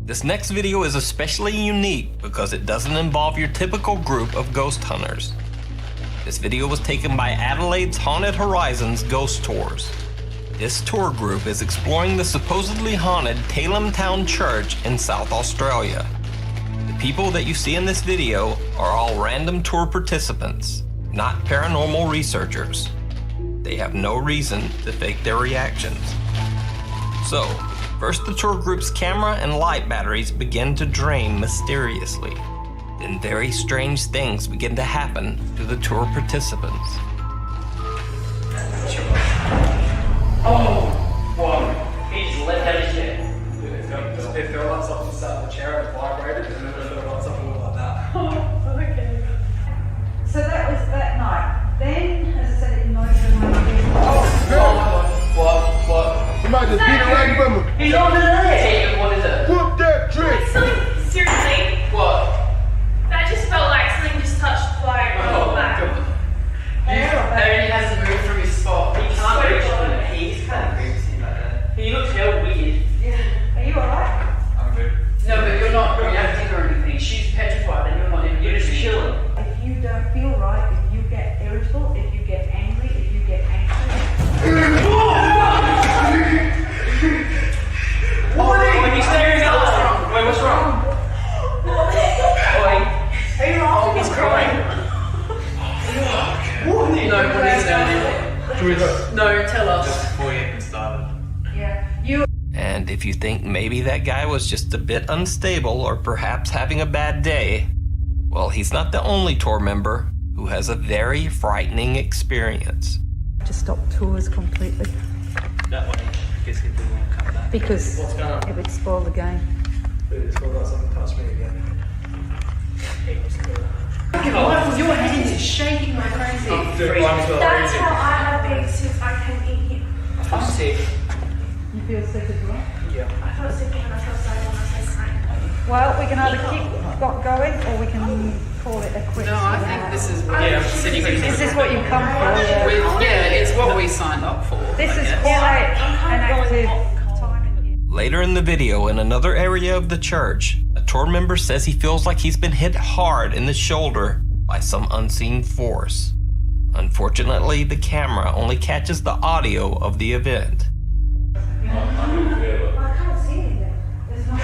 This next video is especially unique because it doesn't involve your typical group of ghost hunters. This video was taken by Adelaide's Haunted Horizons Ghost Tours. This tour group is exploring the supposedly haunted Tailem Town Church in South Australia. The people that you see in this video are all random tour participants, not paranormal researchers. They have no reason to fake their reactions. So, first the tour group's camera and light batteries begin to drain mysteriously. Then very strange things begin to happen to the tour participants. Oh, well, he just let that shit. It felt like something sat in the chair and vibrated, and then it felt like something like that. Oh, okay. So that was that night. Then, as I said, it noised in my ear. What? You might just beat it right from him. He's over there. What is it? Whoop that trick. Seriously? What? That just felt like something just touched my back. He has to move from his spot. He can't reach it. He's kind of crazy like that. He looks hell weird. Yeah. Are you alright? I'm good. No, but you're not reacting or anything. She's petrified and you're not even. You're just chilling. If you don't feel right, if you get irritable, if you get angry, if you get anxious. When you staring at what's wrong? Wait, what's wrong? Oi. Are you wrong? He's crying. No, what is that? No, tell us. Just before you even started. Yeah. You. And if you think maybe that guy was just a bit unstable or perhaps having a bad day, well, he's not the only tour member who has a very frightening experience. To stop tours completely. That way, I guess he didn't want to come back. Because What's going on? it would spoil the game. It's got like something touched me again. Your hand is shaking like crazy. That's how I have been since I came in here. I'm sick. You feel sick as well? Yeah. I felt sick and I felt sad when I was crying. Well, we can either keep going or we can call it a quit. No, I think this is what Is this what you come for? Yeah, it's what we signed up for. This is quite an active time in here. Later in the video, in another area of the church, a tour member says he feels like he's been hit hard in the shoulder by some unseen force. Unfortunately, the camera only catches the audio of the event. I can't see anything. There's no...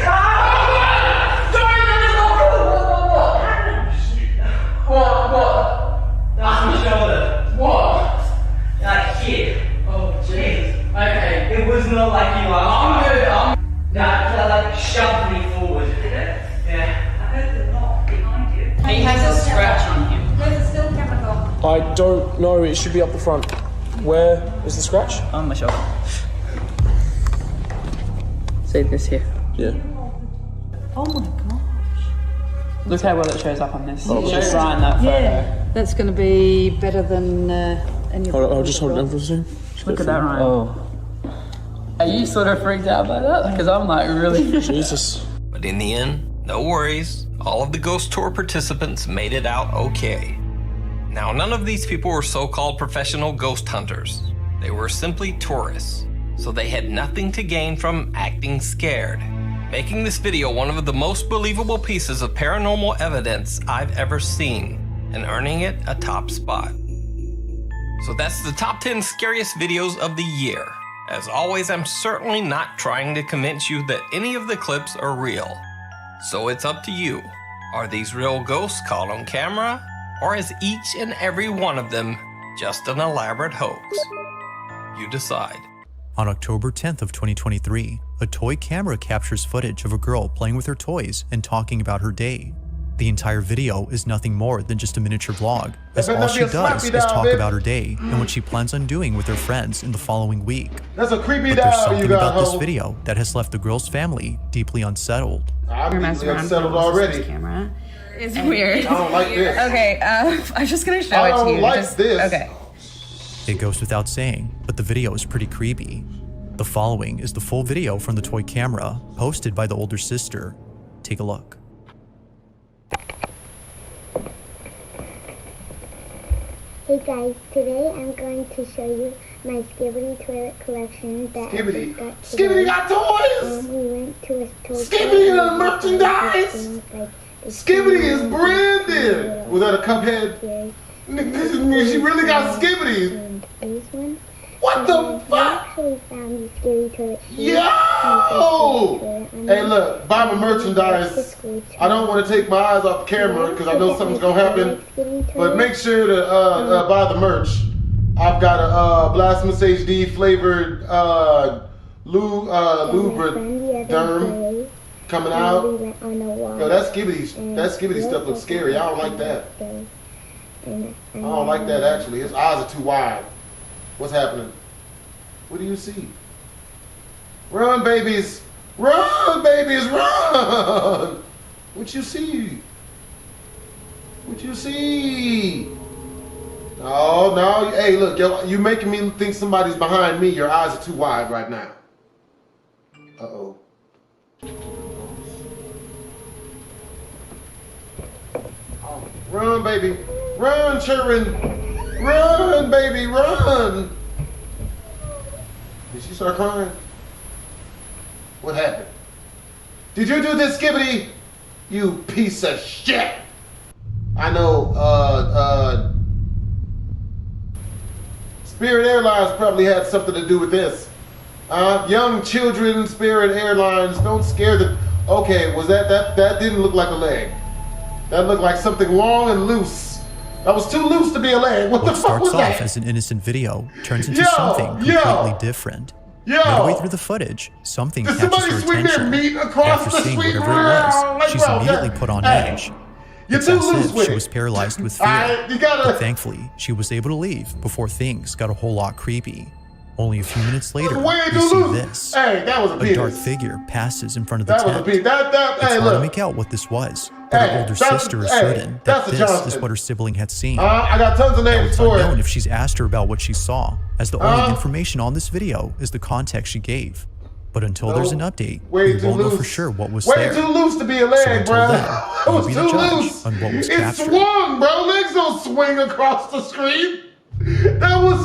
What? That's my shoulder. What? Like here. Oh, jeez. Okay, it was not like you are. I'm good. That like shoved me forward. Did it? Yeah. I heard the knock behind you. He has a scratch on him. Where's the still camera gone? I don't know. It should be up the front. Where is the scratch? On my shoulder. See this here? Yeah. Oh my gosh. Look how well it shows up on this. Oh, It's just right in that photo. Yeah, that's going to be better than Just hold it down for a second. Look at that, Ryan. Oh. Are you sort of freaked out by that? Because I'm like, really? Jesus. But in the end, no worries. All of the ghost tour participants made it out okay. Now, none of these people were so-called professional ghost hunters. They were simply tourists, so they had nothing to gain from acting scared, making this video one of the most believable pieces of paranormal evidence I've ever seen, and earning it a top spot. So that's the top 10 scariest videos of the year. As always, I'm certainly not trying to convince you that any of the clips are real. So it's up to you. Are these real ghosts caught on camera? Or is each and every one of them just an elaborate hoax? You decide. On October 10th of 2023, a toy camera captures footage of a girl playing with her toys and talking about her day. The entire video is nothing more than just a miniature vlog, as all she does is talk about her day and what she plans on doing with her friends in the following week. That's a creepy But there's doll something you got, about this ho. video that has left the girl's family deeply unsettled. I'm unsettled already. Camera. It's weird. I don't like this. Okay, I'm just gonna show I it to don't you. like this. Okay. It goes without saying, but the video is pretty creepy. The following is the full video from the toy camera, posted by the older sister. Take a look. Hey guys, today I'm going to show you my Skibbity toilet collection that Skibbity. I just got today. Skibbity got toys! We went to a toy Skibbity store got merchandise! Skibbity is branded! Was that a Cuphead? She really got Skibbity! This one. What the fuck? I actually found the Skibbity toilet. Yo! Hey look, buy my merchandise. I don't want to take my eyes off the camera because I know something's gonna happen. But make sure to buy the merch. I've got a BlastphamousHD flavored Lubriderm coming out. Yo, that Skibbity stuff looks scary. I don't like that. I don't like that actually. His eyes are too wide. What's happening? What do you see? Run, babies! Run, babies, run! What you see? What you see? Oh, no. Hey, look, you making me think somebody's behind me. Your eyes are too wide right now. Uh-oh. Run, baby. Run, children. Run, baby, run! Did she start crying? What happened? Did you do this, Skibbity? You piece of shit! I know, Spirit Airlines probably had something to do with this. Young children, Spirit Airlines, don't scare the... Okay, was that didn't look like a leg. That looked like something long and loose. That was too loose to be a leg. What the fuck was that? What starts off as an innocent video turns into something completely different. Midway through the footage, something catches her attention. After seeing whatever it was, she's immediately put on edge. It's as if she was paralyzed with fear. But thankfully, she was able to leave before things got a whole lot creepy. Only a few minutes later, you see this. Hey, that was a penis. A dark figure passes in front of the tent. It's hard to make out what this was, but her older sister is certain that this is what her sibling had seen. I got tons of names for it. It's unknown if she's asked her about what she saw, as the only information on this video is the context she gave. But until there's an update, we won't know for sure what was there. Way too loose to be a leg, bro. That was be the judge on what was captured. It swung, bro. Legs don't swing across the screen. That was...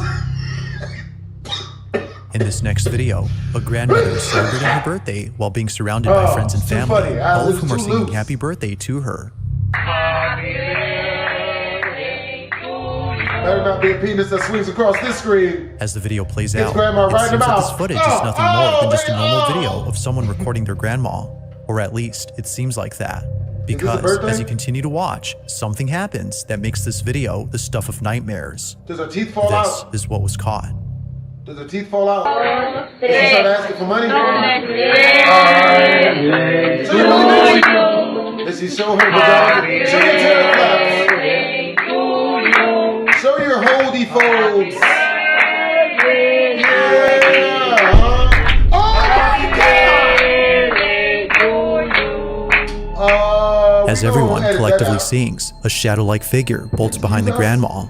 In this next video, a grandmother is celebrating her birthday while being surrounded by friends and family, all of whom are singing happy birthday to her. Better not be a penis that swings across this screen. As the video plays out, grandma it right seems that this out. footage is nothing more than just a normal video of someone recording their grandma, or at least it seems like that. Because as you continue to watch, something happens that makes this video the stuff of nightmares. Does her teeth fall out? This is what was caught. Does her teeth fall out? Does she start asking for money? Does she show her vagina? Show your tail flaps. Show your holdy folds. As as everyone collectively sees, a shadow-like figure bolts behind the grandma.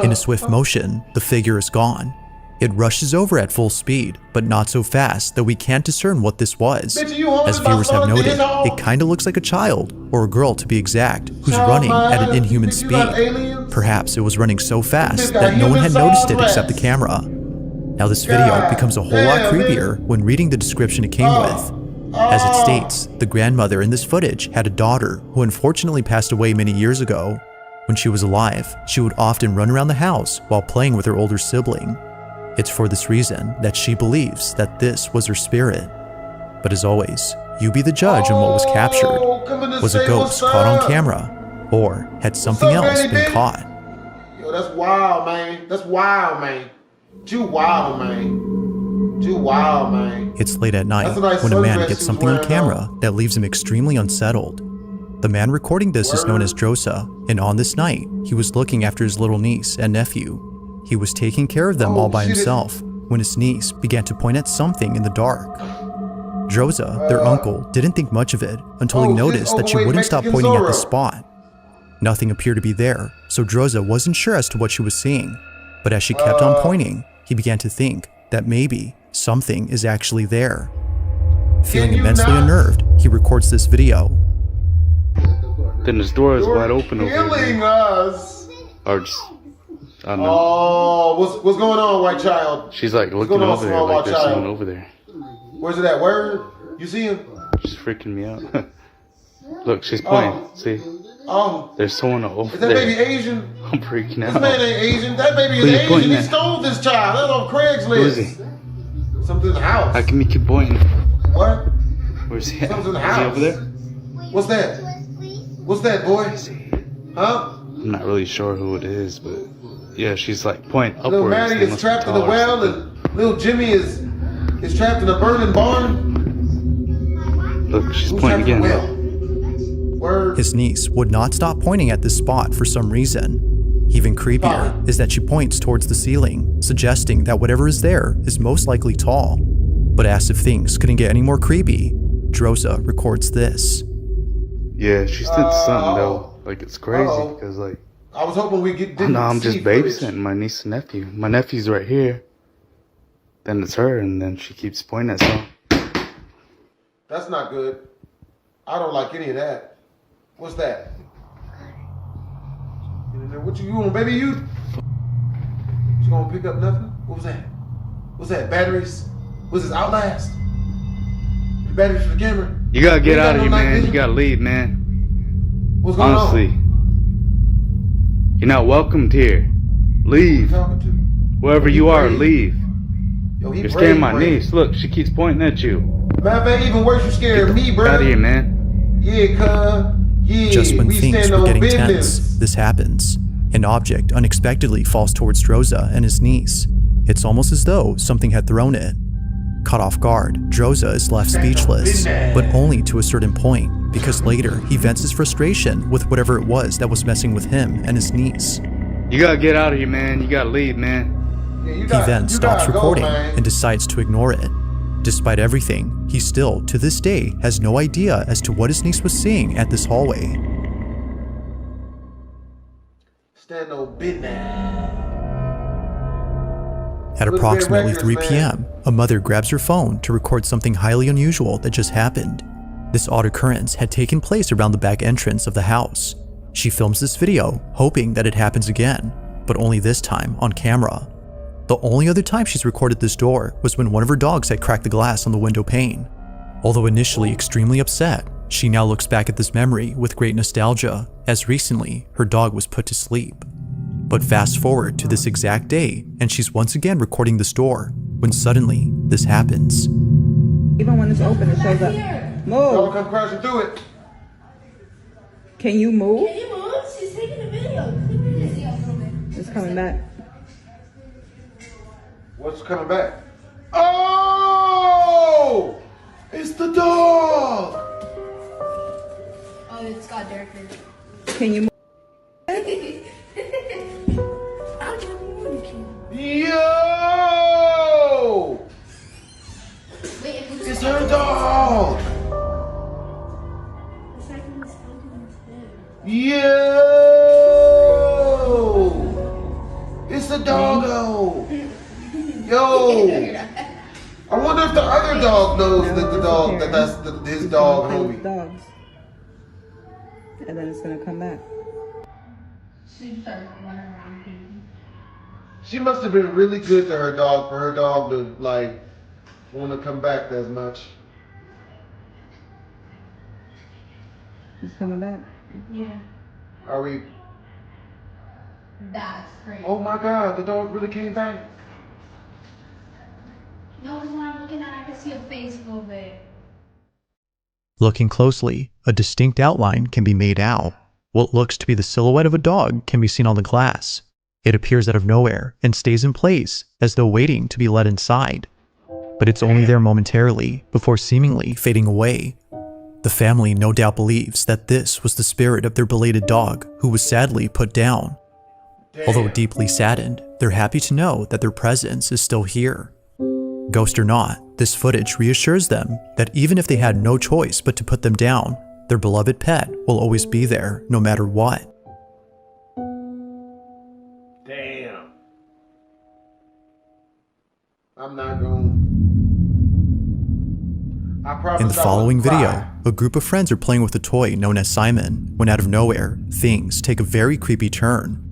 In a swift motion, the figure is gone. It rushes over at full speed, but not so fast that we can't discern what this was. As viewers have noted, it kinda looks like a child, or a girl to be exact, who's running at an inhuman speed. Perhaps it was running so fast that no one had noticed it except the camera. Now this video becomes a whole lot creepier when reading the description it came with. As it states, the grandmother in this footage had a daughter who unfortunately passed away many years ago. When she was alive, she would often run around the house while playing with her older sibling. It's for this reason that she believes that this was her spirit. But as always, you be the judge on what was captured. Was a ghost caught on camera? Or had something else been caught? Yo, that's wild, man. That's wild, man. Too wild, man. Too wild, man. It's late at night when a man gets something on camera that leaves him extremely unsettled. The man recording this is known as Drosa, and on this night, he was looking after his little niece and nephew. He was taking care of them all by himself when his niece began to point at something in the dark. Drosa, their uncle, didn't think much of it until he noticed that she wouldn't stop pointing at the spot. Nothing appeared to be there, so Drosa wasn't sure as to what she was seeing. But as she kept on pointing, he began to think that maybe something is actually there. Feeling immensely unnerved, he records this video. Then this door is wide open over Killing us. Or just, I don't know. Oh, what's going on, white child? She's like looking over there, like there's someone over there. Where's it at? Where? You see him? She's freaking me out. Look, she's pointing. See? There's someone over is that there. baby Asian? I'm freaking out. This man ain't Asian. That baby is Asian. He stole this child. That's on Craigslist. Who is he? Something in the house. How come you keep pointing? What? Where's he at? Something's in the Is he house. over there? What's that? What's that, boy? Huh? I'm not really sure who it is, but yeah, she's like pointing upwards. Little Maddie is trapped in the well, and little Jimmy is trapped in a burning barn. Look, she's pointing again. His niece would not stop pointing at this spot for some reason. Even creepier is that she points towards the ceiling, suggesting that whatever is there is most likely tall. But as if things couldn't get any more creepy, Drosa records this. Yeah, she said something though. Like it's crazy because like I was hoping we get. No, I'm just babysitting my niece and nephew. My nephew's right here. Then it's her, and then she keeps pointing at something. That's not good. I don't like any of that. What's that? What you want, baby? You gonna pick up nothing? What was that? What's that? Batteries? What's this? Outlast? The batteries for the camera? You gotta get out of here, man. You gotta leave, man. What's going Honestly, you're not welcomed here. Leave. Wherever you are, leave. You're scaring my niece. Look, she keeps pointing at you. Matter of fact, even worse, you scared me, bro. Get out of here, man. Yeah, cuz. Yeah, Just when we things stand were on getting business. tense, this happens. An object unexpectedly falls towards Drosa and his niece. It's almost as though something had thrown it. Caught off guard, Drosa is left speechless, but only to a certain point, because later he vents his frustration with whatever it was that was messing with him and his niece. You gotta get out of here, man. You gotta leave, man. He then stops recording and decides to ignore it. Despite everything, he still, to this day, has no idea as to what his niece was seeing at this hallway. Stand on business. At approximately 3 p.m., a mother grabs her phone to record something highly unusual that just happened. This odd occurrence had taken place around the back entrance of the house. She films this video, hoping that it happens again, but only this time on camera. The only other time she's recorded this door was when one of her dogs had cracked the glass on the window pane. Although initially extremely upset, she now looks back at this memory with great nostalgia, as recently her dog was put to sleep. But fast forward to this exact day, and she's once again recording this door, when suddenly this happens. Even when it's open, it shows up. Move. Don't come crashing through it. Can you move? Can you move? She's taking a video. It's coming back. What's coming back? Oh! It's the dog! Oh, it's got darker. Can you move? Yo! It's her dog! it's a doggo. Yo. I wonder if the other dog knows that the dog that's his dog, homie. Dogs. And then it's gonna come back. She must have been really good to her dog for her dog to like want to come back as much. It's coming back. Yeah. Are we? That's crazy. Oh my God, the dog really came back. No, when I'm looking at it, I can see a face a little bit. Looking closely, a distinct outline can be made out. What looks to be the silhouette of a dog can be seen on the glass. It appears out of nowhere and stays in place as though waiting to be let inside. But it's only there momentarily before seemingly fading away. The family no doubt believes that this was the spirit of their belated dog who was sadly put down. Although deeply saddened, they're happy to know that their presence is still here. Ghost or not, this footage reassures them that even if they had no choice but to put them down, their beloved pet will always be there no matter what. Damn. I'm not going. In the following video, a group of friends are playing with a toy known as Simon, when out of nowhere, things take a very creepy turn.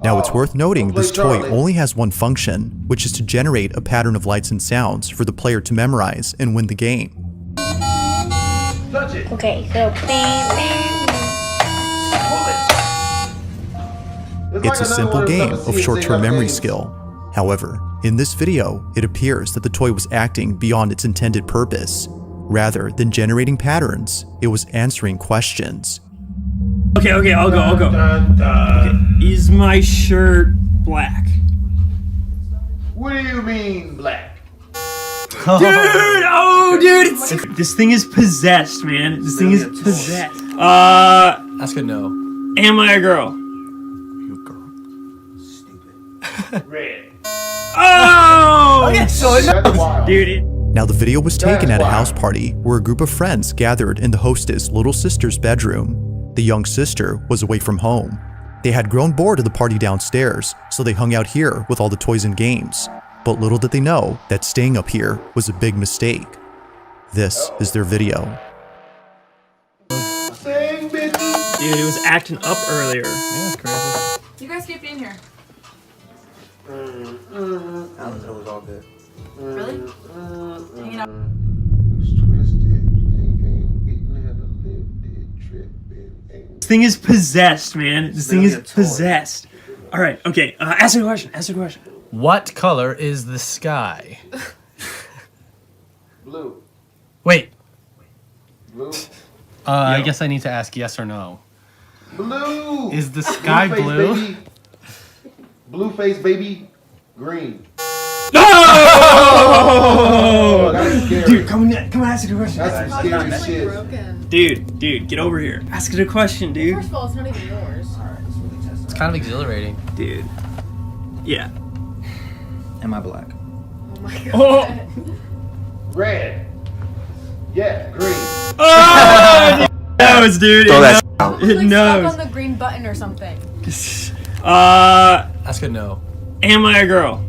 Now it's worth noting this toy only has one function, which is to generate a pattern of lights and sounds for the player to memorize and win the game. Okay, so It's a simple game of short-term memory skill. However, in this video, it appears that the toy was acting beyond its intended purpose. Rather than generating patterns, it was answering questions. Okay, I'll go. Okay. Is my shirt black? What do you mean black? Dude, this thing is possessed, man. This thing is possessed. That's good. No. Am I a girl? Red. Oh! Okay, so dude. Now the video was taken at a house party where a group of friends gathered in the hostess' little sister's bedroom. The young sister was away from home. They had grown bored of the party downstairs, so they hung out here with all the toys and games. But little did they know that staying up here was a big mistake. This is their video. Dude, it was acting up earlier. Yeah, it's crazy. You guys keep being here. Alan's was all good. Really? Hanging out. This thing is possessed, man. This thing is possessed. All right, okay. Ask a question. What color is the sky? Blue. Wait. Blue. I guess I need to ask yes or no. Blue. Is the sky blue? Baby. Blue face, baby. Green. No! Oh, that's scary. Dude, come on, ask a question. That's some scary shit. Dude, get over here. Ask it a question, dude. First of all, it's not even yours. It's kind of exhilarating. Dude. Yeah. Am I black? Oh my god. Oh! Red. Yeah, green. Oh! It knows, dude. It knows. Stuck on the green button or something. That's good. No. Am I a girl?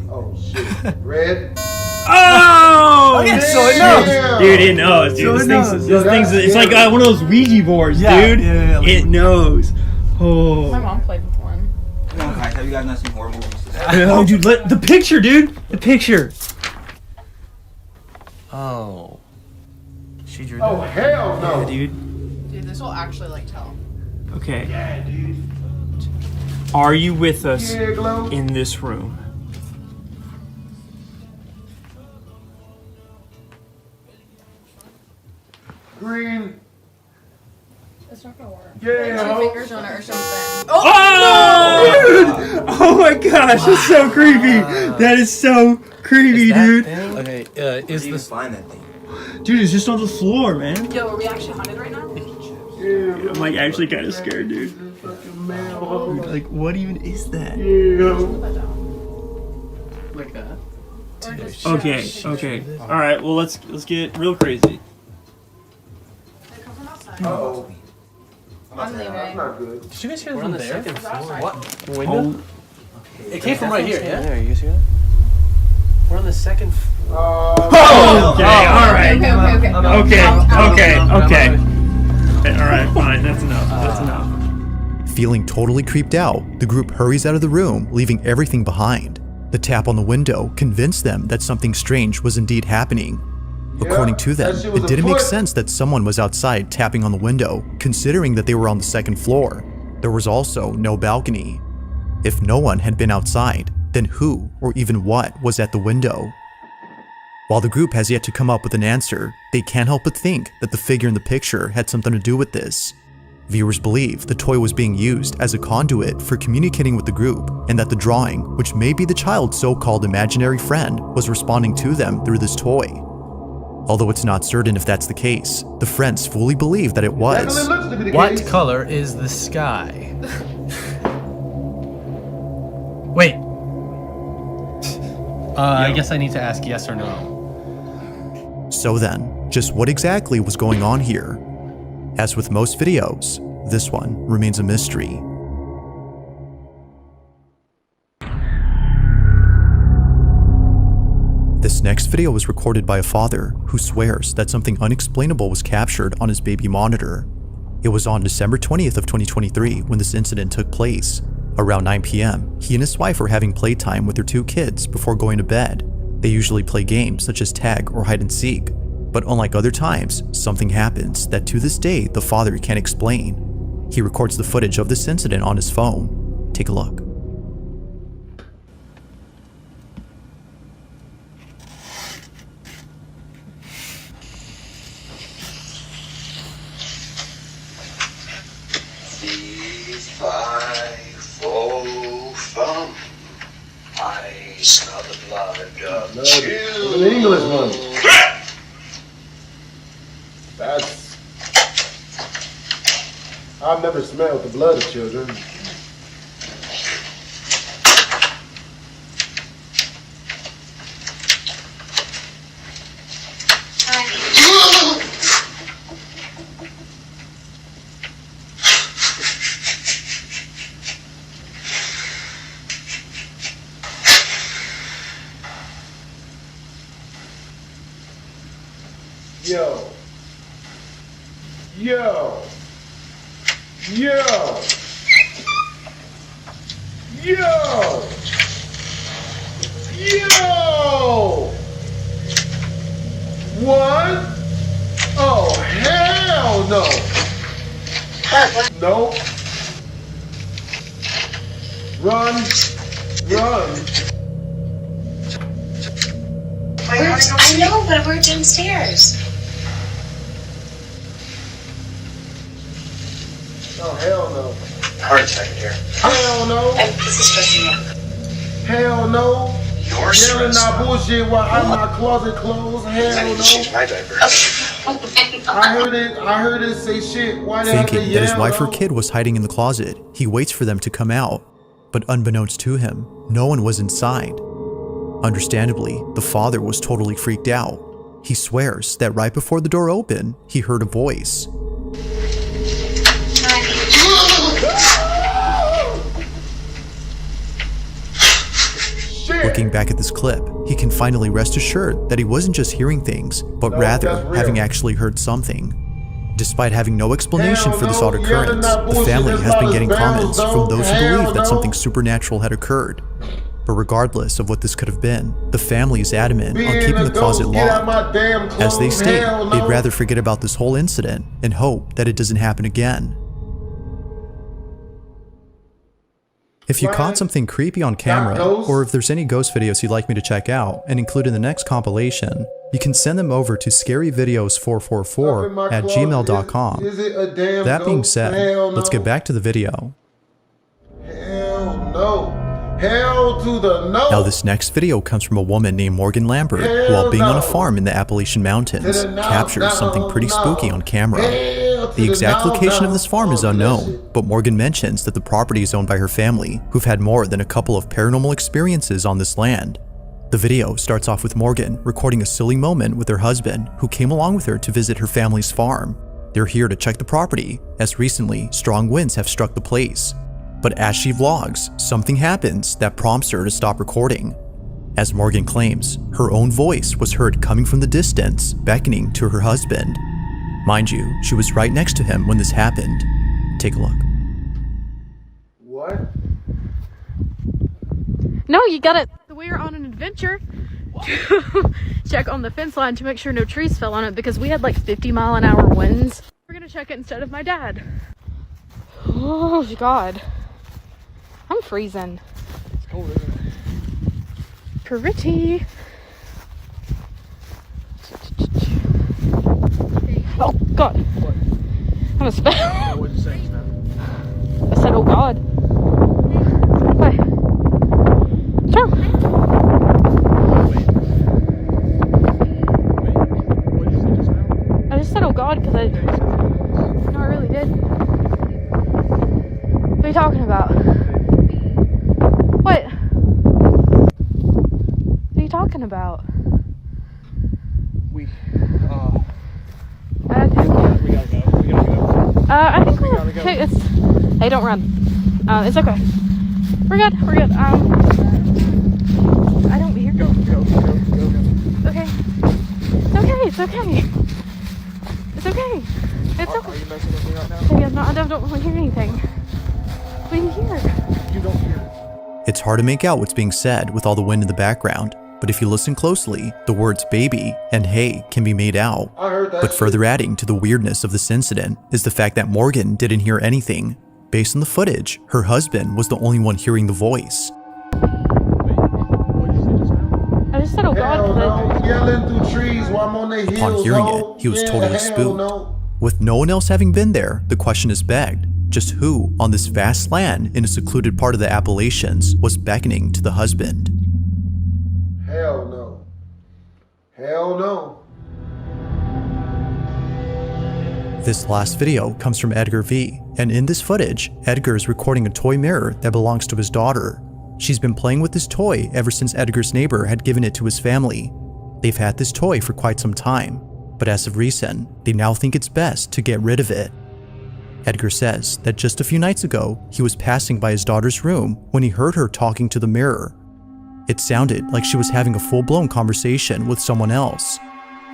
Oh shit. Red. Oh! Okay, so it knows. Dude, it knows, dude. This thing's it's like one of those Ouija boards, dude. Yeah, it knows. Oh. My mom played with one. Guys, have you guys not seen horror movies? Oh, dude, the picture, dude. The picture. Oh. She drew Oh, hell no. Yeah, dude. Dude, this will actually like tell. Okay. Yeah, dude. Are you with us Yeah, Glow. in this room? Green. It's not gonna work. Yeah. Put 2 fingers on it or something. Oh, dude! Oh my gosh, that's so creepy. That is so creepy, dude. Okay, is this find that thing? Dude, it's just on the floor, man. Yo, are we actually haunted right now? Dude, I'm like actually kind of scared, dude. Dude, like, what even is that? like that? Okay. All right. Well, let's get real crazy. Uh-oh. I'm leaving. That's not good. Did you guys hear We're on from the there? second floor. What? The window? It came from right here, yeah? There, you guys hear that? We're on the second floor. Okay, alright. Okay. Alright, fine, that's enough. That's enough. Feeling totally creeped out, the group hurries out of the room, leaving everything behind. The tap on the window convinced them that something strange was indeed happening. According to them, it didn't make sense that someone was outside tapping on the window, considering that they were on the second floor. There was also no balcony. If no one had been outside, then who or even what was at the window? While the group has yet to come up with an answer, they can't help but think that the figure in the picture had something to do with this. Viewers believe the toy was being used as a conduit for communicating with the group, and that the drawing, which may be the child's so-called imaginary friend, was responding to them through this toy. Although it's not certain if that's the case, the friends fully believe that it was. What color is the sky? Wait. I guess I need to ask yes or no. So then, just what exactly was going on here? As with most videos, this one remains a mystery. This next video was recorded by a father who swears that something unexplainable was captured on his baby monitor. It was on December 20th of 2023 when this incident took place. Around 9 p.m., he and his wife were having playtime with their 2 kids before going to bed. They usually play games such as tag or hide and seek, but unlike other times, something happens that to this day the father can't explain. He records the footage of this incident on his phone. Take a look. I smell the blood of It's an English one. That's... I've never smelled the blood of children. Yo. Yo. Yo. Yo. Yo. What? Oh, hell no. No. Run. Run. I know, but we're downstairs. Oh, hell no. Heart attack in here. Hell no. This is stressing me out. Hell no. You're yelling stressed that bullshit while I'm my closet closed. Hell I need to change no. my diaper. I heard it say shit. Why they have to Thinking that his yell, wife or though? kid was hiding in the closet, he waits for them to come out. But unbeknownst to him, no one was inside. Understandably, the father was totally freaked out. He swears that right before the door opened, he heard a voice. Looking back at this clip, he can finally rest assured that he wasn't just hearing things, but rather having actually heard something. Despite having no explanation for this odd occurrence, the family has been getting comments from those who believe that something supernatural had occurred. But regardless of what this could have been, the family is adamant on keeping the closet locked. As they state, they'd rather forget about this whole incident and hope that it doesn't happen again. If you caught something creepy on camera, or if there's any ghost videos you'd like me to check out and include in the next compilation, you can send them over to scaryvideos444@gmail.com. That being said, let's get back to the video. Hell no. Hell to the no. Now this next video comes from a woman named Morgan Lambert, who while being on a farm in the Appalachian Mountains, captures something pretty spooky on camera. The exact location of this farm is unknown, but Morgan mentions that the property is owned by her family, who've had more than a couple of paranormal experiences on this land. The video starts off with Morgan recording a silly moment with her husband, who came along with her to visit her family's farm. They're here to check the property, as recently strong winds have struck the place. But as she vlogs, something happens that prompts her to stop recording. As Morgan claims, her own voice was heard coming from the distance, beckoning to her husband. Mind you, she was right next to him when this happened. Take a look. What? No, you gotta. We're on an adventure to check on the fence line to make sure no trees fell on it because we had like 50-mile-an-hour winds. We're gonna check it instead of my dad. Oh God, I'm freezing. It's cold, isn't it? Pretty. Oh God. What? I'm a spell. What did you say just now? I said, oh God. Why? Sure. What did you say just now? I just said, oh God, because I. No, I really did. What are you talking about? What? What are you talking about? I think we're okay. Hey, don't run. It's okay. We're good. We're good. I don't hear. Go. Okay. It's okay. It's okay. It's okay. It's okay. Are you messing with me right now? Hey, I'm not. I don't really hear anything. What do you hear? You don't hear. It's hard to make out what's being said with all the wind in the background, but if you listen closely, the words baby and hey can be made out. I heard that. But further adding to the weirdness of this incident is the fact that Morgan didn't hear anything. Based on the footage, her husband was the only one hearing the voice. I just said, oh God. No. Yelling through trees while I'm on the hills. Upon hearing it, he was totally spooked. No. With no one else having been there, the question is begged. Just who, on this vast land in a secluded part of the Appalachians, was beckoning to the husband? Hell no. Hell no. This last video comes from Edgar V, and in this footage, Edgar is recording a toy mirror that belongs to his daughter. She's been playing with this toy ever since Edgar's neighbor had given it to his family. They've had this toy for quite some time, but as of recent, they now think it's best to get rid of it. Edgar says that just a few nights ago, he was passing by his daughter's room when he heard her talking to the mirror. It sounded like she was having a full-blown conversation with someone else.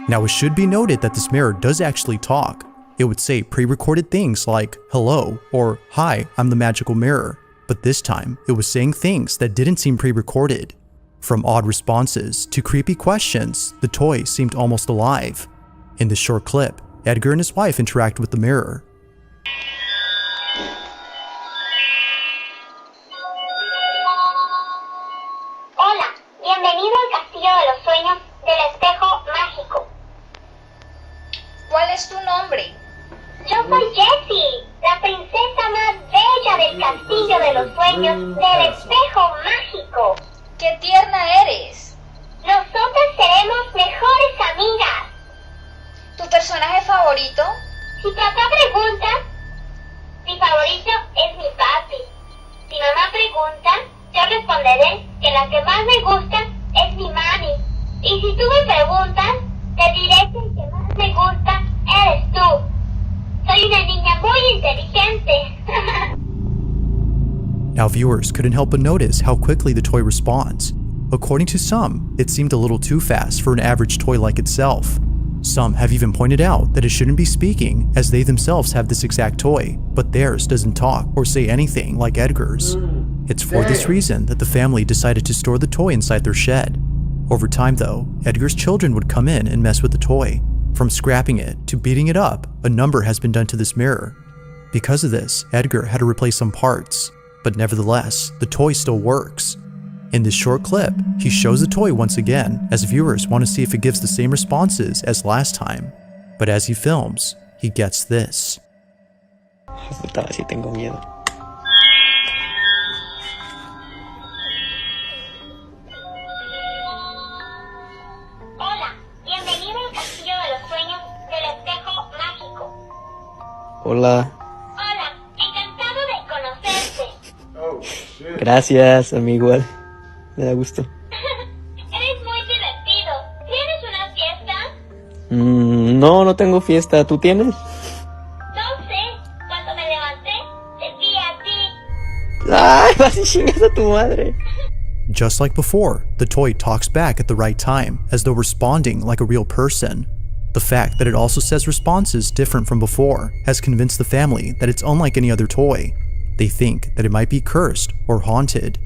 Now, it should be noted that this mirror does actually talk. It would say pre-recorded things like, hello, or hi, I'm the magical mirror. But this time, it was saying things that didn't seem pre-recorded. From odd responses to creepy questions, the toy seemed almost alive. In this short clip, Edgar and his wife interact with the mirror. Hola, bienvenido al Castillo de los Sueños del Espejo Mágico. ¿Cuál es tu nombre? Yo soy Jessie, la princesa más bella del Castillo de los Sueños del Espejo Mágico. ¡Qué tierna eres! Nosotras seremos mejores amigas. ¿Tu personaje favorito? Si papá pregunta, mi favorito es mi papi. Si mamá pregunta, yo responderé que la que más me gusta es mi mami. Y si tú me preguntas, te diré que el que más me gusta eres tú. Soy una niña muy inteligente. Now, viewers couldn't help but notice how quickly the toy responds. According to some, it seemed a little too fast for an average toy like itself. Some have even pointed out that it shouldn't be speaking, as they themselves have this exact toy, but theirs doesn't talk or say anything like Edgar's. It's for this reason that the family decided to store the toy inside their shed. Over time though, Edgar's children would come in and mess with the toy. From scrapping it to beating it up, a number has been done to this mirror. Because of this, Edgar had to replace some parts, but nevertheless, the toy still works. In this short clip, he shows the toy once again, as viewers want to see if it gives the same responses as last time. But as he films, he gets this. Puta, sí tengo miedo. Hola, bienvenido al Castillo de los Sueños del Espejo Mágico. Hola. Hola, encantado de conocerte. Oh, shit. Gracias, a mí igual. Me da gusto. Eres muy divertido. ¿Tienes una fiesta? No, no tengo fiesta. ¿Tú tienes? Just like before, the toy talks back at the right time, as though responding like a real person. The fact that it also says responses different from before has convinced the family that it's unlike any other toy. They think that it might be cursed or haunted.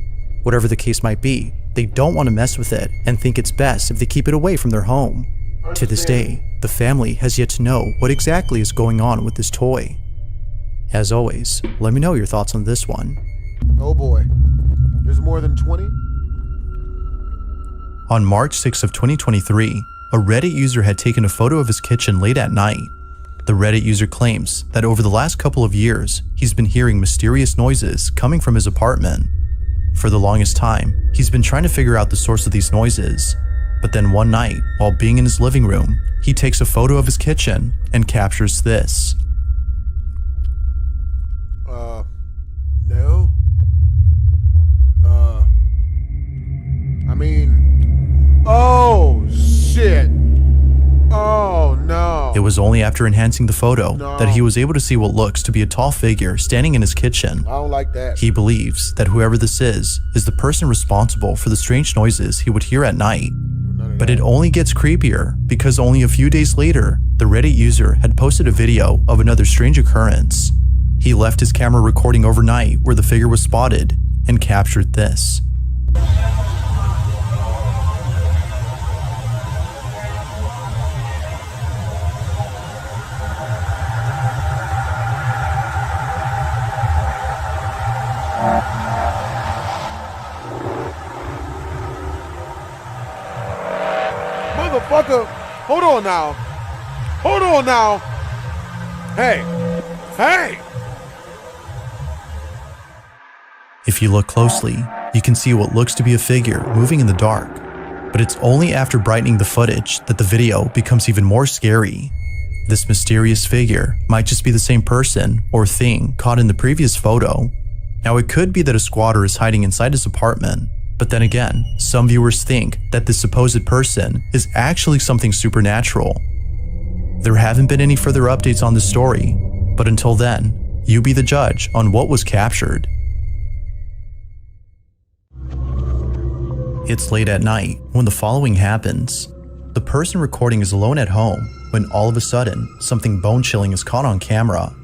Whatever the case might be, they don't want to mess with it and think it's best if they keep it away from their home. To this day, the family has yet to know what exactly is going on with this toy. As always, let me know your thoughts on this one. Oh boy, there's more than 20? On March 6 of 2023, a Reddit user had taken a photo of his kitchen late at night. The Reddit user claims that over the last couple of years, he's been hearing mysterious noises coming from his apartment. For the longest time, he's been trying to figure out the source of these noises. But then one night, while being in his living room, he takes a photo of his kitchen and captures this. No. Oh, shit. Oh, no. It was only after enhancing the photo that he was able to see what looks to be a tall figure standing in his kitchen. I don't like that. He believes that whoever this is the person responsible for the strange noises he would hear at night. But it only gets creepier because only a few days later, the Reddit user had posted a video of another strange occurrence. He left his camera recording overnight where the figure was spotted and captured this. Motherfucker, hold on now. Hold on now. Hey. Hey. If you look closely, you can see what looks to be a figure moving in the dark. But it's only after brightening the footage that the video becomes even more scary. This mysterious figure might just be the same person or thing caught in the previous photo. Now it could be that a squatter is hiding inside his apartment, but then again, some viewers think that this supposed person is actually something supernatural. There haven't been any further updates on this story, but until then, you be the judge on what was captured. It's late at night when the following happens. The person recording is alone at home when all of a sudden, something bone-chilling is caught on camera.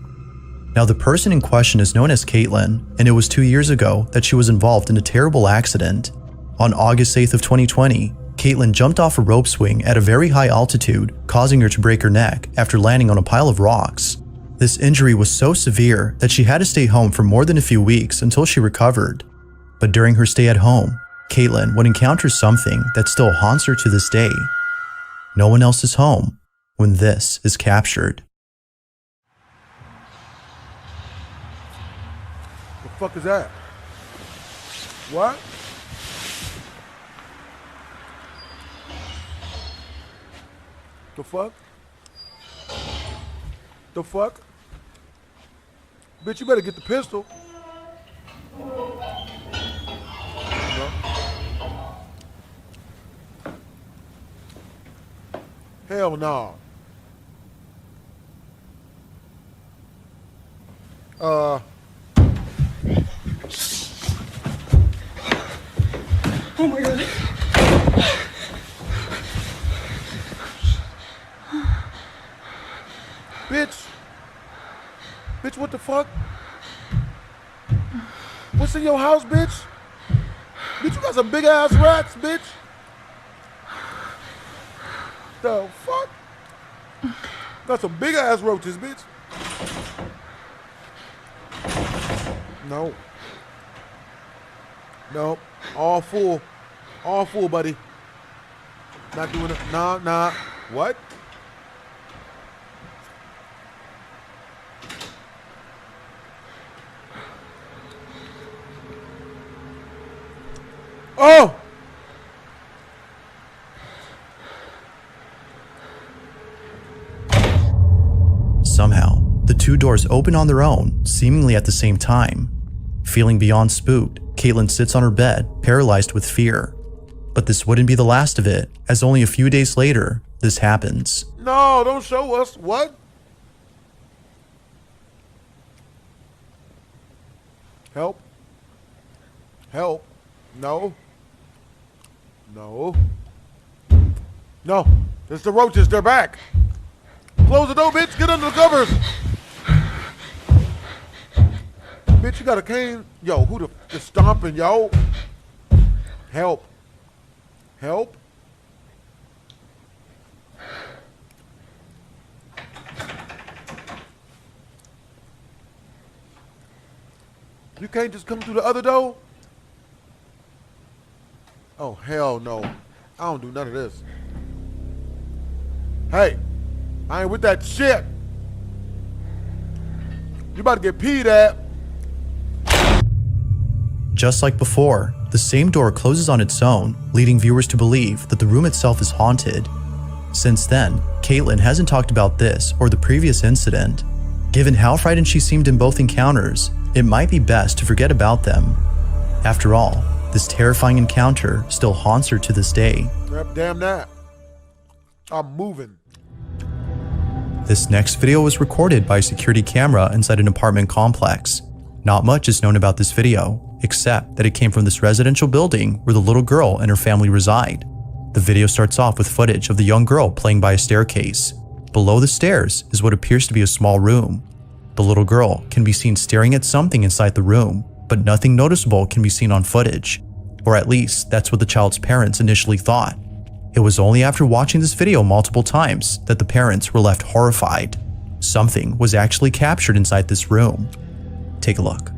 Now the person in question is known as Caitlin, and it was 2 years ago that she was involved in a terrible accident. On August 8th of 2020, Caitlin jumped off a rope swing at a very high altitude, causing her to break her neck after landing on a pile of rocks. This injury was so severe that she had to stay home for more than a few weeks until she recovered. But during her stay at home, Caitlin would encounter something that still haunts her to this day. No one else is home when this is captured. The fuck is that? What? The fuck? The fuck? Bitch, you better get the pistol. Hell no. Oh my God. Bitch, what the fuck? What's in your house, bitch? Bitch, you got some big ass rats, bitch. The fuck? Got some big ass roaches, bitch. No. Nope. All full. All full, buddy. Not doing it. Nah. What? Oh! Somehow, the two doors open on their own, seemingly at the same time. Feeling beyond spooked, Caitlin sits on her bed, paralyzed with fear. But this wouldn't be the last of it, as only a few days later, this happens. No, don't show us. What? Help. Help. No. No. No. It's the roaches. They're back. Close the door, bitch. Get under the covers. Bitch, you got a cane? Yo, who the f stomping, yo? Help. Help. You can't just come through the other door? Oh, hell no. I don't do none of this. Hey, I ain't with that shit. You about to get peed at. Just like before, the same door closes on its own, leading viewers to believe that the room itself is haunted. Since then, Caitlin hasn't talked about this or the previous incident. Given how frightened she seemed in both encounters, it might be best to forget about them. After all, this terrifying encounter still haunts her to this day. Damn that. I'm moving. This next video was recorded by a security camera inside an apartment complex. Not much is known about this video, except that it came from this residential building where the little girl and her family reside. The video starts off with footage of the young girl playing by a staircase. Below the stairs is what appears to be a small room. The little girl can be seen staring at something inside the room, but nothing noticeable can be seen on footage. Or at least, that's what the child's parents initially thought. It was only after watching this video multiple times that the parents were left horrified. Something was actually captured inside this room. Take a look.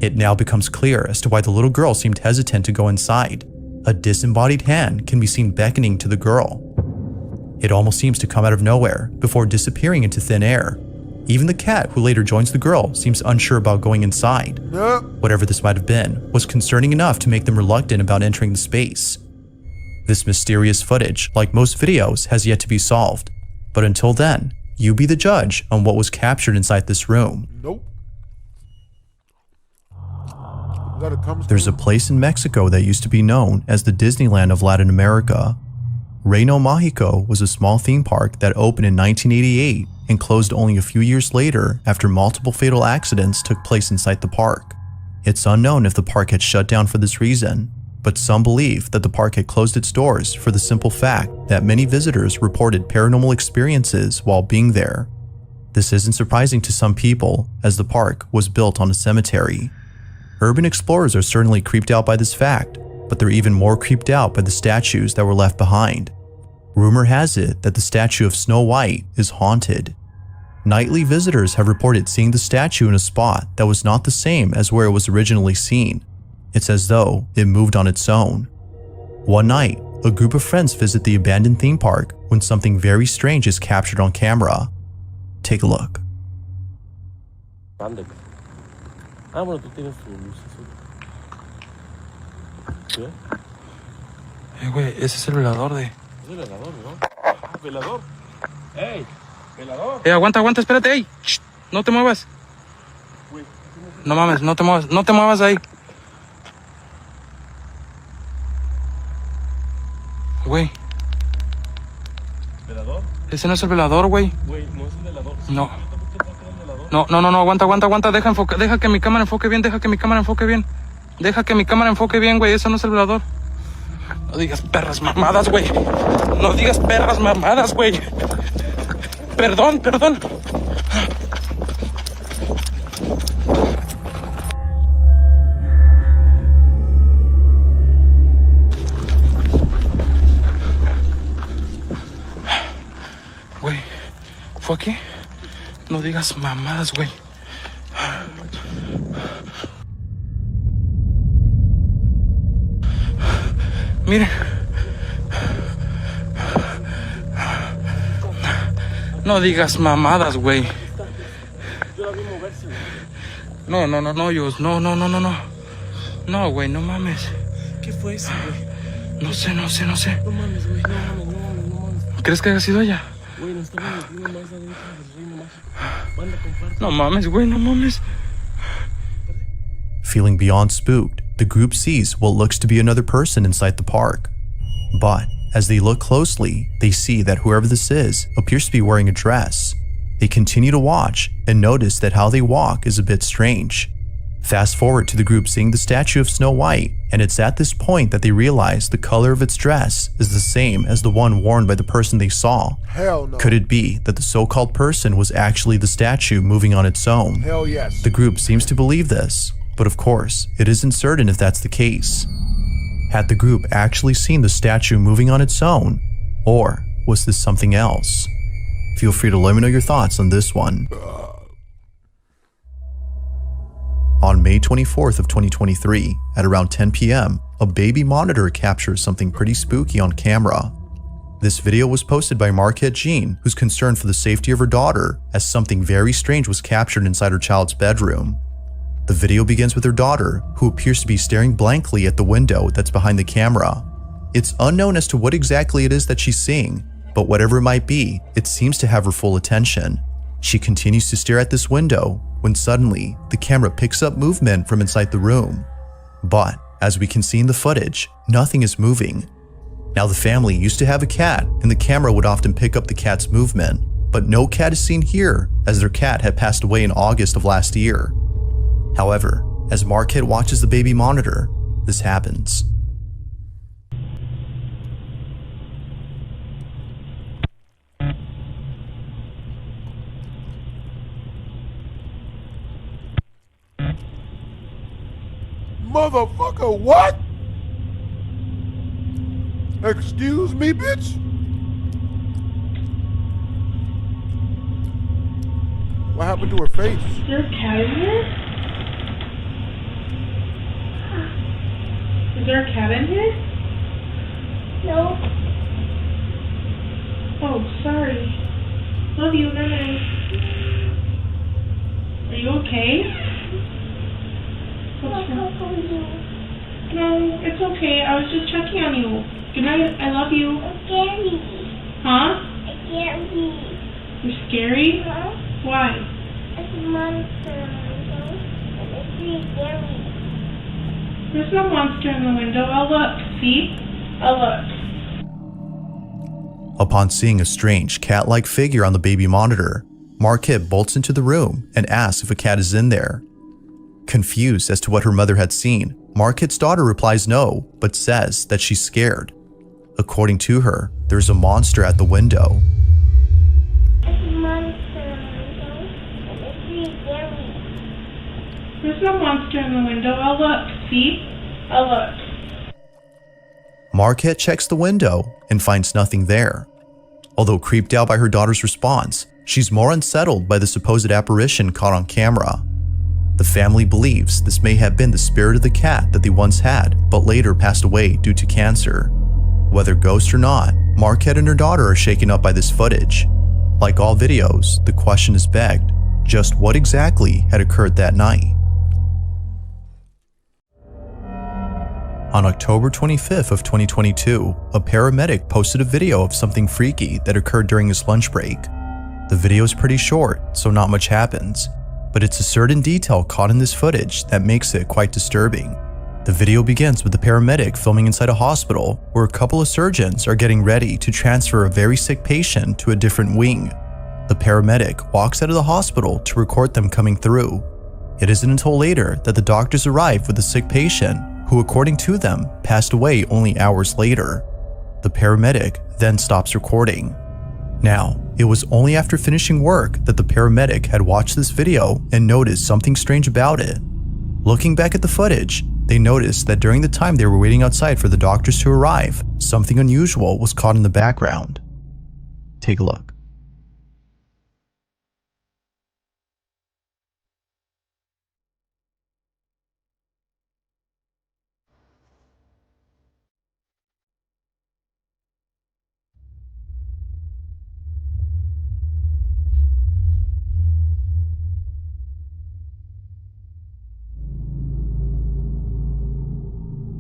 It now becomes clear as to why the little girl seemed hesitant to go inside. A disembodied hand can be seen beckoning to the girl. It almost seems to come out of nowhere before disappearing into thin air. Even the cat who later joins the girl seems unsure about going inside. Whatever this might have been was concerning enough to make them reluctant about entering the space. This mysterious footage, like most videos, has yet to be solved. But until then, you be the judge on what was captured inside this room. Nope. There's a place in Mexico that used to be known as the Disneyland of Latin America. Reino Mágico was a small theme park that opened in 1988 and closed only a few years later after multiple fatal accidents took place inside the park. It's unknown if the park had shut down for this reason, but some believe that the park had closed its doors for the simple fact that many visitors reported paranormal experiences while being there. This isn't surprising to some people, as the park was built on a cemetery. Urban explorers are certainly creeped out by this fact, but they're even more creeped out by the statues that were left behind. Rumor has it that the statue of Snow White is haunted. Nightly visitors have reported seeing the statue in a spot that was not the same as where it was originally seen. It's as though it moved on its own. One night, a group of friends visit the abandoned theme park when something very strange is captured on camera. Take a look. Ah, bueno, tú tienes tu luz. ¿Qué? Güey, ese es el velador de... Es el velador, ¿no? Ah, velador. ¡Ey! ¡Velador! Aguanta, aguanta, espérate, ey. Shh, no te muevas. No mames, no te muevas ahí. Güey. ¿Velador? Ese no es el velador, güey. Güey, no es el velador. No. No, aguanta, deja que mi cámara enfoque bien, deja que mi cámara enfoque bien, güey, eso no es el velador. No digas perras mamadas, güey. Perdón. Güey, ¿fue aquí? No digas mamadas, güey. Miren. No digas mamadas, güey. No, no, no, no, Dios. No, no, no, no, no. No, güey, no mames. ¿Qué fue eso, güey? No sé, no sé, no sé. No mames, güey. No mames, no mames, no mames. ¿Crees que haya sido ella? Güey, nos estamos metiendo más adentro del reino mágico. Banda, comparte. No mames, güey, no mames. Feeling beyond spooked, the group sees what looks to be another person inside the park. But as they look closely, they see that whoever this is appears to be wearing a dress. They continue to watch and notice that how they walk is a bit strange. Fast forward to the group seeing the statue of Snow White, and it's at this point that they realize the color of its dress is the same as the one worn by the person they saw. Hell no. Could it be that the so-called person was actually the statue moving on its own? Hell yes. The group seems to believe this, but of course, it isn't certain if that's the case. Had the group actually seen the statue moving on its own, or was this something else? Feel free to let me know your thoughts on this one. On May 24th of 2023, at around 10 p.m., a baby monitor captures something pretty spooky on camera. This video was posted by Marquette Jean, who's concerned for the safety of her daughter, as something very strange was captured inside her child's bedroom. The video begins with her daughter, who appears to be staring blankly at the window that's behind the camera. It's unknown as to what exactly it is that she's seeing, but whatever it might be, it seems to have her full attention. She continues to stare at this window when suddenly the camera picks up movement from inside the room. But as we can see in the footage, nothing is moving. Now the family used to have a cat, and the camera would often pick up the cat's movement, but no cat is seen here as their cat had passed away in August of last year. However, as Marquette watches the baby monitor, this happens. Motherfucker, what? Excuse me, bitch? What happened to her face? Is there a cat in here? Is there a cat in here? No. Oh, sorry. Love you, bye. Are you okay? No, it's okay. I was just checking on you. Good night. I love you. It's scary. Huh? It's scary. You're scary? Huh? Why? It's a monster. And it's really scary. There's no monster in the window. I'll look. See? I'll look. Upon seeing a strange cat-like figure on the baby monitor, Marquette bolts into the room and asks if a cat is in there. Confused as to what her mother had seen, Marquette's daughter replies no, but says that she's scared. According to her, there's a monster at the window. It's a monster in the window. And it's really scary. There's no monster in the window. I'll look. See? I'll look. Marquette checks the window and finds nothing there. Although creeped out by her daughter's response, she's more unsettled by the supposed apparition caught on camera. The family believes this may have been the spirit of the cat that they once had, but later passed away due to cancer. Whether ghost or not, Marquette and her daughter are shaken up by this footage. Like all videos, the question is begged, just what exactly had occurred that night? On October 25th of 2022, a paramedic posted a video of something freaky that occurred during his lunch break. The video is pretty short, so not much happens, but it's a certain detail caught in this footage that makes it quite disturbing. The video begins with the paramedic filming inside a hospital where a couple of surgeons are getting ready to transfer a very sick patient to a different wing. The paramedic walks out of the hospital to record them coming through. It isn't until later that the doctors arrive with the sick patient, who according to them passed away only hours later. The paramedic then stops recording. Now, it was only after finishing work that the paramedic had watched this video and noticed something strange about it. Looking back at the footage, they noticed that during the time they were waiting outside for the doctors to arrive, something unusual was caught in the background. Take a look.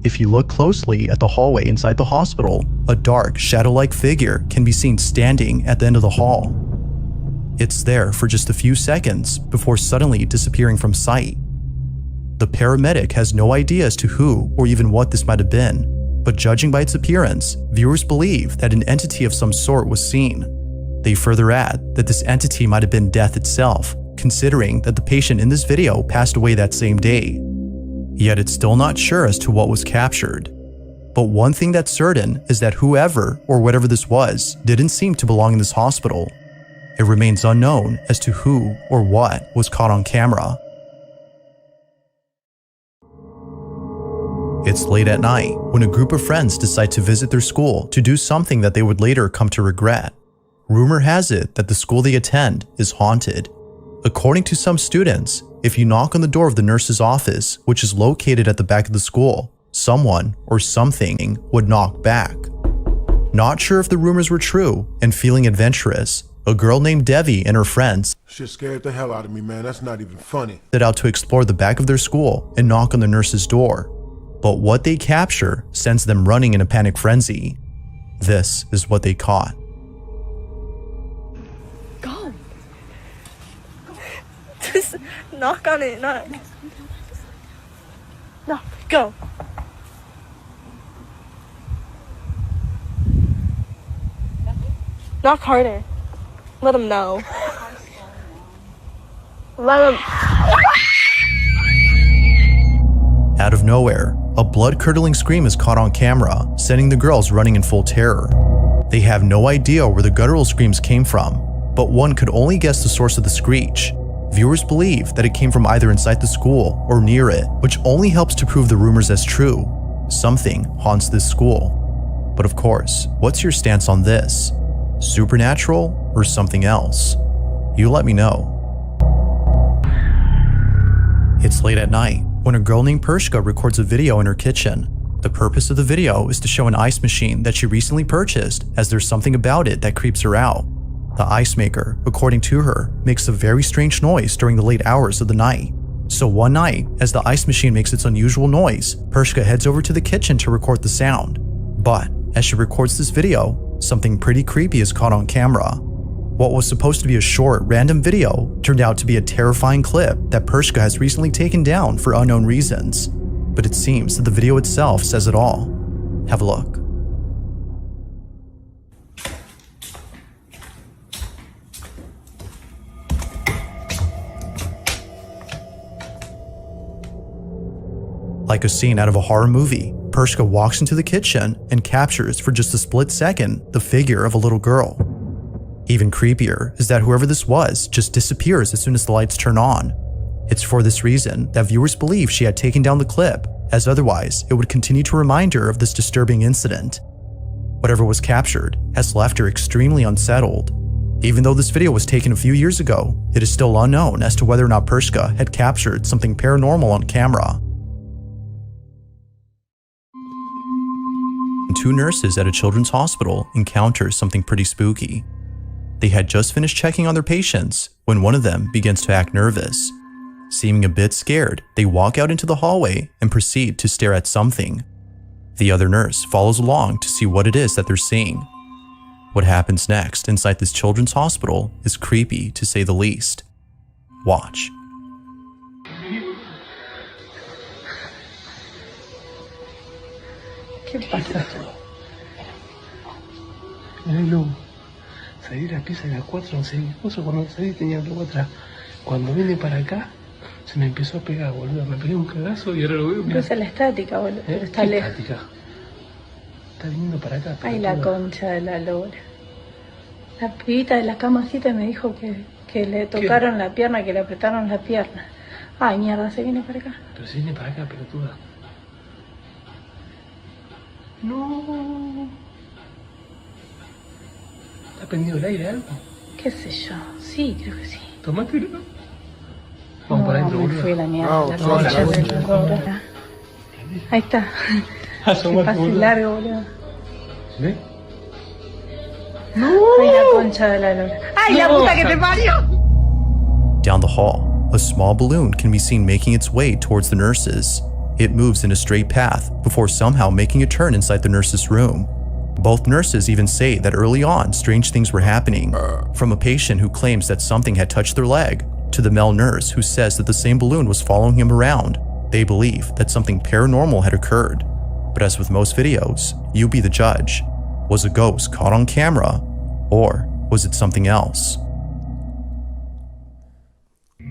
If you look closely at the hallway inside the hospital, a dark, shadow-like figure can be seen standing at the end of the hall. It's there for just a few seconds before suddenly disappearing from sight. The paramedic has no idea as to who or even what this might have been, but judging by its appearance, viewers believe that an entity of some sort was seen. They further add that this entity might have been death itself, considering that the patient in this video passed away that same day. Yet it's still not sure as to what was captured. But one thing that's certain is that whoever or whatever this was didn't seem to belong in this hospital. It remains unknown as to who or what was caught on camera. It's late at night when a group of friends decide to visit their school to do something that they would later come to regret. Rumor has it that the school they attend is haunted. According to some students, if you knock on the door of the nurse's office, which is located at the back of the school, someone or something would knock back. Not sure if the rumors were true, and feeling adventurous, a girl named Devi and her friends Shit scared the hell out of me, man. That's not even funny. set out to explore the back of their school and knock on the nurse's door. But what they capture sends them running in a panic frenzy. This is what they caught. Go. Just knock on it, knock. No, go. Knock harder. Let him know. Let him. Out of nowhere, a blood-curdling scream is caught on camera, sending the girls running in full terror. They have no idea where the guttural screams came from, but one could only guess the source of the screech. Viewers believe that it came from either inside the school or near it, which only helps to prove the rumors as true. Something haunts this school. But of course, what's your stance on this? Supernatural or something else? You let me know. It's late at night when a girl named Perska records a video in her kitchen. The purpose of the video is to show an ice machine that she recently purchased, as there's something about it that creeps her out. The ice maker, according to her, makes a very strange noise during the late hours of the night. So one night, as the ice machine makes its unusual noise, Perska heads over to the kitchen to record the sound. But as she records this video, something pretty creepy is caught on camera. What was supposed to be a short, random video turned out to be a terrifying clip that Perska has recently taken down for unknown reasons. But it seems that the video itself says it all. Have a look. Like a scene out of a horror movie, Perska walks into the kitchen and captures for just a split second the figure of a little girl. Even creepier is that whoever this was just disappears as soon as the lights turn on. It's for this reason that viewers believe she had taken down the clip, as otherwise it would continue to remind her of this disturbing incident. Whatever was captured has left her extremely unsettled. Even though this video was taken a few years ago, it is still unknown as to whether or not Perska had captured something paranormal on camera. Two nurses at a children's hospital encounter something pretty spooky. They had just finished checking on their patients when one of them begins to act nervous. Seeming a bit scared, they walk out into the hallway and proceed to stare at something. The other nurse follows along to see what it is that they're seeing. What happens next inside this children's hospital is creepy to say the least. Watch. ¿Qué pasa? Khalil, salí de la pieza de las 4, no sé, mi esposo cuando salí tenía algo atrás. Cuando vine para acá, se me empezó a pegar, boludo. Me pegué un cagazo y ahora lo veo. Pero es la estática, boludo. Pero está lejos. Estática. Está viniendo para acá. Ay, la concha de la lora. La pibita de la camacita me dijo que le tocaron la pierna, que le apretaron la pierna. Ay, mierda, se viene para acá. Pero se viene para acá, pelotuda. No. ¿Está prendido el aire algo? ¿Qué sé yo? Sí, creo que sí. Tomátelo. Vamos para adentro, boludo. Me fui la mierda, la concha de la lora. Ahí está. Que pase largo, boludo. ¿Ves? No. Ay, la concha de la lora. Ay, la puta que te parió. Down the hall, a small balloon can be seen making its way towards the nurses. It moves in a straight path before somehow making a turn inside the nurse's room. Both nurses even say that early on, strange things were happening, from a patient who claims that something had touched their leg, to the male nurse who says that the same balloon was following him around. They believe that something paranormal had occurred. But as with most videos, you be the judge. Was a ghost caught on camera, or was it something else?